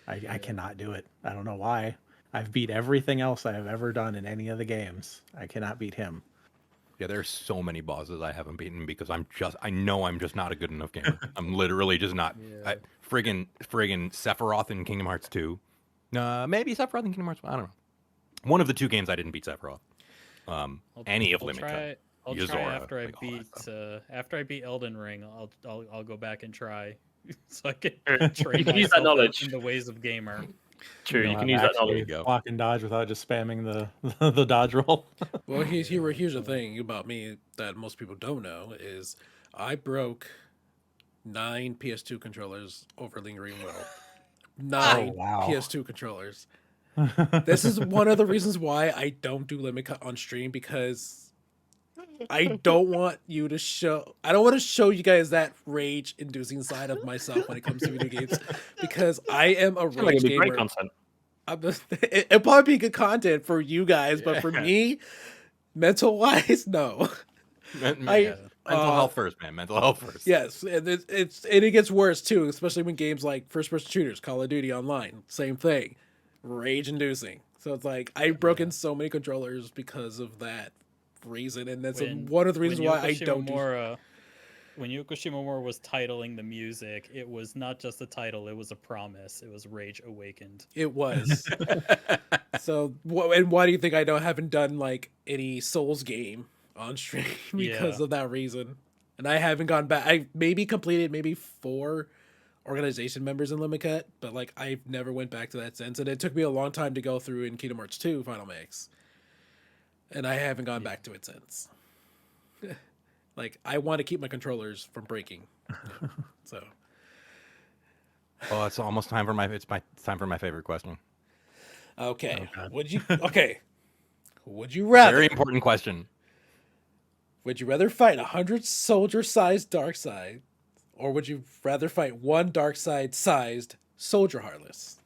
I cannot do it. I don't know why. I've beat everything else I have ever done in any of the games. I cannot beat him. Yeah, there's so many bosses I haven't beaten because I know I'm just not a good enough gamer. I'm literally just not. Yeah. Friggin' Sephiroth in Kingdom Hearts 2. Maybe Sephiroth in Kingdom Hearts. I don't know. One of the two games I didn't beat Sephiroth. Any of I'll Limit try. Cut. I'll Yuzora, try after I like, all that beat Elden Ring. I'll go back and try so I can You train can use that myself knowledge. in the ways of gamer. True, know you how can to use that actually knowledge. go. block and dodge without just spamming the dodge roll. Well, here's the thing about me that most people don't know is I broke 9 PS2 controllers over Lingering Will. 9 wow. PS2 controllers. This is one of the reasons why I don't do limit cut on stream, because I don't want you to show. I don't want to show you guys that rage-inducing side of myself when it comes to video games, because I am a Sounds like rage it'd be great gamer. content. It'll probably be good content for you guys, but for Yeah. me, mental wise, no. Mental uh, health first, man. Mental health first. Yes, and it gets worse too, especially when games like first-person shooters, Call of Duty Online, same thing, rage-inducing. So it's like I've broken so many controllers because of that reason, and that's one of the reasons why I don't do. When Yoko Shimomura was titling the music, it was not just a title; it was a promise. It was Rage Awakened. It was. So, and why do you think I haven't done like any Souls game on stream because of that reason? And I haven't gone back. I maybe completed 4 organization members in Limit Cut, but like I never went back to that since. And it took me a long time to go through in Kingdom Hearts 2 Final Mix, and I haven't gone back to it since. Like I want to keep my controllers from breaking, so. Oh, it's almost time for it's time for my favorite question. Okay. Oh, Would you rather? Very important question. Would you rather fight 100 soldier-sized Darkseid, or would you rather fight 1 Darkseid-sized Soldier Heartless?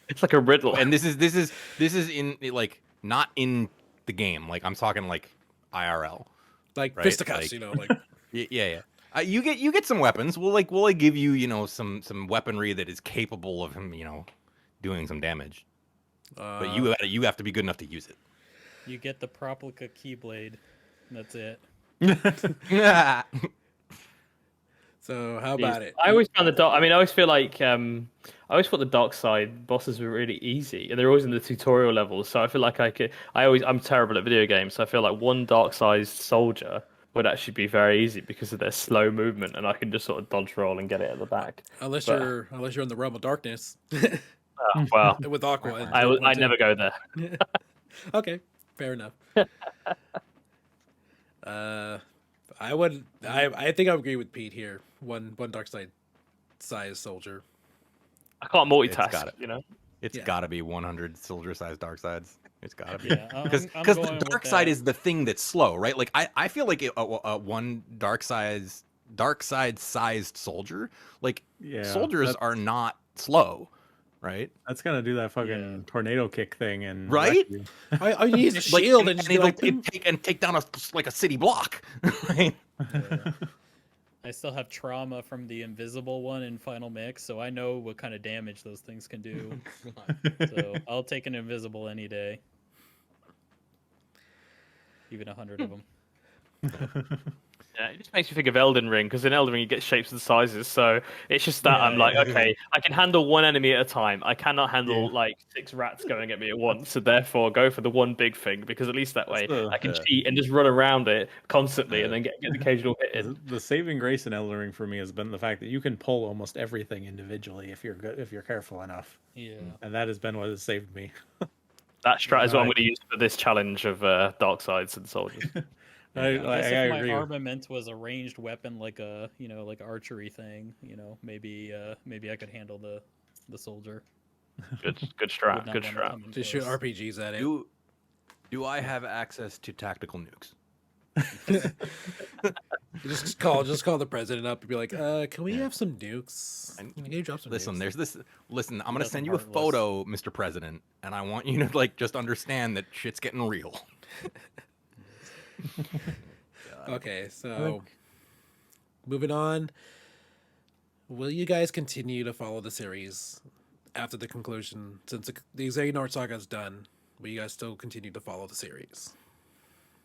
It's like a riddle. And this is in like not in the game. Like I'm talking like IRL. Like Right, fisticuffs, like- like Yeah. You get some weapons. We'll give you some weaponry that is capable of him doing some damage. But you have to be good enough to use it. You get the Proplica Keyblade. That's it. So how about it? I always found the dark. I mean, I always feel like I always thought the dark side bosses were really easy, and they're always in the tutorial levels. So I feel like I'm terrible at video games. So I feel like one dark sized soldier would actually be very easy because of their slow movement, and I can just sort of dodge roll and get it at the back. Unless but- you're in the realm of darkness Well, with Aqua. And I never go there. Okay, fair enough. I think I agree with Pete here. One Darkseid size soldier. I can't It's multitask. got it. It's Yeah. got to be 100 soldier-sized dark sides. It's got to be. Yeah, Because I'm the going with dark side that. is the thing that's slow, right? Like I feel like one dark side sized soldier, like Yeah, soldiers that's- are not slow, right? That's gonna do that fucking Yeah. tornado kick thing and Right? wreck you. I use a shield and just be it'll like, take down a city block, right? Yeah. I still have trauma from the invisible one in Final Mix, so I know what kind of damage those things can do. So I'll take an invisible any day. Even 100 of them. Yeah, it just makes me think of Elden Ring because in Elden Ring you get shapes and sizes. So it's just that I'm like, okay, I can handle one enemy at a time. I cannot handle like 6 rats going at me at once. So therefore, go for the one big thing because at least that way I can cheat and just run around it constantly and then get the occasional hit in. The saving grace in Elden Ring for me has been the fact that you can pull almost everything individually if you're careful enough, Yeah. and that has been what has saved me. That strat is what I'm Right. going to use for this challenge of dark sides and soldiers. I I guess if my agree. armament was a ranged weapon, like a like archery thing, maybe I could handle the soldier. Good Would strat. not Good want to strat. come in Just shoot close. RPGs at it. Do I have access to tactical nukes? You just call the president up and be like, can we have some nukes? Can you drop some Listen, nukes? there's this. Listen, I'm gonna That's send you a heartless. photo, Mr. President, and I want you to like just understand that shit's getting real. Okay, so moving on. Will you guys continue to follow the series after the conclusion? Since the Xehanort saga is done, will you guys still continue to follow the series?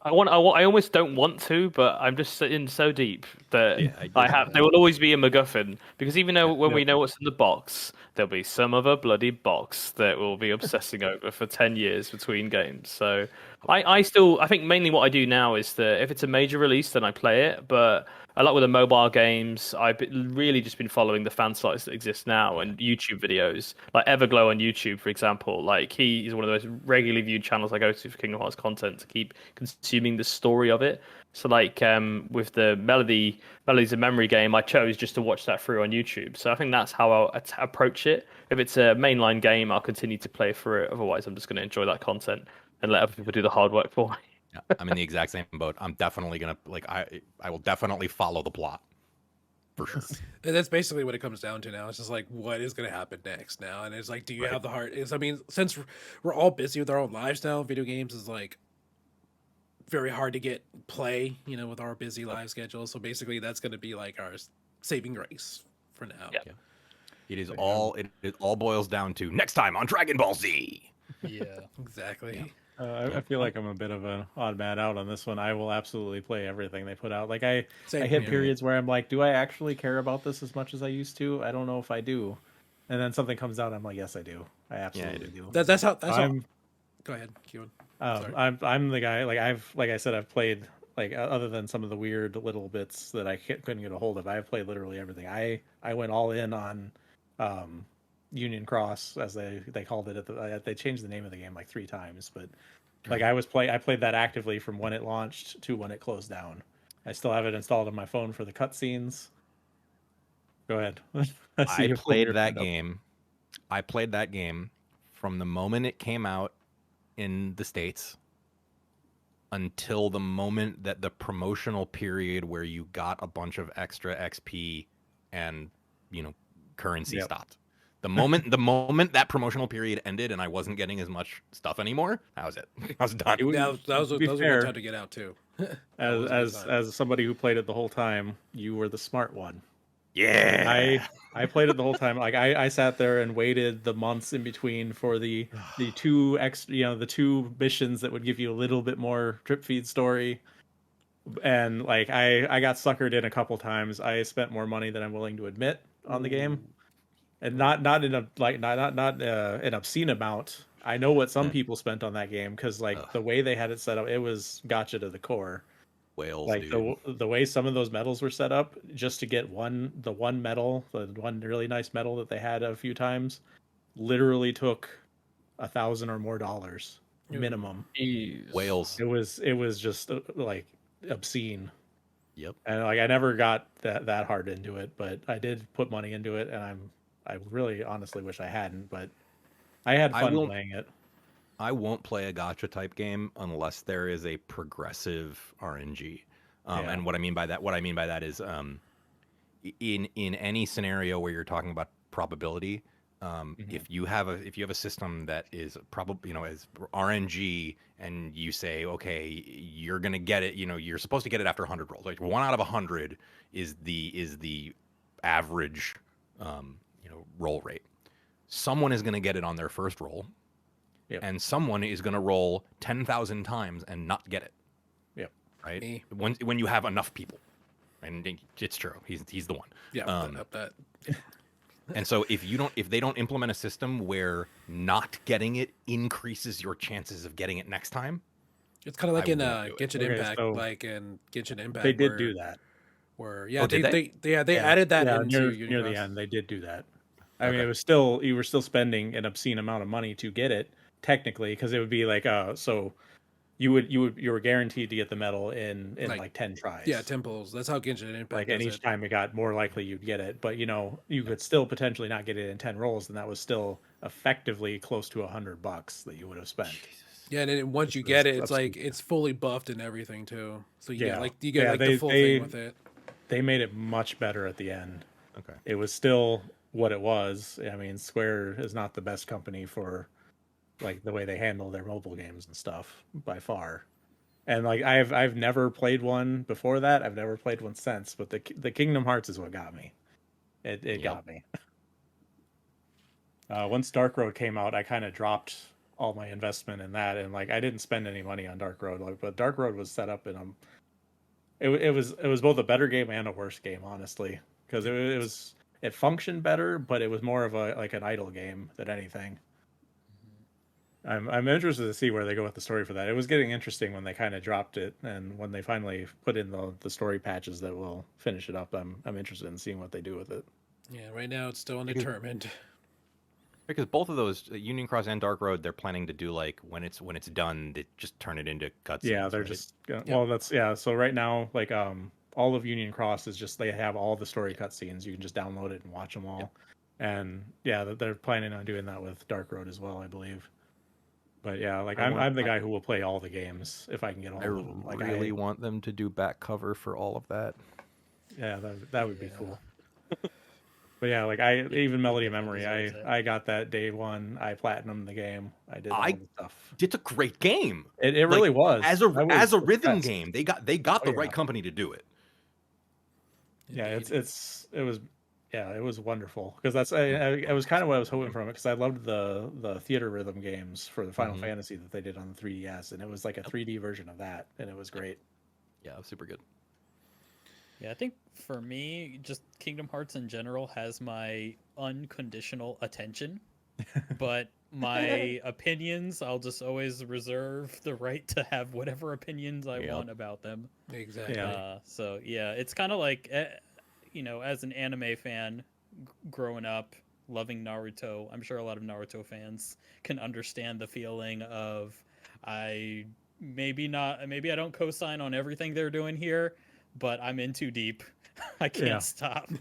I almost don't want to, but I'm just in so deep that Yeah, I get that. there will always be a MacGuffin, because even though when we know what's in the box, there'll be some other bloody box that we'll be obsessing over for 10 years between games. So I think mainly what I do now is that if it's a major release, then I play it. But a lot with the mobile games, really just been following the fan sites that exist now and YouTube videos, like Everglow on YouTube, for example. Like, he is one of the most regularly viewed channels I go to for Kingdom Hearts content to keep consuming the story of it. So like with the Melodies of Memory game, I chose just to watch that through on YouTube. So I think that's how I'll approach it. If it's a mainline game, I'll continue to play through it. Otherwise, I'm just going to enjoy that content and let other people do the hard work for me. Yeah, I'm in the exact same boat. I'm definitely gonna I will definitely follow the plot for sure. And that's basically what it comes down to now. It's just like, what is going to happen next now? And it's like, do you have the heart? I mean, since we're all busy with our own lives now, video games is like very hard to get play, with our busy life schedules. So basically, that's going to be like our saving grace for now. Yeah. It all boils down to next time on Dragon Ball Z. Yeah. Exactly. I feel like I'm a bit of an odd man out on this one. I will absolutely play everything they put out. Like I Same hit here. periods where I'm like, do I actually care about this as much as I used to? I don't know if I do. And then something comes out, I'm like, yes, I do. I absolutely do. That's how. I'm Go ahead, Kewan. Sorry. I'm the guy. Like I said, I've played, like, other than some of the weird little bits that I couldn't get a hold of. I've played literally everything. I went all in on Union Cross, as they called it. They changed the name of the game like 3 times, but like I played that actively from when it launched to when it closed down. I still have it installed on my phone for the cutscenes. Go ahead. I played that game. I played that game from the moment it came out in the States until the moment that the promotional period where you got a bunch of extra XP and currency stopped. The moment that promotional period ended and I wasn't getting as much stuff anymore, that was it. I was done. That was a good time to get out too. As somebody who played it the whole time, you were the smart one. Yeah. I played it the whole time. Like I sat there and waited the months in between for the 2 extra, the 2 missions that would give you a little bit more drip feed story. And like I got suckered in a couple times. I spent more money than I'm willing to admit on the game. And not in a not an obscene amount. I know what some people spent on that game, because like the way they had it set up, it was gotcha to the core. Whales, Like dude. the way some of those medals were set up, just to get the one medal, the one really nice medal that they had a few times, literally took $1,000 or more dollars minimum. Jeez. Whales. It was just like obscene. Yep. And like I never got that hard into it, but I did put money into it, and I really honestly wish I hadn't, but I had fun playing it. I won't play a gacha type game unless there is a progressive RNG. And what I mean by that is in any scenario where you're talking about probability, if you have a system that is probably is RNG, and you say, okay, you're gonna get it, you're supposed to get it after 100 rolls. Like 1 out of 100 is the average roll rate. Someone is gonna get it on their first roll. Yep. And someone is going to roll 10,000 times and not get it. Yep. Right. Me. When you have enough people, and it's true, he's the one. Yeah. And so if they don't implement a system where not getting it increases your chances of getting it next time, it's kind of like in wouldn't do it. Genshin Impact, like in Genshin Impact. They did do that. Where they added that into near the end. They did do that. I mean, it was still, you were still spending an obscene amount of money to get it, technically, because it would be like, so you were guaranteed to get the medal in like 10 tries. Yeah, 10 pulls. That's how Genshin Impact Like, does and each it. time it got more likely you'd get it, but you could still potentially not get it in 10 rolls, and that was still effectively close to $100 that you would have spent. Yeah, and then once you get it, it's like it's fully buffed and everything too. So you get the full thing with it. They made it much better at the end. Okay. It was still what it was. I mean, Square is not the best company for like the way they handle their mobile games and stuff by far. And like I've never played one before that. I've never played one since. But the Kingdom Hearts is what got me. It got me. Once Dark Road came out, I kind of dropped all my investment in that, and like I didn't spend any money on Dark Road. Like, but Dark Road was set up in it was both a better game and a worse game, honestly, because it functioned better, but it was more of an idle game than anything. I'm interested to see where they go with the story for that. It was getting interesting when they kind of dropped it, and when they finally put in the story patches that will finish it up, I'm interested in seeing what they do with it. Yeah, right now it's still undetermined. Because both of those, Union Cross and Dark Road, they're planning to do like when it's done, they just turn it into cutscenes. Yeah, they're just well, that's So right now, like all of Union Cross is just they have all the story cutscenes. You can just download it and watch them all. And yeah, they're planning on doing that with Dark Road as well, I believe. But yeah, like I'm the guy who will play all the games if I can get all of them. Like I really want them to do back cover for all of that. Yeah, that would be cool. But yeah, like even Melody of Memory, I got that day one. I platinumed the game. I did all the stuff. It's a great game. It really was. As a rhythm game. They got the right company to do it. Yeah, it was wonderful because it was kind of what I was hoping from it, because I loved the theater rhythm games for the Final Fantasy that they did on the 3DS, and it was like a 3D version of that, and it was great. Yeah, super good. Yeah, I think for me, just Kingdom Hearts in general has my unconditional attention, but my opinions, I'll just always reserve the right to have whatever opinions I want about them. Exactly. So yeah, it's kind of like, as an anime fan growing up, loving Naruto, I'm sure a lot of Naruto fans can understand the feeling of maybe I don't co-sign on everything they're doing here, but I'm in too deep. I can't stop.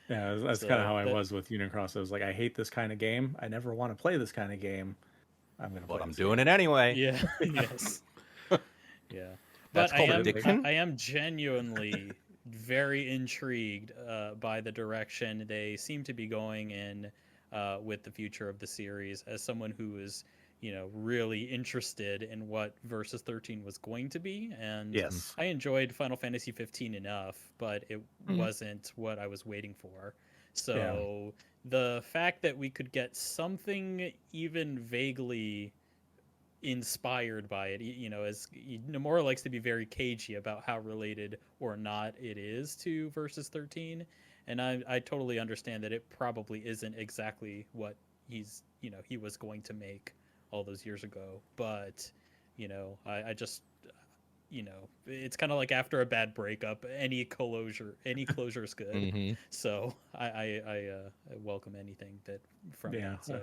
Yeah, that's kind of how I was with Union Cross. I was like, I hate this kind of game. I never want to play this kind of game. But I'm doing it anyway. Yeah. Yes. Yeah. That's but called addiction. I am genuinely very intrigued by the direction they seem to be going in with the future of the series. As someone who is, really interested in what Versus 13 was going to be, and yes, I enjoyed Final Fantasy 15 enough, but it wasn't what I was waiting for. So the fact that we could get something even vaguely inspired by it, as Nomura likes to be very cagey about how related or not it is to Versus 13, and I totally understand that it probably isn't exactly what he was going to make all those years ago, but I just it's kind of like after a bad breakup, any closure is good. So I welcome anything that from it. So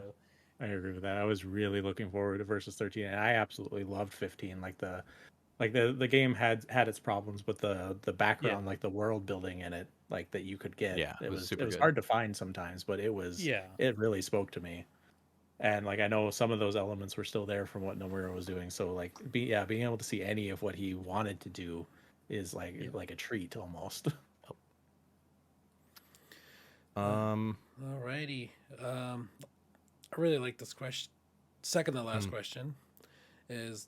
I agree with that. I was really looking forward to Versus 13, and I absolutely loved 15. Like the game had its problems, but the background, like the world building in it, like that you could get, it was hard to find sometimes, but it really spoke to me. And like I know some of those elements were still there from what Nomura was doing. So like being able to see any of what he wanted to do is like a treat almost. Alrighty. I really like this question. Second to last question is,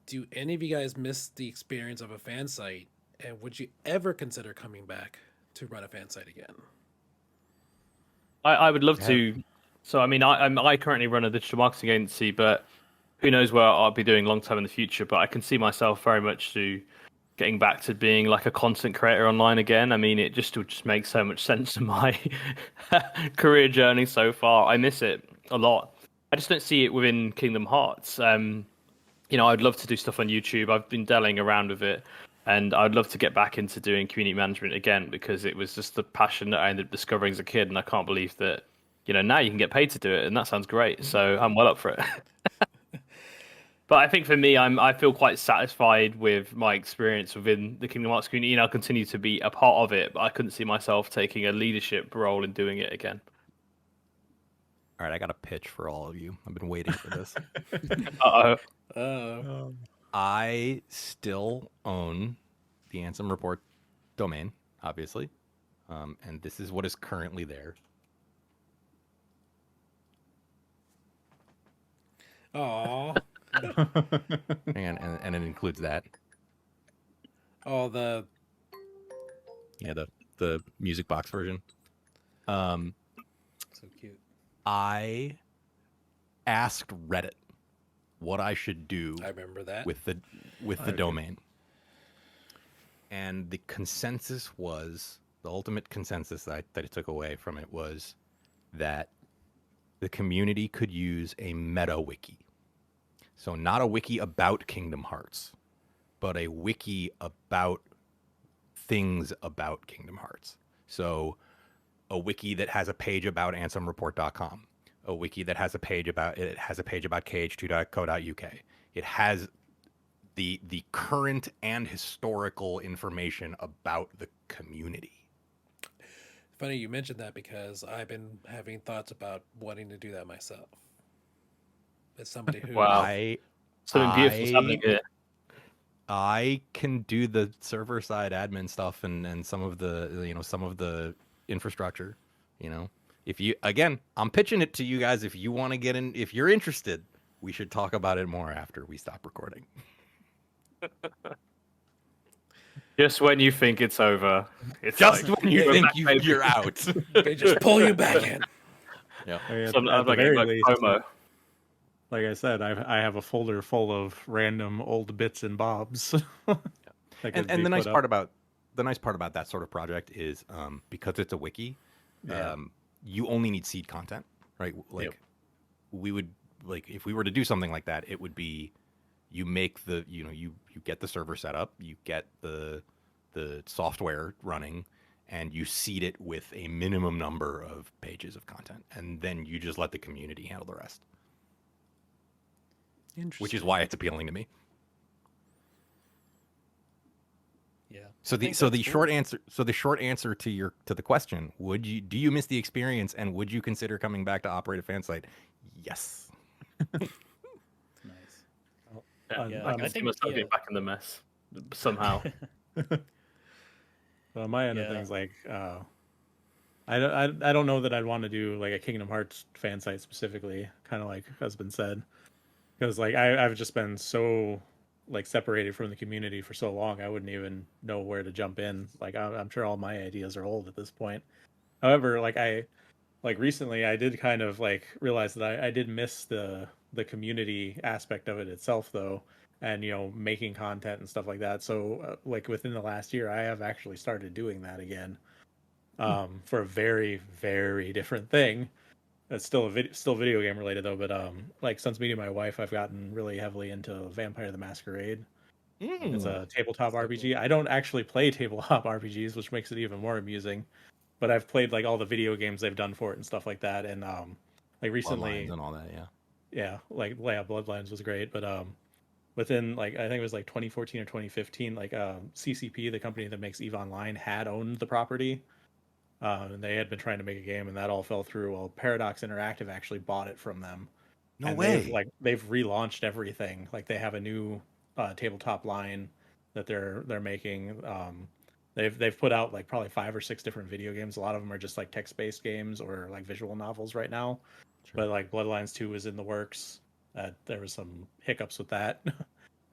do any of you guys miss the experience of a fan site, and would you ever consider coming back to run a fan site again? I would love to. So I mean, I currently run a digital marketing agency, but who knows what I'll be doing long term in the future. But I can see myself very much to getting back to being like a content creator online again. I mean, it would just make so much sense in my career journey so far. I miss it a lot. I just don't see it within Kingdom Hearts. I'd love to do stuff on YouTube. I've been dallying around with it, and I'd love to get back into doing community management again, because it was just the passion that I ended up discovering as a kid, and I can't believe that now you can get paid to do it, and that sounds great. So I'm well up for it. But I think for me, I feel quite satisfied with my experience within the Kingdom Hearts community, and I'll continue to be a part of it. But I couldn't see myself taking a leadership role in doing it again. All right, I got a pitch for all of you. I've been waiting for this. Oh, I still own the Ansem Report domain, obviously, and this is what is currently there. oh, And it includes that. oh, the Yeah, the music box version. Um, So cute. I asked Reddit what I should do I remember that. with the domain. And the consensus was, the ultimate consensus that I took away from it was that the community could use a meta wiki. So not a wiki about Kingdom Hearts, but a wiki about things about Kingdom Hearts. So a wiki that has a page about AnsemReport.com, a wiki that has a page about KH2.co.uk. It has the current and historical information about the community. Funny you mentioned that because I've been having thoughts about wanting to do that myself. As somebody who, Wow. Something beautiful's happening here. I can do the server side admin stuff and some of the infrastructure, If you, again, I'm pitching it to you guys. If you want to get in, if you're interested, we should talk about it more after we stop recording. Just when you think it's over, it's Just like, when you we're think back, baby. you're out. they just pull you back in. Yeah. So I'm at the like, very like least, promo. like I said, I have a folder full of random old bits and bobs. And the nice part about that sort of project is because it's a wiki, you only need seed content, right? Like we would, like if we were to do something like that, it would be you make the you get the server set up, you get the software running, and you seed it with a minimum number of pages of content, and then you just let the community handle the rest. Which is why it's appealing to me. Yeah. So the short answer to the question, do you miss the experience and would you consider coming back to operate a fan site? Yes. Nice. Yeah, I can see myself being back in the mess somehow. Well, my end of things, like, I don't know that I'd want to do like a Kingdom Hearts fan site specifically, kind of like has been said, because like I've just been so like separated from the community for so long, I wouldn't even know where to jump in. Like I'm sure all my ideas are old at this point. However, like recently I did kind of like realize that I did miss the community aspect of it itself though, and making content and stuff like that. So like within the last year I have actually started doing that again, for a very, very different thing. It's still still video game related though, but like since meeting my wife, I've gotten really heavily into Vampire the Masquerade. It's a tabletop RPG. I don't actually play tabletop RPGs, which makes it even more amusing. But I've played like all the video games they've done for it and stuff like that. And like recently, Bloodlines and all that, Bloodlines was great. But within like I think it was like 2014 or 2015, like CCP, the company that makes EVE Online, had owned the property. And they had been trying to make a game, and that all fell through. Well, Paradox Interactive actually bought it from them. No and way. They've relaunched everything. Like they have a new tabletop line that they're making. They've put out like probably 5 or 6 different video games. A lot of them are just like text-based games or like visual novels right now. Sure. But like Bloodlines 2 is in the works. There was some hiccups with that.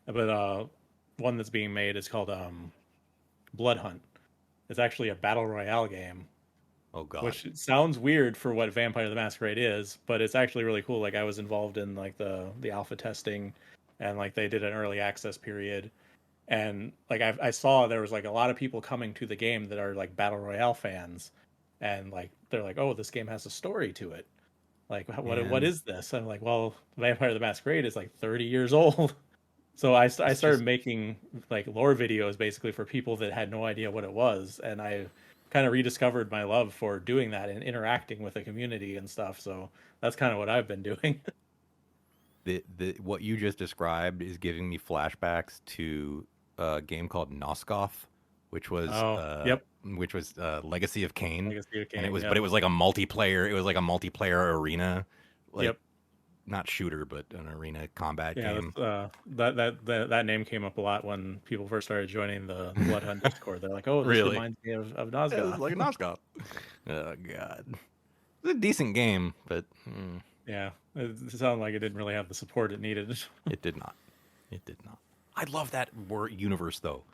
But one that's being made is called Blood Hunt. It's actually a battle royale game. Oh god. Which sounds weird for what Vampire the Masquerade is, but it's actually really cool. Like I was involved in like the alpha testing, and like they did an early access period, and like I saw there was like a lot of people coming to the game that are like battle royale fans, and like they're like, oh, this game has a story to it. Like what is this? I'm like, well, Vampire the Masquerade is like 30 years old. So I started making like lore videos basically for people that had no idea what it was, and I kind of rediscovered my love for doing that and interacting with the community and stuff. So that's kind of what I've been doing. The what you just described is giving me flashbacks to a game called Noskoth, Oh, yep. which was Legacy of Kain, Legacy of and Kain. but Yep. it was like a multiplayer. It was like a multiplayer arena, like Yep. not shooter, but an arena combat Yeah, game. that name came up a lot when people first started joining the Blood Hunt Discord. They're like, "Oh, this Really? reminds me of Yeah, it's Nosgoth." like a Noskoth. Oh god, it's a decent game, but Yeah, it sounded like it didn't really have the support it needed. it did not. It did not. I love that universe though.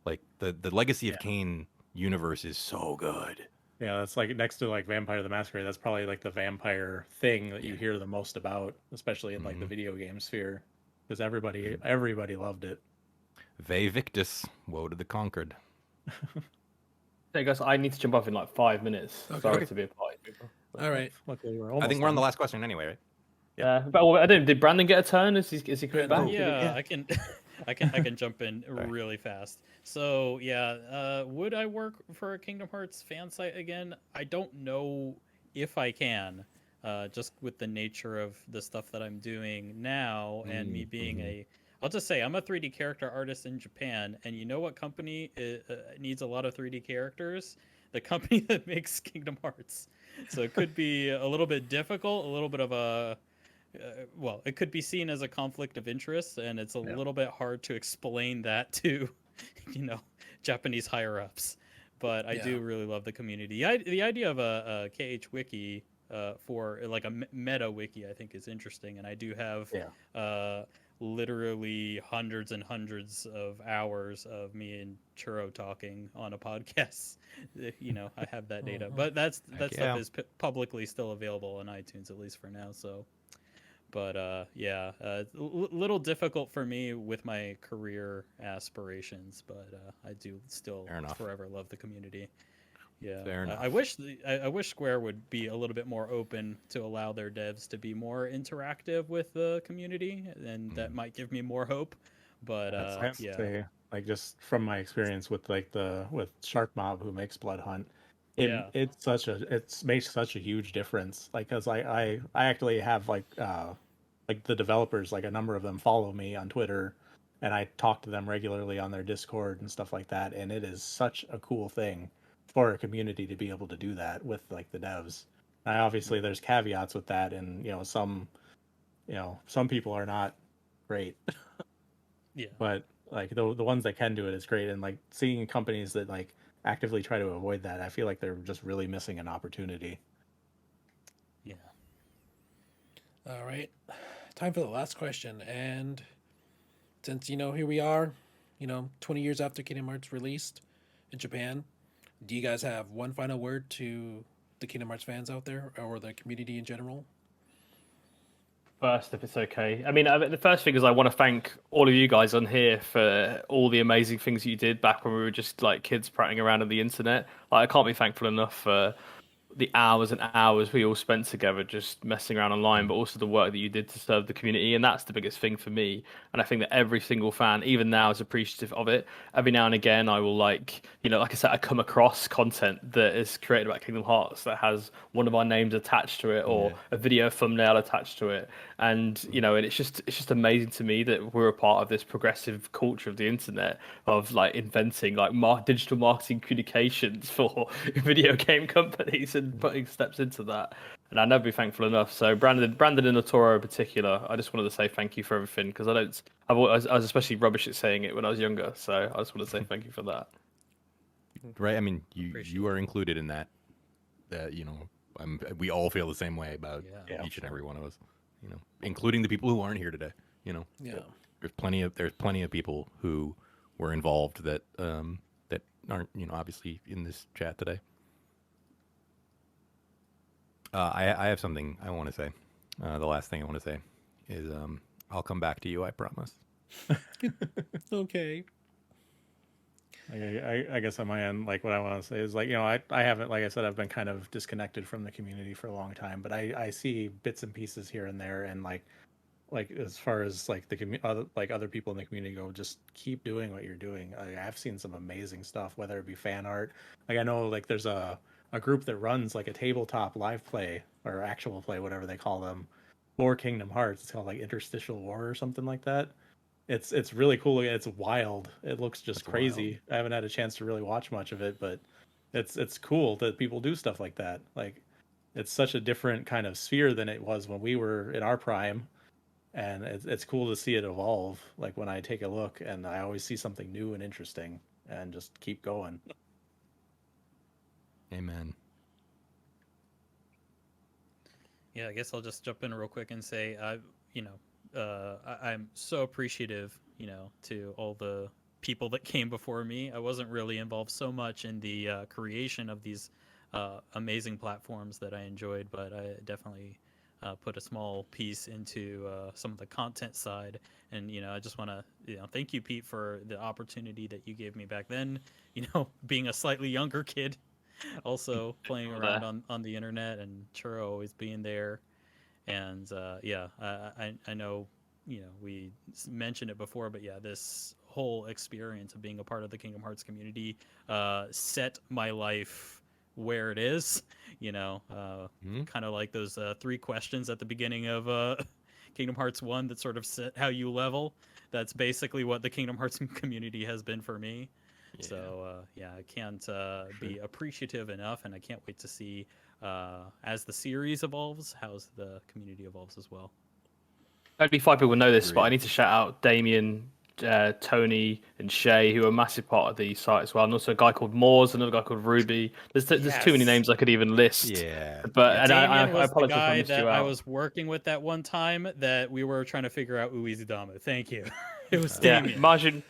Like the Legacy of Yeah, Kain universe is so good. yeah, that's like next to like Vampire the Masquerade. That's probably like the vampire thing that you Yeah. hear the most about, especially in like the Mm-hmm. video game sphere, because everybody loved it. Ve Victus, woe to the conquered. Hey guys, I need to jump off in like 5 minutes. Okay. Sorry Okay. to be a party people. All right. Luckily, we're I almost think we're on the done. last question anyway, right? But I don't. Did Brandon get a turn? Is he coming back? Oh, Yeah, yeah. I can, I can jump in really fast. So yeah, would I work for a Kingdom Hearts fan site again? I don't know if I can, just with the nature of the stuff that I'm doing now, and me being I'll just say I'm a 3D character artist in Japan, and you know what company needs a lot of 3D characters? The company that makes Kingdom Hearts. So it could be a little bit difficult, a little bit of a well, it could be seen as a conflict of interest, and it's a Yeah. little bit hard to explain that to, you know, Japanese higher ups. But I do really love the community. The idea of a KH wiki for like a meta wiki, I think, is interesting, and I do have Yeah. literally hundreds and hundreds of hours of me and Churro talking on a podcast. You know, I have that data, but that Heck stuff yeah. is publicly still available on iTunes, at least for now. So but yeah, little difficult for me with my career aspirations, but I do still Fair enough. forever love the community. Yeah, Fair enough. I wish Square would be a little bit more open to allow their devs to be more interactive with the community, and that might give me more hope. But I have to yeah, say, like just from my experience with like with Shark Mob who makes Blood Hunt, yeah, it makes such a huge difference. Like, cause I actually have like the developers, like a number of them follow me on Twitter, and I talk to them regularly on their Discord and stuff like that. And it is such a cool thing for a community to be able to do that with like the devs. Now, obviously, there's caveats with that, and some people are not great, yeah. but like the ones that can do it is great. And like seeing companies that like actively try to avoid that, I feel like they're just really missing an opportunity. Yeah. All right. Time for the last question. And since, here we are, 20 years after Kingdom Hearts released in Japan, do you guys have one final word to the Kingdom Hearts fans out there or the community in general? First, if it's okay. I mean, the first thing is I want to thank all of you guys on here for all the amazing things you did back when we were just like kids prattling around on the internet. Like, I can't be thankful enough for the hours and hours we all spent together just messing around online, but also the work that you did to serve the community. And that's the biggest thing for me. And I think that every single fan, even now, is appreciative of it. Every now and again, I will like I said, I come across content that is created about Kingdom Hearts that has one of our names attached to it or a video thumbnail attached to it. And, and it's just amazing to me that we're a part of this progressive culture of the internet of like inventing like digital marketing communications for video game companies and putting steps into that. And I'll never be thankful enough. So Brandon and Toro in particular, I just wanted to say thank you for everything because I was especially rubbish at saying it when I was younger. So I just want to say thank you for that. Right. I mean, you are included in that. We all feel the same way about each and every one of us. Including the people who aren't here today. Yeah. There's plenty of people who were involved that that aren't obviously in this chat today. I have something I want to say. The last thing I want to say is I'll come back to you. I promise. Okay. I guess on my end, like what I want to say is like, I haven't, like I said, I've been kind of disconnected from the community for a long time, but I see bits and pieces here and there. And like as far as like other people in the community go, just keep doing what you're doing. I've seen some amazing stuff, whether it be fan art. Like I know like there's a group that runs like a tabletop live play or actual play, whatever they call them. for Kingdom Hearts. It's called like Interstitial War or something like that. It's really cool. It's wild. It looks just That's wild. crazy. I haven't had a chance to really watch much of it, but it's cool that people do stuff like that. Like it's such a different kind of sphere than it was when we were in our prime, and it's cool to see it evolve. Like when I take a look, and I always see something new and interesting, and just keep going. Amen. Yeah, I guess I'll just jump in real quick and say, I'm so appreciative, to all the people that came before me. I wasn't really involved so much in the creation of these amazing platforms that I enjoyed, but I definitely put a small piece into some of the content side. And I just want to thank you, Pete, for the opportunity that you gave me back then. Being a slightly younger kid, also playing around on the internet, and Churro always being there. And I know we mentioned it before, but yeah, this whole experience of being a part of the Kingdom Hearts community set my life where it is. Kind of like those 3 questions at the beginning of Kingdom Hearts 1 that sort of set how you level. That's basically what the Kingdom Hearts community has been for me. Yeah. So I can't be appreciative enough, and I can't wait to see as the series evolves, how the community evolves as well. Only 5 people know this, but I Agreed. need to shout out Damien, Tony, and Shay, who are a massive part of the site as well, and also a guy called Moores, another guy called Ruby. There's too many Yes. names I could even list. Yeah. But and Damien I was the apologize if I guy missed that you I out. was working with that one time that we were trying to figure out Uizidamu. Thank you. It was Yeah, Damien. Margin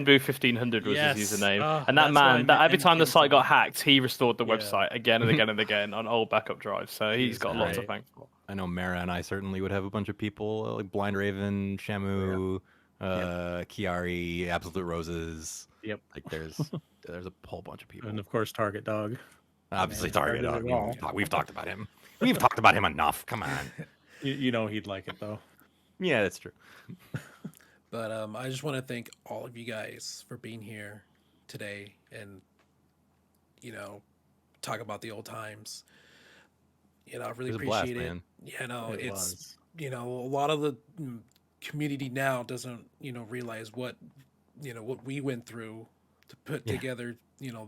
Boo 1500 was Yes. his username, Oh, and that that's why man, that every time the came to site got me. hacked, he restored the Yeah. website again and again and again on old backup drives. So he's was got a lot to great. thank for. I know Mara and I certainly would have a bunch of people like Blind Raven, Shamu, Kiari, Absolute Roses. Yep. Like there's a whole bunch of people. And of course, Target Dog. Obviously, Man, Target Target Dog. is all. We've talked about him. We've talked about him enough. Come on. You know he'd like it though. Yeah, that's true. But I just want to thank all of you guys for being here today and talk about the old times. I really It was a blast, appreciate it. man. Yeah, no, It it's was. a lot of the community now doesn't realize what what we went through to put Yeah. together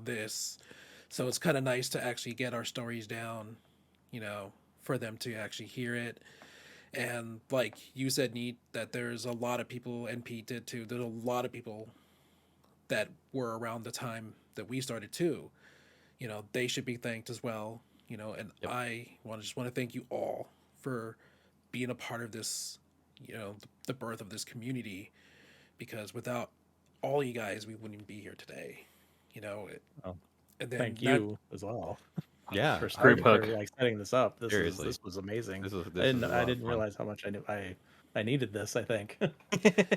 this. So it's kind of nice to actually get our stories down, for them to actually hear it. And like you said, Neat, that there's a lot of people, and Pete did too. There's a lot of people that were around the time that we started too. They should be thanked as well. And Yep. I just want to thank you all for being a part of this, the birth of this community, because without all you guys, we wouldn't even be here today. Oh, And then Thank not- you as well Yeah. for Group starting, hug. for like setting this up. Seriously. This was amazing. This was I a lot of didn't fun. realize how much I needed this. I think.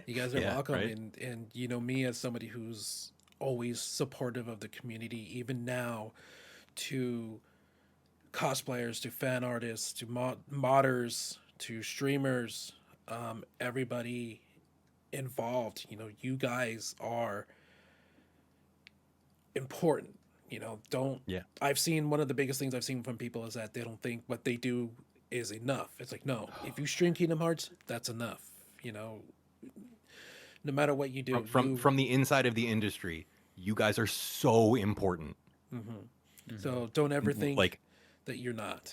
You guys are Yeah, welcome, right? and me as somebody who's always supportive of the community, even now, to cosplayers, to fan artists, to modders, to streamers, everybody involved. You guys are important. Don't. Yeah. I've seen one of the biggest things I've seen from people is that they don't think what they do is enough. It's like, no, if you stream Kingdom Hearts, that's enough. No matter what you do, From the inside of the industry, you guys are so important. So don't ever think Like that you're not.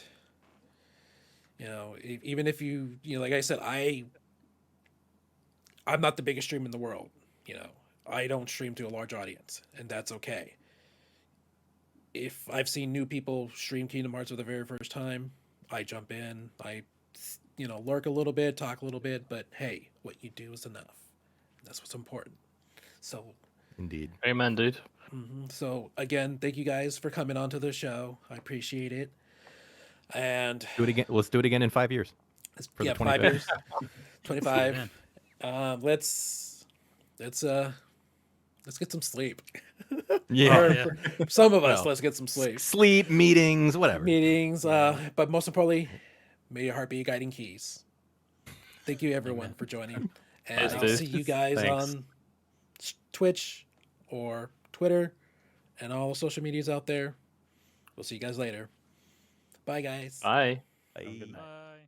Even if you, like I said, I'm not the biggest streamer in the world. I don't stream to a large audience, and that's okay. If I've seen new people stream Kingdom Hearts for the very first time, I jump in, I lurk a little bit, talk a little bit, but hey, what you do is enough. That's what's important. So, indeed. Amen, dude. so again, thank you guys for coming onto the show. I appreciate it. And Do it again. Let's do it again in 5 years. For the 5 25th. years, 25. Man. Let's get some sleep. Yeah. Or yeah. for some of us, Well, let's get some sleep. Sleep, meetings, whatever. Meetings, but most importantly, may your heart be your guiding keys. Thank you, everyone, for joining. And Thanks, I'll dude. see you guys Thanks. on Twitch or Twitter and all the social medias out there. We'll see you guys later. Bye, guys. Bye. Bye. Good night. Bye.